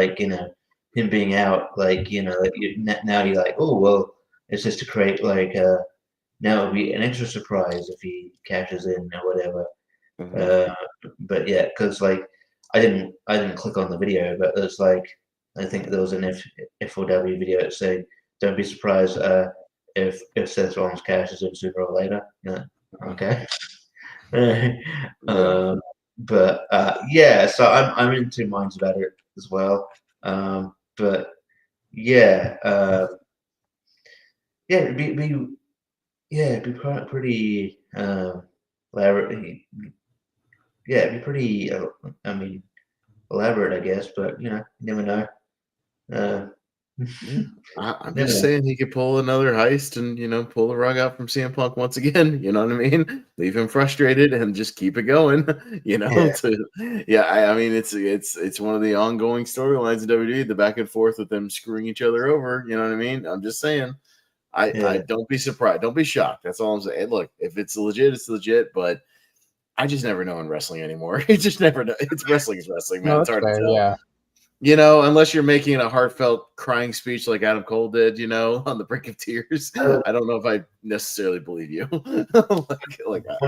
him being out, now you're like, oh well, it's just to create now it'll be an extra surprise if he cashes in or whatever. Mm-hmm. But yeah, because I didn't click on the video, but there's I think there was an FOW video that said, "Don't be surprised if Seth Rollins cashes in sooner or later." Okay. But so I'm in 2 minds about it as well. But it'd be pretty elaborate. Yeah, it'd be pretty. Elaborate, I guess. But you never know. I'm just saying he could pull another heist and pull the rug out from CM Punk once again. You know what I mean? Leave him frustrated and just keep it going. I mean it's one of the ongoing storylines in WWE, the back and forth with them screwing each other over. You know what I mean? I'm just saying. I don't be surprised. Don't be shocked. That's all I'm saying. Look, if it's legit, it's legit. But I just never know in wrestling anymore. You just never know. It's wrestling is wrestling, man. No, it's hard fair, to tell. Yeah. Unless you're making a heartfelt crying speech like Adam Cole did, on the brink of tears. I don't know if I necessarily believe you. When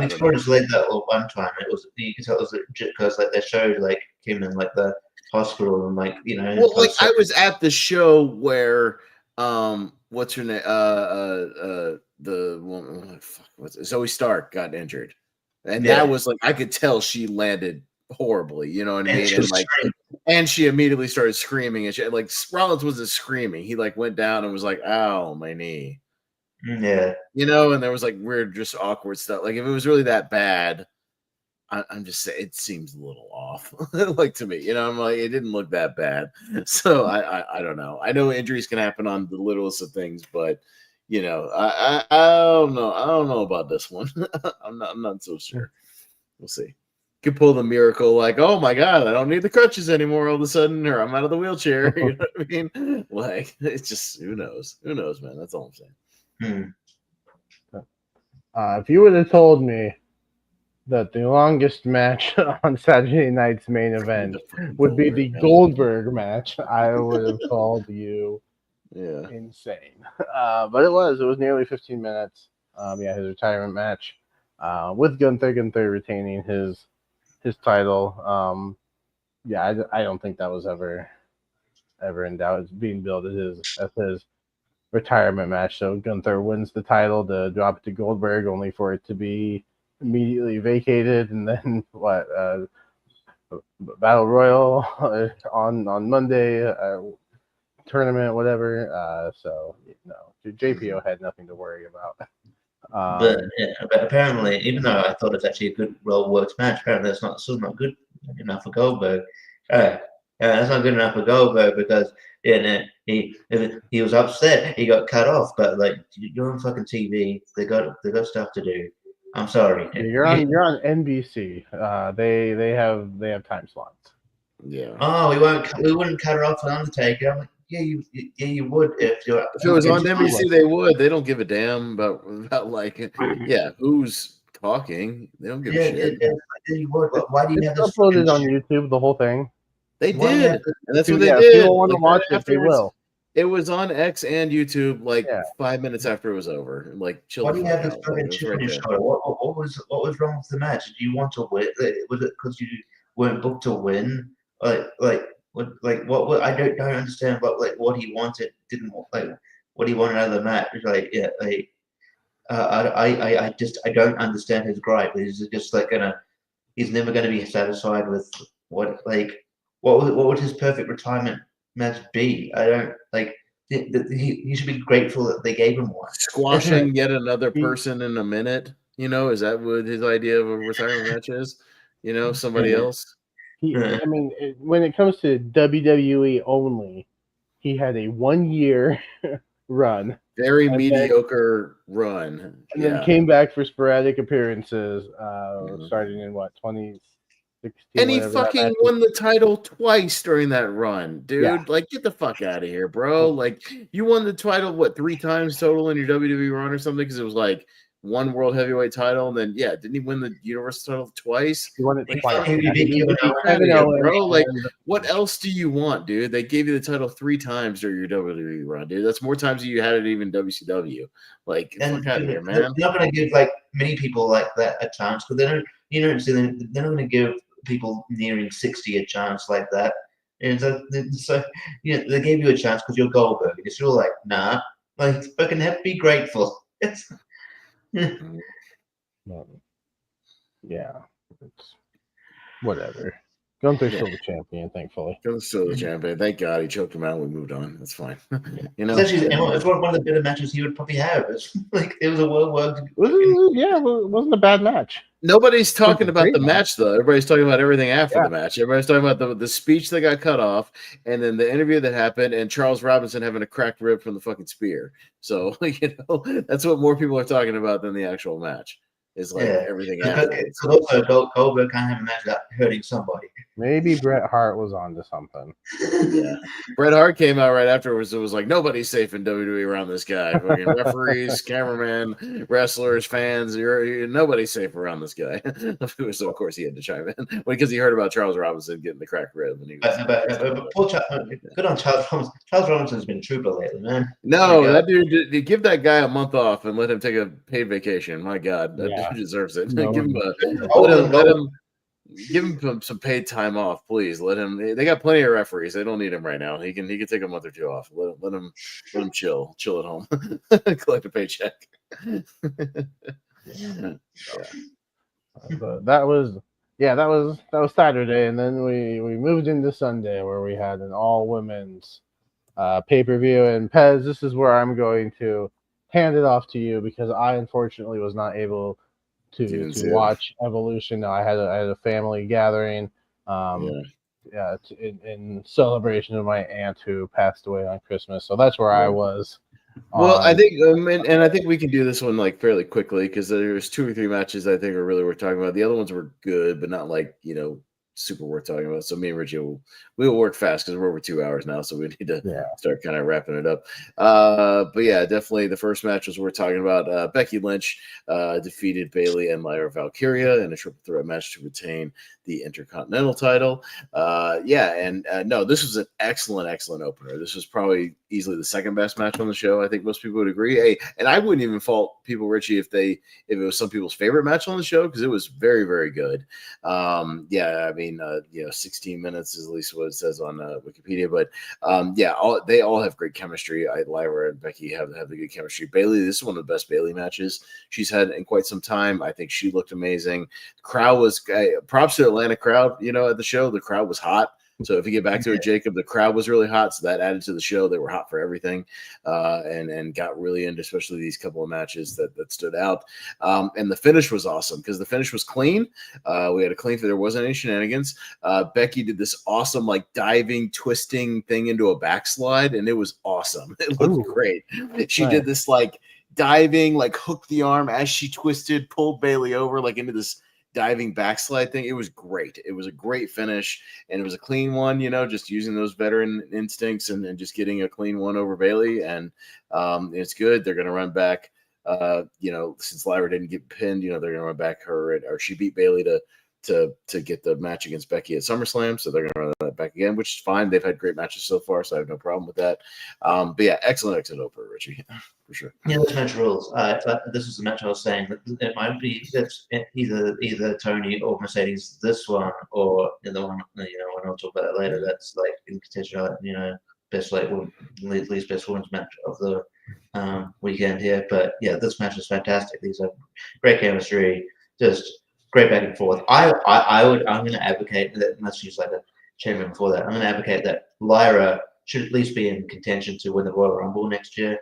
he tore his leg that one time, you could tell it was legit because they showed him in the hospital and Well, I was at the show where what's her name? The woman, Zoe Stark got injured, and that was I could tell she landed horribly. You know what I mean? And she immediately started screaming, and she Rollins wasn't screaming. He went down and was like, "Ow, my knee." Yeah. And there was weird, just awkward stuff. If it was really that bad, I'm just saying it seems a little off. To me, I'm it didn't look that bad. So I don't know. I know injuries can happen on the littlest of things, but I don't know. I don't know about this one. I'm not so sure. We'll see. could pull the miracle, like, oh my god, I don't need the crutches anymore all of a sudden, or I'm out of the wheelchair. You know what I mean? Like, it's just who knows, man. That's all I'm saying. If you would have told me that the longest match on Saturday night's main event would be the Goldberg match, I would have called you insane. But it was nearly 15 minutes. His retirement match with Gunther retaining his title. I don't think that was ever in doubt. It's being billed as his retirement match. So Gunther wins the title to drop it to Goldberg, only for it to be immediately vacated, and then Battle Royal on Monday, tournament, whatever. So no, JPO had nothing to worry about. But apparently, even though I thought it was actually a good, well-worked match, apparently it's still not good enough for Goldberg. That's not good enough for Goldberg because he was upset. He got cut off, but like you're on fucking TV. They got stuff to do. I'm sorry. You're on NBC. They have time slots. Yeah. Oh, we wouldn't cut her off for Undertaker. I'm like, yeah, you would if you're. If it was on NBC, they would. They don't give a damn about like, who's talking. They don't give a shit. You would. Why do you have this uploaded on YouTube? The whole thing. They did, and that's what they did. did. If people want to watch it, they will. It was on X and YouTube 5 minutes after it was over. Like, chill. Why do you have this fucking chip on your shoulder? What was wrong with the match? Did you want to win? Was it because you weren't booked to win? What I don't understand. What he wanted what he wanted out of the match. I don't understand his gripe. He's just he's never gonna be satisfied with what would his perfect retirement match be? I don't he should be grateful that they gave him one. Squashing yet another person in a minute, is that what his idea of a retirement match is? Somebody else. When it comes to WWE only, he had a 1 year run. Very mediocre run. And then came back for sporadic appearances, starting in 2016. And he fucking won the title twice during that run, dude. Yeah. Like, get the fuck out of here, bro. Like, you won the title, 3 times total in your WWE run or something? Because it was like one world heavyweight title, and then didn't he win the Universal title twice? He won it twice. Bro, like, what else do you want, dude? They gave you the title 3 times during your WWE run, dude. That's more times than you had it even WCW. Like, fuck out of here, man. They're not going to give many people like that a chance because they're not going to give people nearing 60 a chance like that. And so they gave you a chance because you're Goldberg. And you're still like, nah. Like, fucking have to be grateful. It's whatever. Gunther's still the champion, thankfully. Gunther's still the champion. Thank God he choked him out. We moved on. That's fine. It's one of the better matches he would probably have. It's it was a well-worked. It wasn't a bad match. Nobody's talking about the match, though. Everybody's talking about everything after the match. Everybody's talking about the speech that got cut off, and then the interview that happened, and Charles Robinson having a cracked rib from the fucking spear. So, that's what more people are talking about than the actual match. Is everything after. So also, Goldberg can't have a match without hurting somebody. Maybe Bret Hart was onto something. Bret Hart came out right afterwards. It was like, nobody's safe in WWE around this guy. Fucking referees, cameramen, wrestlers, fans. Nobody's safe around this guy. So of course he had to chime in because he heard about Charles Robinson getting the cracked rib. And he was, good on Charles Robinson. Charles Robinson's been trooper lately, man. No, that dude. Give that guy a month off and let him take a paid vacation. My God, that dude deserves it. Give him some paid time off, please. Let him. They got plenty of referees. They don't need him right now. He can take a month or 2 off. Let him chill at home, collect a paycheck. But that was Saturday, and then we moved into Sunday where we had an all women's pay-per-view. And Pez, this is where I'm going to hand it off to you because I unfortunately was not able to watch Evolution. No, I had a family gathering in celebration of my aunt who passed away on Christmas. So that's where I was Well, I think, and I think we can do this one like fairly quickly because there's 2 or 3 matches I think are really worth talking about. The other ones were good, but not like super worth talking about. So me and Richie we'll work fast because we're over 2 hours now, so we need to start kind of wrapping it up. But yeah, definitely the first match was worth talking about. Becky Lynch defeated Bayley and Lyra Valkyria in a triple threat match to retain the Intercontinental title. No, this was an excellent opener. This was probably easily the second best match on the show. I think most people would agree. Hey, and I wouldn't even fault people, Richie, if it was some people's favorite match on the show because it was very, very good. 16 minutes is at least what it says on Wikipedia. But they all have great chemistry. Lyra and Becky have the good chemistry. Bayley, this is one of the best Bayley matches she's had in quite some time. I think she looked amazing. The crowd was props to the Atlanta crowd. At the show, the crowd was hot. So if you get back to it, Jacob, the crowd was really hot, so that added to the show. They were hot for everything, and got really into especially these couple of matches that stood out. And the finish was awesome because the finish was clean. We had a clean, there wasn't any shenanigans. Becky did this awesome diving, twisting thing into a backslide, and it was awesome. It looked great. She did this diving, hooked the arm as she twisted, pulled Bayley over into this diving backslide thing. It was great. It was a great finish, and it was a clean one, just using those veteran instincts and just getting a clean one over Bayley. And it's good. They're going to run back, since Lyra didn't get pinned, they're going to run back her, or she beat Bayley to get the match against Becky at SummerSlam. So they're going to run that back again, which is fine. They've had great matches so far, so I have no problem with that. But yeah, excellent opener, Richie, for sure. Yeah, this match rules. This is the match I was saying. It might be either Tony or Mercedes this one, or the one when I'll talk about it later. That's in contention. Best least best women's match of the weekend here. But yeah, this match is fantastic. These are great chemistry. Just great back and forth. I'm going to advocate that. Let's use a chairman before that. I'm going to advocate that Lyra should at least be in contention to win the Royal Rumble next year.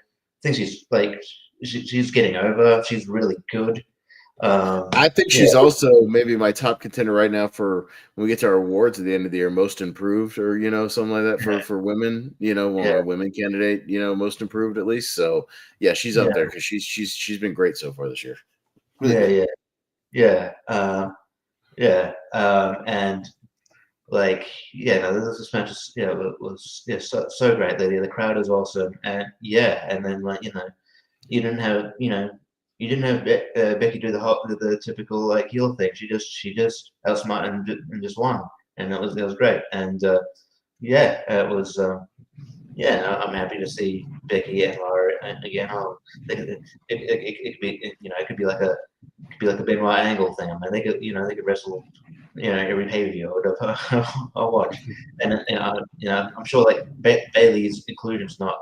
I think she's getting over. She's really good. I think she's also maybe my top contender right now for when we get to our awards at the end of the year, most improved, or something like that for women. A women candidate, most improved at least. So yeah, she's up there because she's been great so far this year. Really this match is was so great. The crowd is awesome, and then you didn't have Becky do the typical heel thing. She just outsmarted and just won, and that was great. And it was. I'm happy to see Becky and Lyra again. It could be like a Benoit Angle thing. I mean, they could wrestle, every pay-per-view I'll watch. And I'm sure Bayley's inclusion is not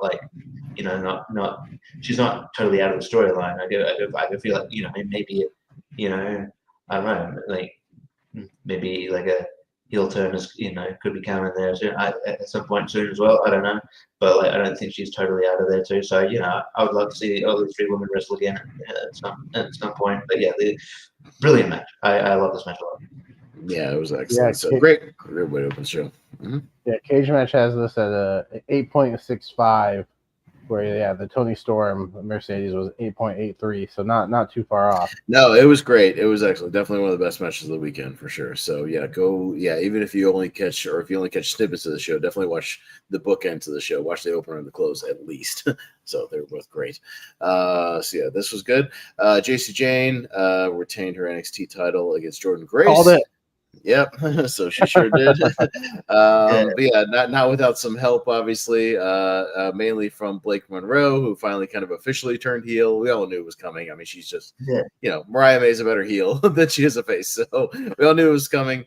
not she's not totally out of the storyline. I could feel maybe I don't know, maybe a heel turn is could be coming there soon, at some point soon as well. I don't know, but I don't think she's totally out of there too. So I would love to see all these 3 women wrestle again at some point. But yeah, the brilliant match. I love this match a lot. Yeah, it was excellent. Yeah, so great way to open the show. Mm-hmm. Yeah, Cage Match has this at a 8.65, where the Tony Storm Mercedes was 8.83, so not too far off. No, it was great. It was excellent. Definitely one of the best matches of the weekend for sure. So even if you only catch snippets of the show, definitely watch the bookends of the show. Watch the opener and the close at least. So they were both great. This was good. JC Jane retained her NXT title against Jordan Grace. Called it. Yep, so she sure did. But yeah, not without some help, obviously, mainly from Blake Monroe, who finally kind of officially turned heel. We all knew it was coming. I mean, she's just, Mariah May's a better heel than she is a face, so we all knew it was coming.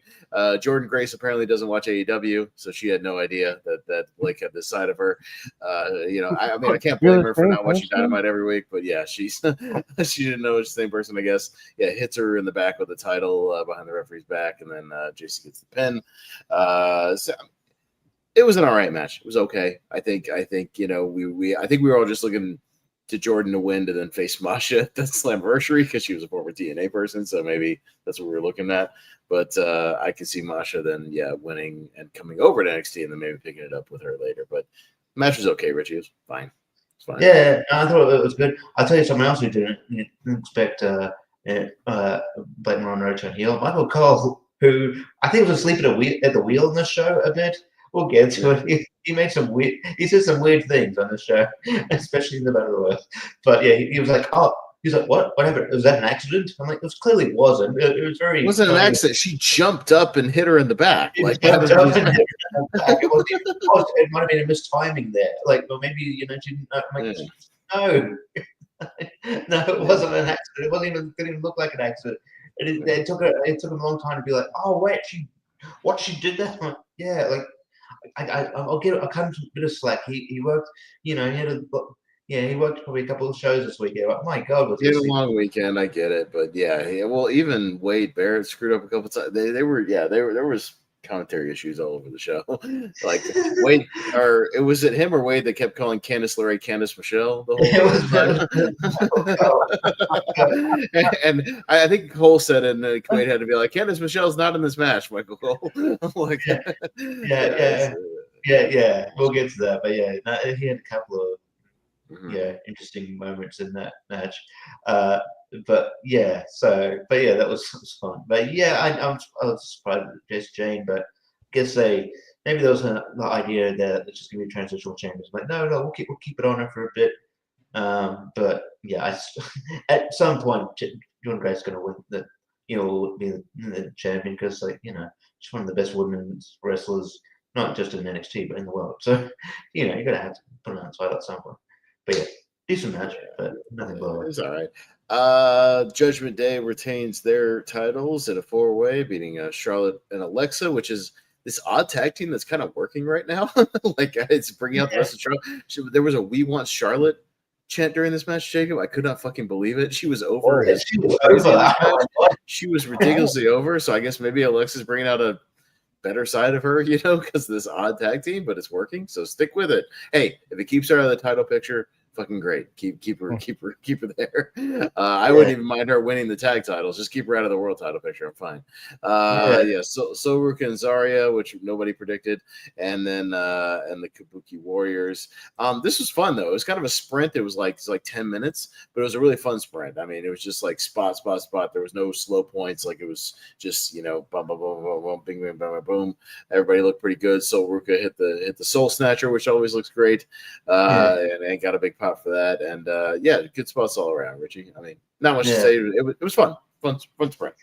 Jordan Grace apparently doesn't watch AEW, so she had no idea that Blake had this side of her. I can't blame her for not watching Dynamite every week, but yeah, she didn't know it's the same person, I guess. Yeah, hits her in the back with the title behind the referee's back, and then JC gets the pin. So it was an all right match. It was okay. I think we were all just looking to Jordan to win to then face Masha at the Slammiversary because she was a former TNA person, so maybe that's what we were looking at. But I can see Masha then, winning and coming over to NXT and then maybe picking it up with her later. But the match was okay, Richie. It was fine. fine. Yeah, I thought it was good. I'll tell you someone else who didn't expect Blake Monroe to heel. Michael Cole, who I think was asleep at the wheel in the show a bit. We'll get to it. He made some weird. He said some weird things on the show, especially in the Battle Royal. But yeah, he was like, "Oh, he's like, what? What happened? Was that an accident?" I'm like, "It clearly wasn't. It was very. It wasn't an accident. She jumped up and hit her in the back. Like Jumped up and hit her in the back. It might have been a mistiming there. Like, well, maybe she didn't. No, no, it wasn't an accident. It didn't even look like an accident. It took him a long time to be like, oh wait, she did that. I'm like, yeah, like I'll cut him a bit of slack. He worked, he worked probably a couple of shows this weekend. Like, my God, was he had a long weekend. I get it, but yeah, well, even Wade Barrett screwed up a couple times. There was commentary issues all over the show. Like Wade, or it was it him or Wade that kept calling Candice LeRae Candice Michelle the whole time. And I think Cole said it, and Wade had to be like, Candice Michelle's not in this match, Michael Cole. Like, yeah. We'll get to that, but yeah, he had a couple of interesting moments in that match. But yeah, that was fun. But yeah, I was surprised with Jess Jane, but I guess maybe there was the idea that it's just gonna be transitional champions. Like, no, we'll keep it on her for a bit. But yeah, at some point, Jordynne Grace's gonna win be the champion because she's one of the best women's wrestlers, not just in NXT but in the world. So you're gonna have to put her on the title at some point. But yeah, decent match, but nothing below it. It's all right. Judgment Day retains their titles in a 4-way, beating Charlotte and Alexa, which is this odd tag team that's kind of working right now. Like it's bringing out the rest of Charlotte. There was a "We Want Charlotte" chant during this match, Jacob. I could not fucking believe it. She was over. She was ridiculously over. So I guess maybe Alexa's bringing out a better side of her, because this odd tag team, but it's working. So stick with it. Hey, if it keeps her out of the title picture, fucking great. Keep her there. I wouldn't even mind her winning the tag titles. Just keep her out of the world title picture. I'm fine. So Ruka and Zarya, which nobody predicted, and then and the Kabuki Warriors. This was fun though. It was kind of a sprint. It was like 10 minutes, but it was a really fun sprint. I mean, it was just like spot. There was no slow points. Like it was just boom, boom, boom, boom, boom, bing, bing, boom, boom. Everybody looked pretty good. So Ruka hit the Soul Snatcher, which always looks great, and got a big pop for that. And good spots all around, Richie. I mean, not much to say. It was fun sprint.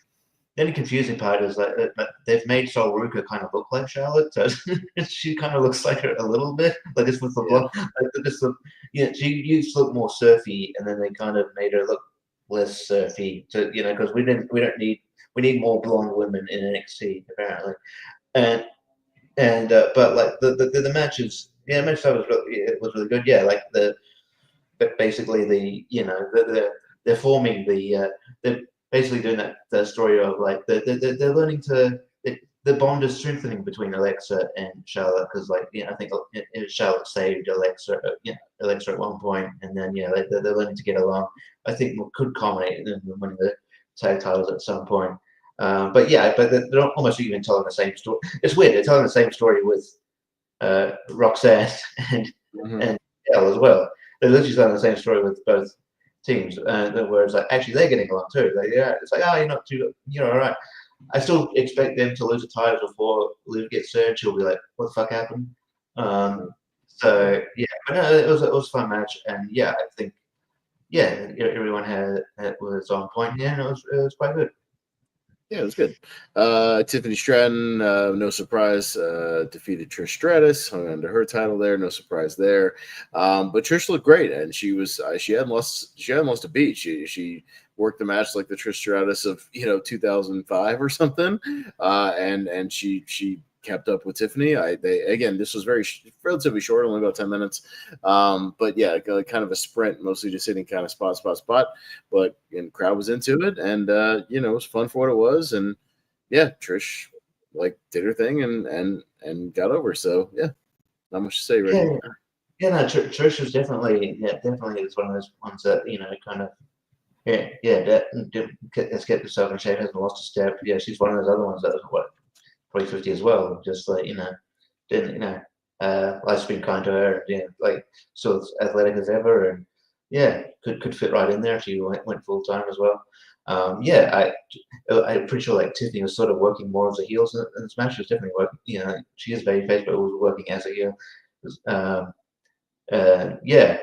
The only confusing part is that they've made Sol Ruka kind of look like Charlotte, so she kind of looks like her a little bit. Like this with the blonde, she used to look more surfy, and then they kind of made her look less surfy. To because we need more blonde women in NXT apparently, and but like the matches, match was really good. Yeah, like basically they're forming they're basically doing that story of like they're learning the bond is strengthening between Alexa and Charlotte because I think Charlotte saved Alexa at one point, and then they're learning to get along. I think could culminate in winning the tag titles at some point. But they're almost even telling the same story. It's weird. They're telling the same story with Roxanne and Elle as well. They're literally telling the same story with both teams. Whereas actually they're getting along too. It's like, you're not too, all right. I still expect them to lose the title before Liv gets there, and she'll be like, "What the fuck happened?" But no, it was a fun match, and I think everyone was on point. Yeah, and it was quite good. Yeah, it was good. Tiffany Stratton, no surprise, defeated Trish Stratus, hung under her title there. No surprise there. But Trish looked great, and she hadn't lost a beat. She worked the match like the Trish Stratus of 2005 or something, and she kept up with Tiffany. This was relatively short, only about 10 minutes. But kind of a sprint, mostly just hitting kind of spot. But the crowd was into it, and it was fun for what it was. And Trish did her thing and got over. So not much to say, right? Trish was definitely is one of those ones that kind of. Has kept herself in shape, hasn't lost a step. Yeah, she's one of those other ones that was probably 50 as well. Just didn't life's been kind to her. Yeah, like still as athletic as ever, and yeah, could fit right in there if she went full time as well. I'm pretty sure like Tiffany was sort of working more as a heel in this match. She was definitely working. She is babyface, but was working as a heel. Yeah,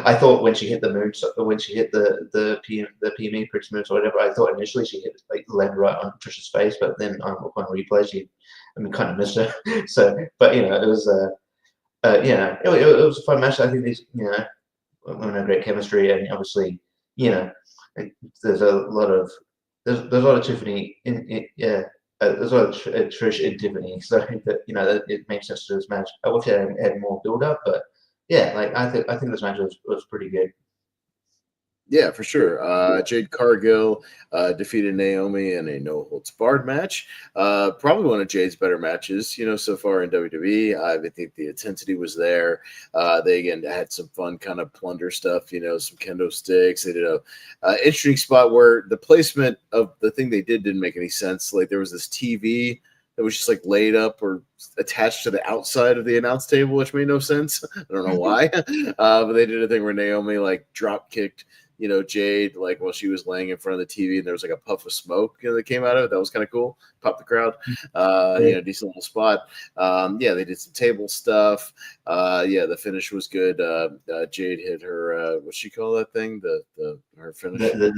I thought when she hit the moon, when she hit the PME Prince moves or whatever, I thought initially she hit like landed right on Trisha's face, but then on replay kind of missed her. So, but it was it was a fun match. I think these women have great chemistry, and obviously there's a lot of Tiffany there's a lot of Trish in Tiffany, so that it makes sense to this match. I wish it had more build up, but yeah, like I think this match was pretty good. Yeah, for sure. Jade Cargill defeated Naomi in a no holds barred match. Probably one of Jade's better matches, so far in WWE. I think the intensity was there. They again had some fun kind of plunder stuff, some kendo sticks. They did a interesting spot where the placement of the thing they didn't make any sense. Like there was this TV that was just like laid up or attached to the outside of the announce table, which made no sense. I don't know why, but they did a thing where Naomi like drop kicked Jade, like while she was laying in front of the TV, and there was like a puff of smoke that came out of it. That was kind of cool. Popped the crowd. Decent little spot. They did some table stuff. The finish was good. Jade hit her what's she call that thing? Her finish. The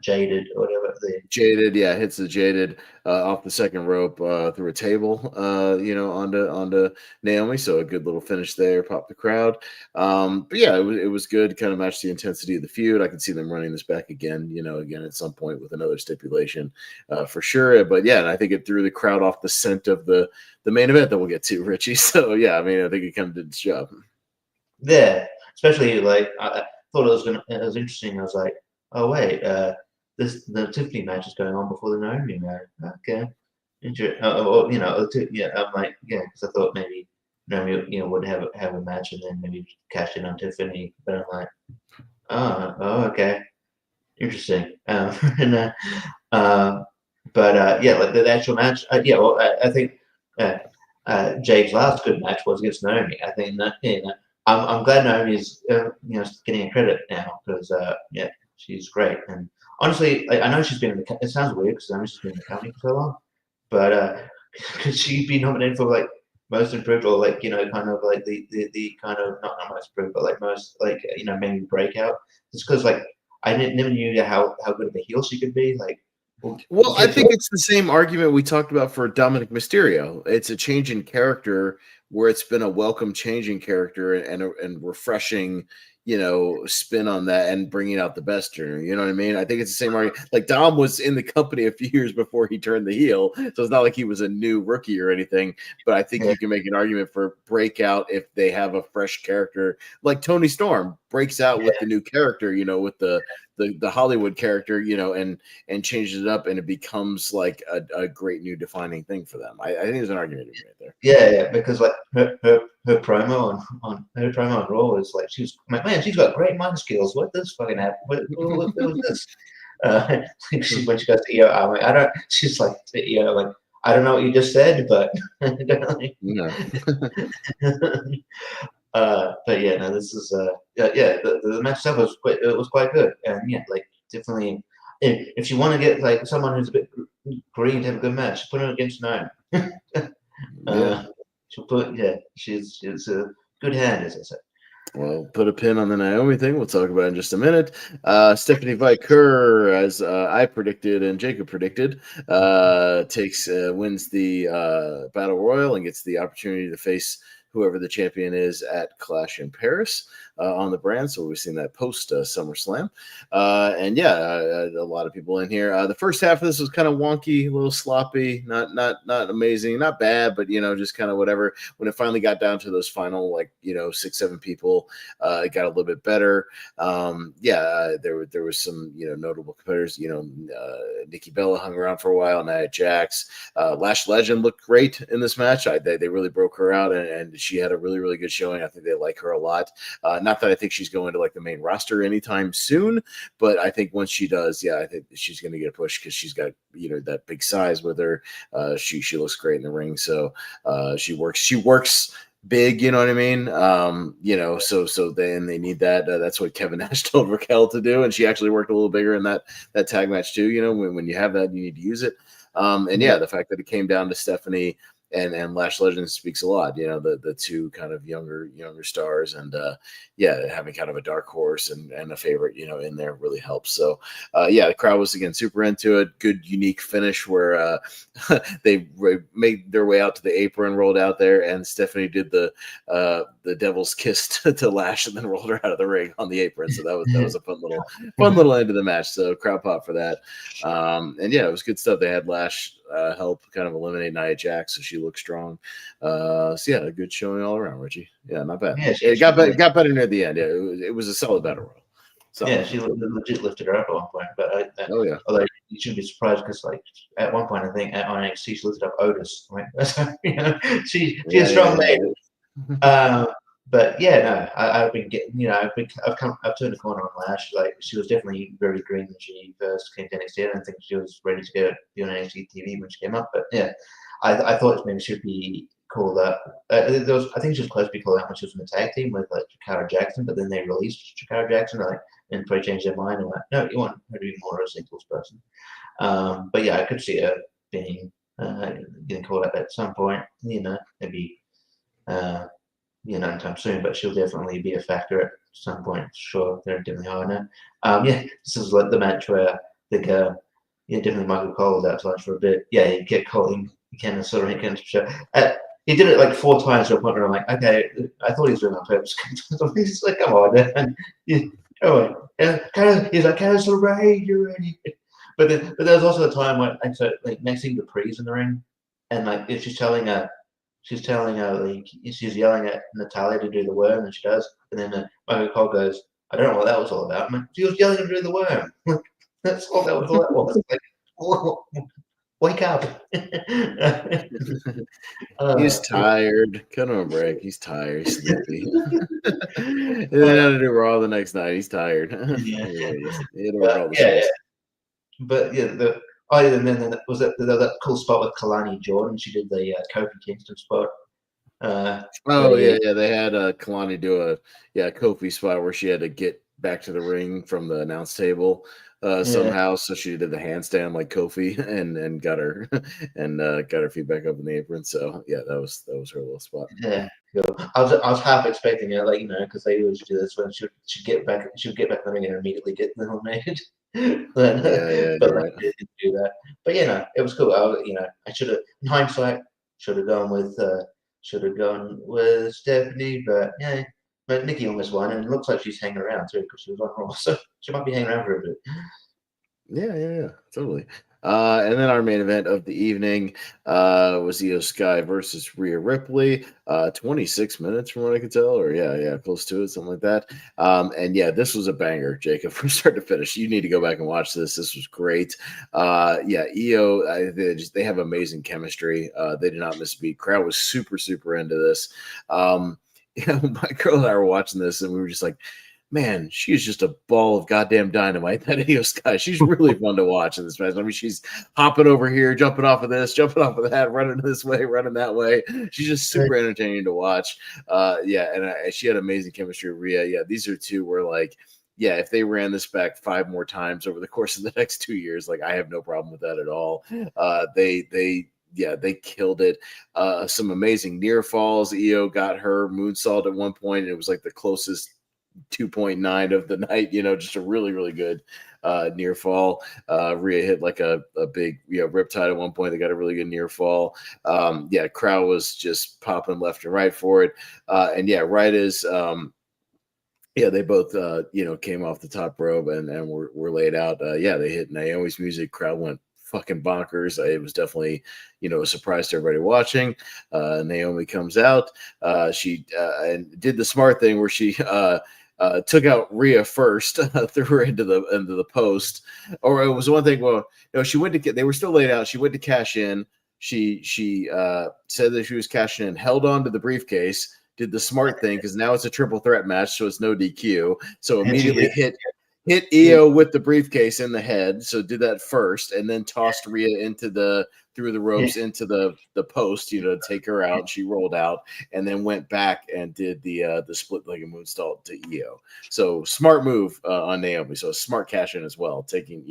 jaded or whatever. Jaded, hits the jaded off the second rope through a table, onto Naomi. So a good little finish there. Popped the crowd. But yeah, it was good. Kind of matched the intensity of the feud. I can see them running this back again. Again at some point with another stipulation, for sure. But yeah, and I think it threw the crowd off the scent of the main event that we'll get to, Richie. So yeah, I mean, I think it kind of did its job. Yeah, especially like I thought it was interesting. I was like, oh wait, the Tiffany match is going on before the Naomi match. Okay, I'm like, yeah, because I thought maybe Naomi, would have a match and then maybe cash in on Tiffany. But I'm like, oh, okay, interesting. Like the actual match, I think Jade's last good match was against Naomi. I think that I'm glad Naomi's getting a credit now because she's great. And honestly, I know she's been in the. It sounds weird because I know she's been in the company for so long, but could she be nominated for like most improved or like kind of like the kind of not most improved but like most like maybe breakout? Just because like I never knew how good of a heel she could be. Like, well, I think it's the same argument we talked about for Dominic Mysterio. It's a change in character where it's been a welcome change in character and refreshing, spin on that and bringing out the best in her. You know what I mean? I think it's the same argument. Like Dom was in the company a few years before he turned the heel, so it's not like he was a new rookie or anything. But I think you can make an argument for breakout if they have a fresh character, like Tony Storm breaks out with the new character, with the Hollywood character, and changes it up, and it becomes like a great new defining thing for them. I think there's an argument right there. Yeah, because like her promo on Raw was like she's like, man, she's got great mind skills. What this fucking happened? What was this? When she goes to I'm like, I don't. She's like, like I don't know what you just said, but No. But yeah, no, this is the match itself was quite good, and yeah, like definitely if you want to get like someone who's a bit green to have a good match, put her against Naomi. She's a good hand, as I said. Well, put a pin on the Naomi thing. We'll talk about it in just a minute. Stephanie Viker, as I predicted and Jacob predicted, wins the Battle Royal and gets the opportunity to face whoever the champion is at Clash in Paris on the brand. So we've seen that post SummerSlam. A lot of people in here. The first half of this was kind of wonky, a little sloppy, not amazing, not bad, but just kind of whatever. When it finally got down to those final 6-7 people, it got a little bit better. There was some notable competitors. Nikki Bella hung around for a while. Nia Jax, Lash Legend looked great in this match. They really broke her out, and she had a really, really good showing. I think they like her a lot. Not that I think she's going to like the main roster anytime soon, but I think once she does, I think she's going to get a push because she's got that big size with her. She looks great in the ring, so she works big, you know what I mean? So then they need that. That's what Kevin Nash told Raquel to do, and she actually worked a little bigger in that tag match too. When you have that, you need to use it. The fact that it came down to Stephanie and Lash Legends speaks a lot. The two kind of younger stars, and having kind of a dark horse and a favorite, in there really helps. So the crowd was again super into it. Good unique finish where they made their way out to the apron, rolled out there, and Stephanie did the devil's kiss to Lash, and then rolled her out of the ring on the apron. So that was a fun little end of the match. So crowd pop for that. It was good stuff. They had Lash help kind of eliminate Nia Jax, so she looked strong. A good showing all around, Richie. Yeah, not bad. Yeah, it got better near the end. Yeah, it was a solid battle royal. Yeah, she legit lifted her up at one point. But although you shouldn't be surprised because like at one point I think on NXT she lifted up Otis. Right? She's a strong lady. But I've been getting, I've turned the corner on Lash. Like she was definitely very green when she first came to NXT. I don't think she was ready to be on NXT TV when she came up. But I thought maybe she'd be called up. I think she was close to be called out when she was in the tag team with like Jakara Jackson. But then they released Jakara Jackson, and probably changed their mind and went, no, you want her to be more of a singles person. I could see her being getting called up at some point. Maybe. Anytime soon, but she'll definitely be a factor at some point. Sure, they're definitely hiring her. This is like the match where I think, definitely Michael Cole was out to lunch for a bit. He kept calling Ken sort of against the show. He did it like 4 times to a point where I'm like, okay, I thought he was doing it on purpose. He's like, come on, man. He's like, can I celebrate? You're ready. But there's also a time when Maxine Dupree's in the ring, and like if she's telling her, she's yelling at Natalia to do the worm, and she does. And then Michael Cole goes, I don't know what that was all about. She was yelling to do the worm. That's all that was. Like, whoa, wake up. He's tired. Cut him a break. He's tired. He's sleepy. And then had to do Raw the next night. He's tired. And then was that cool spot with Kalani Jordan? She did the Kofi Kingston spot. They had Kalani do a Kofi spot where she had to get back to the ring from the announce table somehow. So she did the handstand like Kofi and got her feet back up in the apron. So that was her little spot. Yeah, cool. I was half expecting it, because they always do this when she'd get back in the ring and immediately get eliminated. But right. I didn't do that. But it was cool. I should have, in hindsight, should have gone with Stephanie, but Nikki almost won, and it looks like she's hanging around too because she was on Raw, so she might be hanging around for a bit. Yeah, totally. And then our main event of the evening was Io Sky versus Rhea Ripley. 26 minutes from what I could tell, or close to it, something like that. This was a banger, Jacob, from start to finish. You need to go back and watch this. This was great. Io, they have amazing chemistry. They did not miss a beat. Crowd was super, super into this. My girl and I were watching this, and we were just like, man, she's just a ball of goddamn dynamite. That Io Sky, she's really fun to watch in this match. I mean, she's hopping over here, jumping off of this, jumping off of that, running this way, running that way. She's just super entertaining to watch. She had amazing chemistry with Rhea. Yeah, these are two where if they ran this back 5 more times over the course of the next 2 years, I have no problem with that at all. They killed it. Some amazing near falls. Io got her moonsault at one point, and it was like the closest 2.9 of the night, just a really, really good near fall. Rhea hit like a big riptide at one point. They got a really good near fall. Crowd was just popping left and right for it. Right as they both came off the top rope and were laid out. They hit Naomi's music. Crowd went fucking bonkers. It was definitely, a surprise to everybody watching. Naomi comes out. She and did the smart thing where she took out Rhea first, threw her into the post. Or it was one thing. Well, she went to they were still laid out. She went to cash in. she said that she was cashing in, held on to the briefcase, did the smart thing because now it's a triple threat match, so it's no DQ. So immediately hit Io with the briefcase in the head. So did that first, and then tossed Rhea through the ropes into the post, to take her out. And she rolled out, and then went back and did the split-legged moonsault to Io. So smart move on Naomi. So a smart cash in as well, taking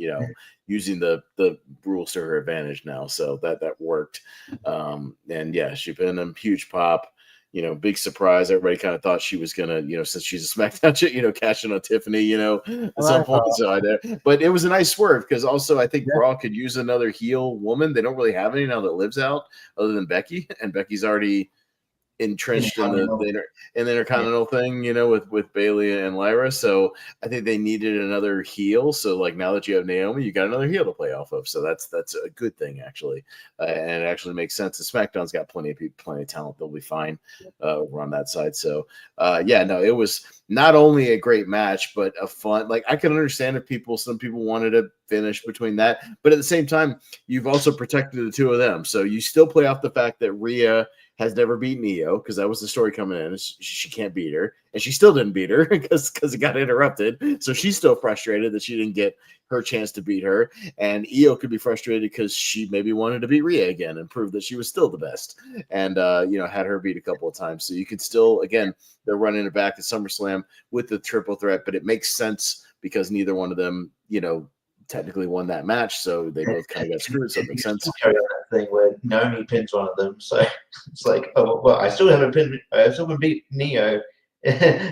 using the rules to her advantage now. So that worked. And yeah, she been a huge pop. Big surprise. Everybody kind of thought she was gonna, since she's a SmackDown chick, cash in on Tiffany, at some point. So but it was a nice swerve because also I think Raw could use another heel woman. They don't really have any now that lives out other than Becky, and Becky's already entrenched in the Intercontinental thing, with Bayley and Lyra. So I think they needed another heel. So like now that you have Naomi, you got another heel to play off of. So that's a good thing actually, and it actually makes sense. And SmackDown's got plenty of people, plenty of talent. They'll be fine over on that side. So it was not only a great match, but a fun. Like I can understand if some people wanted to finish between that, but at the same time, you've also protected the two of them. So you still play off the fact that Rhea has never beaten Io because that was the story coming in. She can't beat her, and she still didn't beat her because it got interrupted. So she's still frustrated that she didn't get her chance to beat her, and Io could be frustrated because she maybe wanted to beat Rhea again and prove that she was still the best, and had her beat a couple of times. So you could still, again, they're running it back at SummerSlam with the triple threat, but it makes sense because neither one of them, technically won that match, so they both kind of got screwed. So it makes sense. Carry on that thing where Naomi pins one of them, so it's like, oh well, I still haven't beat Neo.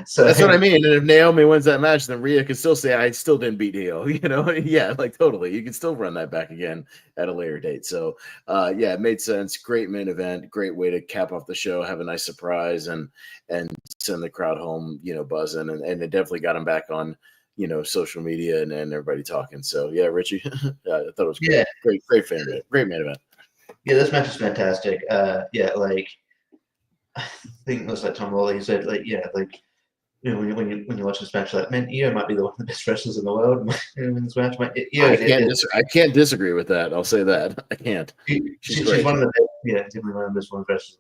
So that's what I mean. And if Naomi wins that match, then Rhea can still say, "I still didn't beat Neo." Yeah, like totally. You can still run that back again at a later date. So, it made sense. Great main event. Great way to cap off the show. Have a nice surprise and send the crowd home, buzzing, and it definitely got them back on. Social media and everybody talking. So yeah, Richie, I thought it was great. Yeah. Great fan event. Great main event. Yeah, this match is fantastic. Like I think it was like Tom Lawley said, when you watch this match, like, man, Io might be one of the best wrestlers in the world in this match. I can't disagree with that. I'll say that. I can't. She's one of the best, definitely one of the best wrestlers.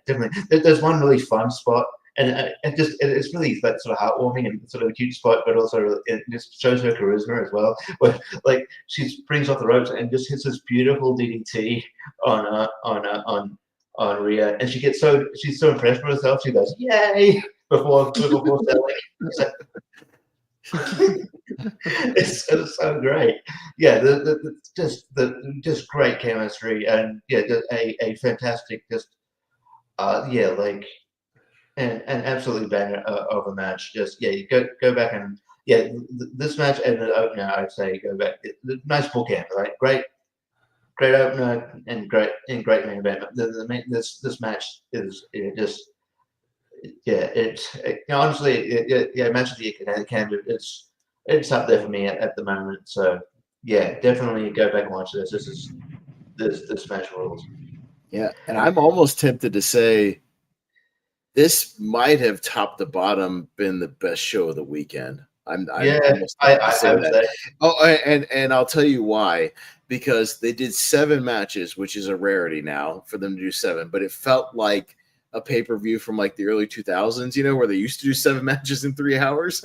Definitely. There's one really fun spot. And it's really like sort of heartwarming and sort of a cute spot, but also it just shows her charisma as well. Where like she springs off the ropes and just hits this beautiful DDT on Rhea, and she's so impressed with herself. She goes, "Yay!" before selling. It's so great. Yeah, just great chemistry and a fantastic And absolutely banger of a match. Just you go back and this match and the opener, I'd say go back. Nice bookend, right? Great opener and great main event. This match is honestly match of the year can it's up there for me at the moment. So definitely go back and watch this. This match rules. Yeah, and I'm almost tempted to say, this might have top to bottom been the best show of the weekend. I would say that. Oh, and I'll tell you why. Because they did 7 matches, which is a rarity now for them to do 7. But it felt like a pay-per-view from like the early 2000s, where they used to do 7 matches in 3 hours,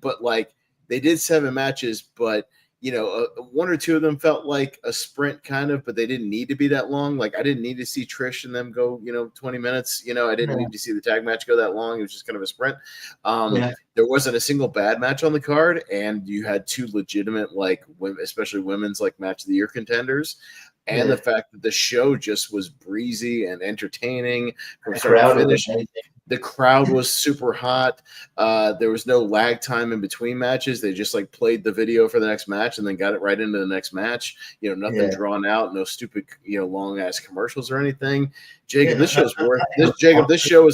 but like they did 7 matches, but 1 or 2 of them felt like a sprint kind of, but they didn't need to be that long. Like I didn't need to see Trish and them go, 20 minutes. I didn't need to see the tag match go that long. It was just kind of a sprint. There wasn't a single bad match on the card, and you had 2 legitimate, especially women's match of the year contenders. And the fact that the show just was breezy and entertaining from start to finish. The crowd was super hot. There was no lag time in between matches. They just played the video for the next match and then got it right into the next match. Nothing drawn out, no stupid, long ass commercials or anything. Jacob, this show is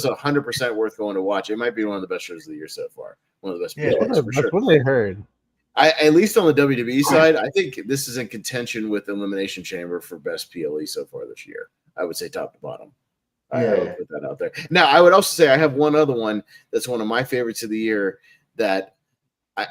100% worth going to watch. It might be one of the best shows of the year so far. One of the best. That's what I heard. At least on the WWE side, I think this is in contention with Elimination Chamber for best PLE so far this year. I would say top to bottom. I would put that out there. Now, I would also say I have one other one that's one of my favorites of the year that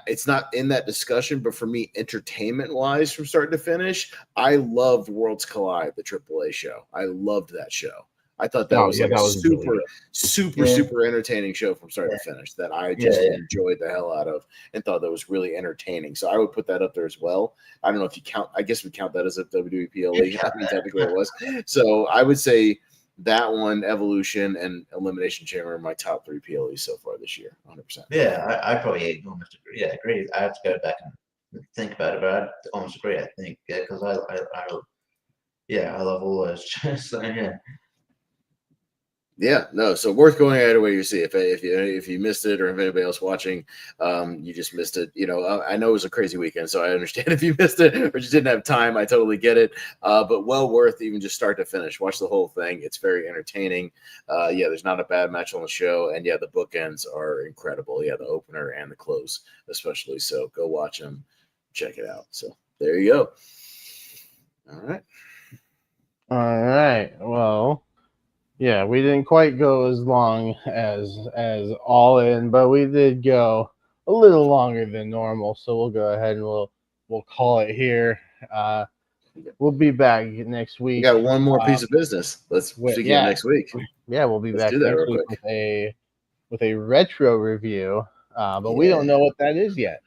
it's not in that discussion, but for me, entertainment wise, from start to finish, I loved Worlds Collide, the AAA show. I loved that show. I thought that was like that a was really super, good. super, Yeah. super entertaining show from start to finish that I just enjoyed the hell out of and thought that was really entertaining. So I would put that up there as well. I don't know if you count, I guess we count that as a WWE PLE. I mean, technically it was. So I would say that one, Evolution, and Elimination Chamber are my top 3 PLEs so far this year, 100%. Yeah, I probably almost agree. Yeah, agree. I have to go back and think about it, but I almost agree. I think because I love all those. So yeah. Yeah, no, so worth going out of way to see. If you missed it, or if anybody else watching, you just missed it. You know, I know it was a crazy weekend, so I understand if you missed it or just didn't have time. I totally get it. But well worth even just start to finish. Watch the whole thing. It's very entertaining. Yeah, there's not a bad match on the show, and yeah, the bookends are incredible. Yeah, the opener and the close, especially. So go watch them, check it out. So there you go. All right. Well. Yeah, we didn't quite go as long as All In, but we did go a little longer than normal. So we'll go ahead and we'll call it here. We'll be back next week. We got one more piece of business. Let's begin next week. Yeah, we'll be Let's back do that next real week with a retro review. But we don't know what that is yet.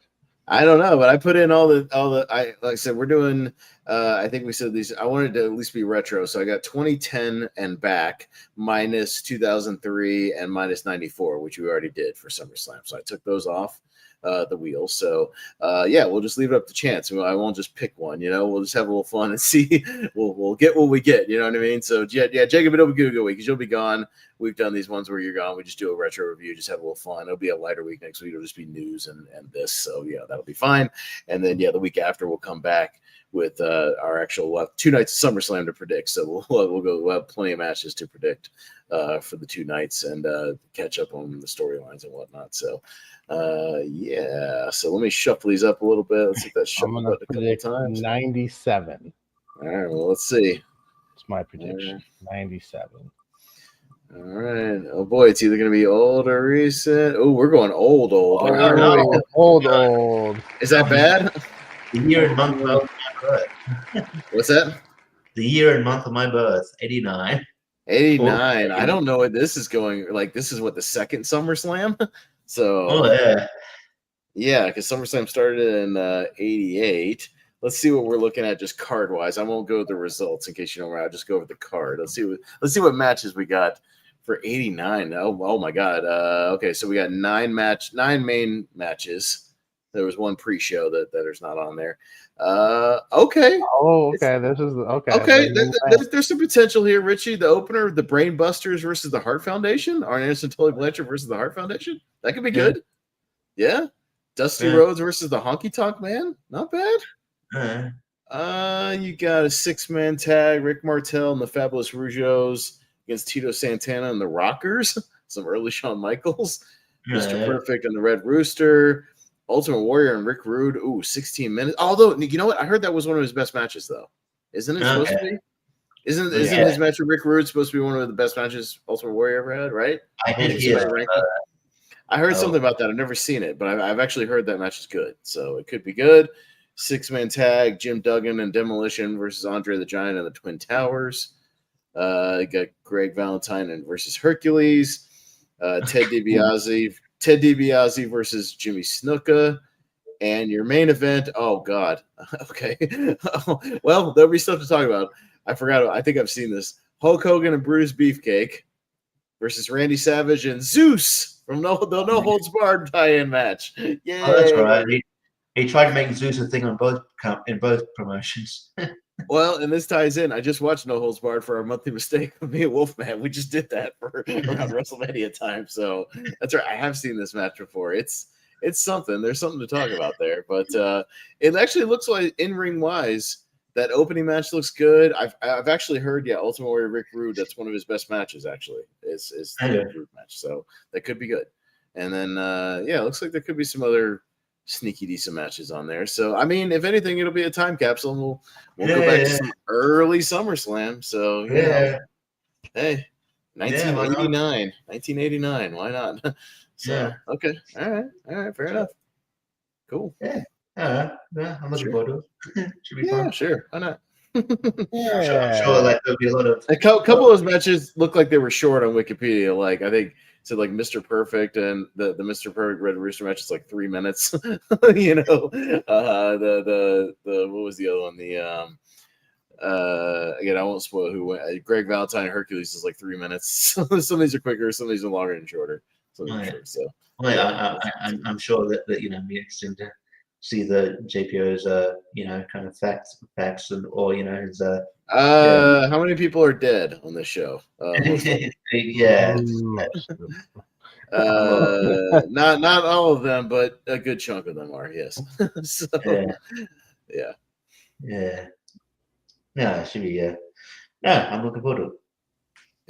I don't know, but I put in all the like I said, we're doing I think we said these, I wanted to at least be retro. So I got 2010 and back minus 2003 and minus 94, which we already did for SummerSlam. So I took those off the wheel. So yeah, we'll just leave it up to chance. I won't just pick one, you know, we'll just have a little fun and see. We'll get what we get, you know what I mean? So yeah, Jacob, it'll be a good week because you'll be gone. We've done these ones where you're gone. We just do a retro review, just have a little fun. It'll be a lighter week next week. It'll just be news and this. So yeah, that'll be fine. And then yeah, the week after we'll come back with our actual, we'll have 2 nights of SummerSlam to predict. So we'll have plenty of matches to predict for the 2 nights and catch up on the storylines and whatnot. So yeah, so let me shuffle these up a little bit. Let's hit that shuffle button a couple times. 97. All right, well, let's see. It's my prediction. 97. All right. Oh boy, it's either going to be old or recent. Oh, we're going old. Old. Is that bad? The year and month of my birth. What's that? The year and month of my birth, 89. 89. I don't know what this is going. Like, this is what, the second SummerSlam? So, yeah, because SummerSlam started in 88. Let's see what we're looking at just card wise. I won't go with the results in case you know where. I'll just go with the card. Let's see what matches we got for 89. Oh my God. Okay, so we got 9 main matches. There was one pre-show that is not on there. Okay. Oh, okay. This is okay. Okay, there's some potential here, Richie. The opener, the Brain Busters versus the Hart Foundation. Arn Anderson, Tully Blanchard versus the Hart Foundation. That could be good. Yeah. Dusty Rhodes versus the Honky Tonk Man. Not bad. You got a 6-man tag, Rick Martel and the Fabulous Rougeaus against Tito Santana and the Rockers. Some early Shawn Michaels. Mr. Perfect and the Red Rooster. Ultimate Warrior and Rick Rude. Ooh, 16 minutes. Although, you know what? I heard that was one of his best matches, though. Isn't it supposed to be? Isn't his match with Rick Rude supposed to be one of the best matches Ultimate Warrior ever had, right? I did hear that. I heard something about that. I've never seen it, but I've actually heard that match is good. So it could be good. 6-man tag, Jim Duggan and Demolition versus Andre the Giant and the Twin Towers. You got Greg Valentine and versus Hercules. Ted DiBiase versus Jimmy Snuka. And your main event, oh God. Okay. Well, there'll be stuff to talk about. I forgot. I think I've seen this. Hulk Hogan and Bruce Beefcake versus Randy Savage and Zeus from the No Holds Barred tie-in match. Yeah, oh, that's right. He tried to make Zeus a thing in both promotions. Well, and this ties in. I just watched No Holds Barred for our monthly mistake with me and Wolfman. We just did that for around WrestleMania time. So that's right. I have seen this match before. It's something. There's something to talk about there. But it actually looks like in-ring wise, that opening match looks good. I've actually heard, Ultimate Warrior Rick Rude, that's one of his best matches, actually, is the Rick Rude match. So that could be good. And then, it looks like there could be some other sneaky decent matches on there. So, I mean, if anything, it'll be a time capsule, and we'll go back to some early SummerSlam. So, hey, 1989. Why not? So, okay. All right, fair enough. Cool. Yeah, I'm looking Sure. forward to it. Should be Yeah, fun. sure. Why not? I'm sure like there'll be a lot of. A couple of those matches look like they were short on Wikipedia. Like I think said like Mr. Perfect and the Mr. Perfect Red Rooster match is like 3 minutes. You know, the what was the other one? The again I won't spoil who went. Greg Valentine and Hercules is like 3 minutes. Some of these are quicker, some of these are longer and shorter. Some of these are short, so Well, yeah. I'm sure that it'd be interesting to see the JPO's kind of facts and or his How many people are dead on this show? Most of them. yeah. Most of them. Not all of them, but a good chunk of them are. Yes. So, yeah. Yeah, it should be. Yeah, I'm looking forward to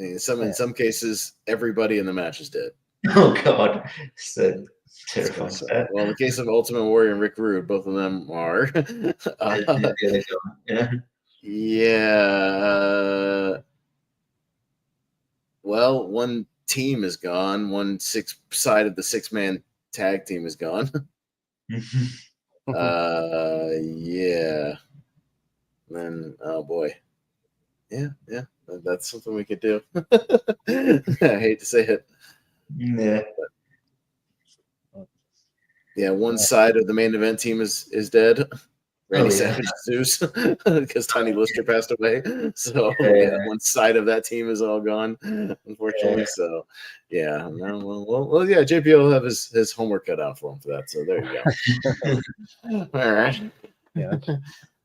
it. In some cases, everybody in the match is dead. Oh God, so terrifying. So, well, in the case of Ultimate Warrior and Rick Rude, both of them are. Yeah. Well, one team is gone. One side of the 6-man tag team is gone. Yeah. Then, oh boy. Yeah. That's something we could do. I hate to say it. Yeah. Yeah, one side of the main event team is dead. Randy Savage Zeus, because Tiny Lister passed away. So one side of that team is all gone, unfortunately. Yeah. So well, yeah, JP will have his homework cut out for him for that. So there you go. All right. Yeah,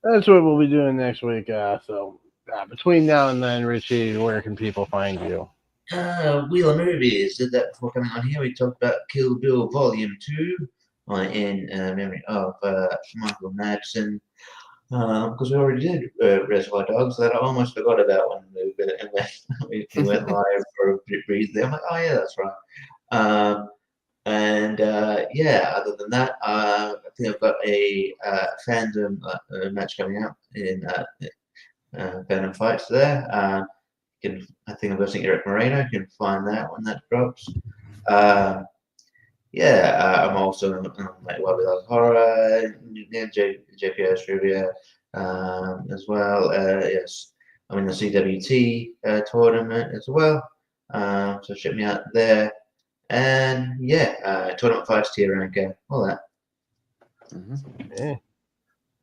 that's what we'll be doing next week. So between now and then, Richie, where can people find you? Wheel of Movies did that before coming on here. We talked about Kill Bill Volume 2 in memory of Michael Madsen. Because we already did Reservoir Dogs, that I almost forgot about when we went live for a brief there. I'm like, oh yeah, that's right. Other than that, I think I've got a fandom match coming up in Venom Fights there. I think I'm versing Eric Moreno. You can find that when that drops. I'm also on like What We Love Horror, JPS Trivia as well. Yes, I'm in the CWT tournament as well. So check me out there. And tournament fights, tier ranker, all that. Yeah.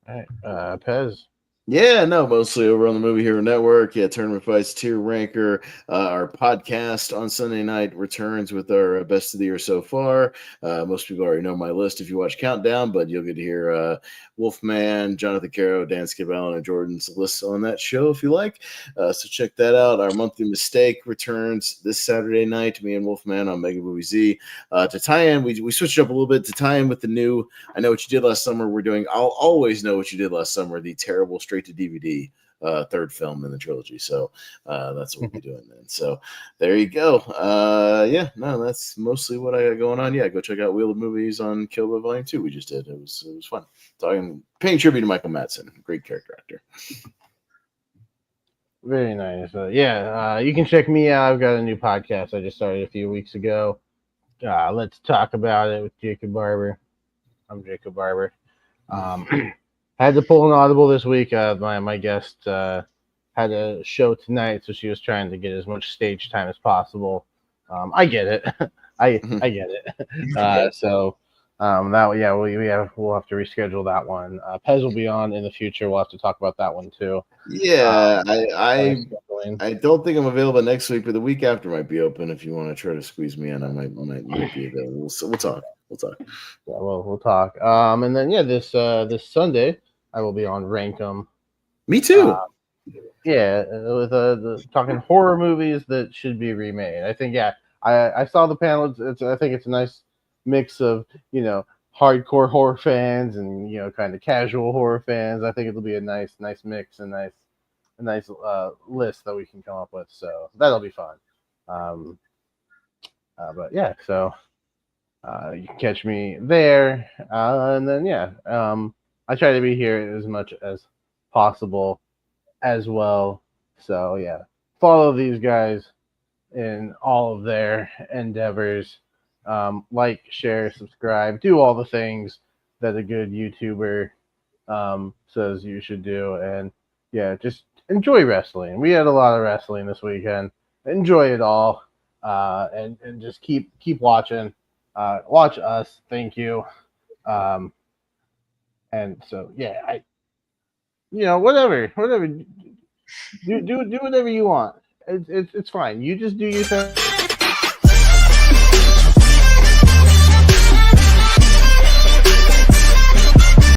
All right, Pez. Yeah, no, mostly over on the Movie Hero Network. Yeah, Tournament Fights, Tier Ranker. Our podcast on Sunday night returns with our best of the year so far. Most people already know my list if you watch Countdown, but you'll get to hear Wolfman, Jonathan Caro, Dan Skibell, and Jordan's lists on that show if you like. So check that out. Our monthly mistake returns this Saturday night. Me and Wolfman on Mega Movie Z. To tie in, we switched up a little bit to tie in with the new I Know What You Did Last Summer. We're doing I'll Always Know What You Did Last Summer, the terrible straight to DVD third film in the trilogy. So that's what we'll be doing then. So there you go. That's mostly what I got going on. Yeah, go check out Wheel of Movies on Kill Bill Volume 2 we just did. It was fun. Paying tribute to Michael Madsen, great character actor. Very nice. You can check me out. I've got a new podcast I just started a few weeks ago. Let's talk about it with Jacob Barber. I'm Jacob Barber. Had to pull an audible this week. My guest had a show tonight, so she was trying to get as much stage time as possible. I get it. I get it. We'll have to reschedule that one. Pez will be on in the future. We'll have to talk about that one too. Yeah, I don't think I'm available next week, but the week after might be open. If you want to try to squeeze me in, I might be available. So we'll talk. Yeah, we'll talk. And then this Sunday I will be on Rankum. Me too. With talking horror movies that should be remade. I think I saw the panel. I think it's a nice mix of hardcore horror fans and kind of casual horror fans. I think it'll be a nice mix and a nice list that we can come up with. So that'll be fun. You can catch me there, and then I try to be here as much as possible as well. So follow these guys in all of their endeavors. Like, share, subscribe, do all the things. that a good YouTuber says you should do. And yeah, just enjoy wrestling. We had a lot of wrestling this weekend. Enjoy it all, and just keep watching. Watch us. Thank you. And so yeah, whatever. Do whatever you want. It's fine. You just do your thing.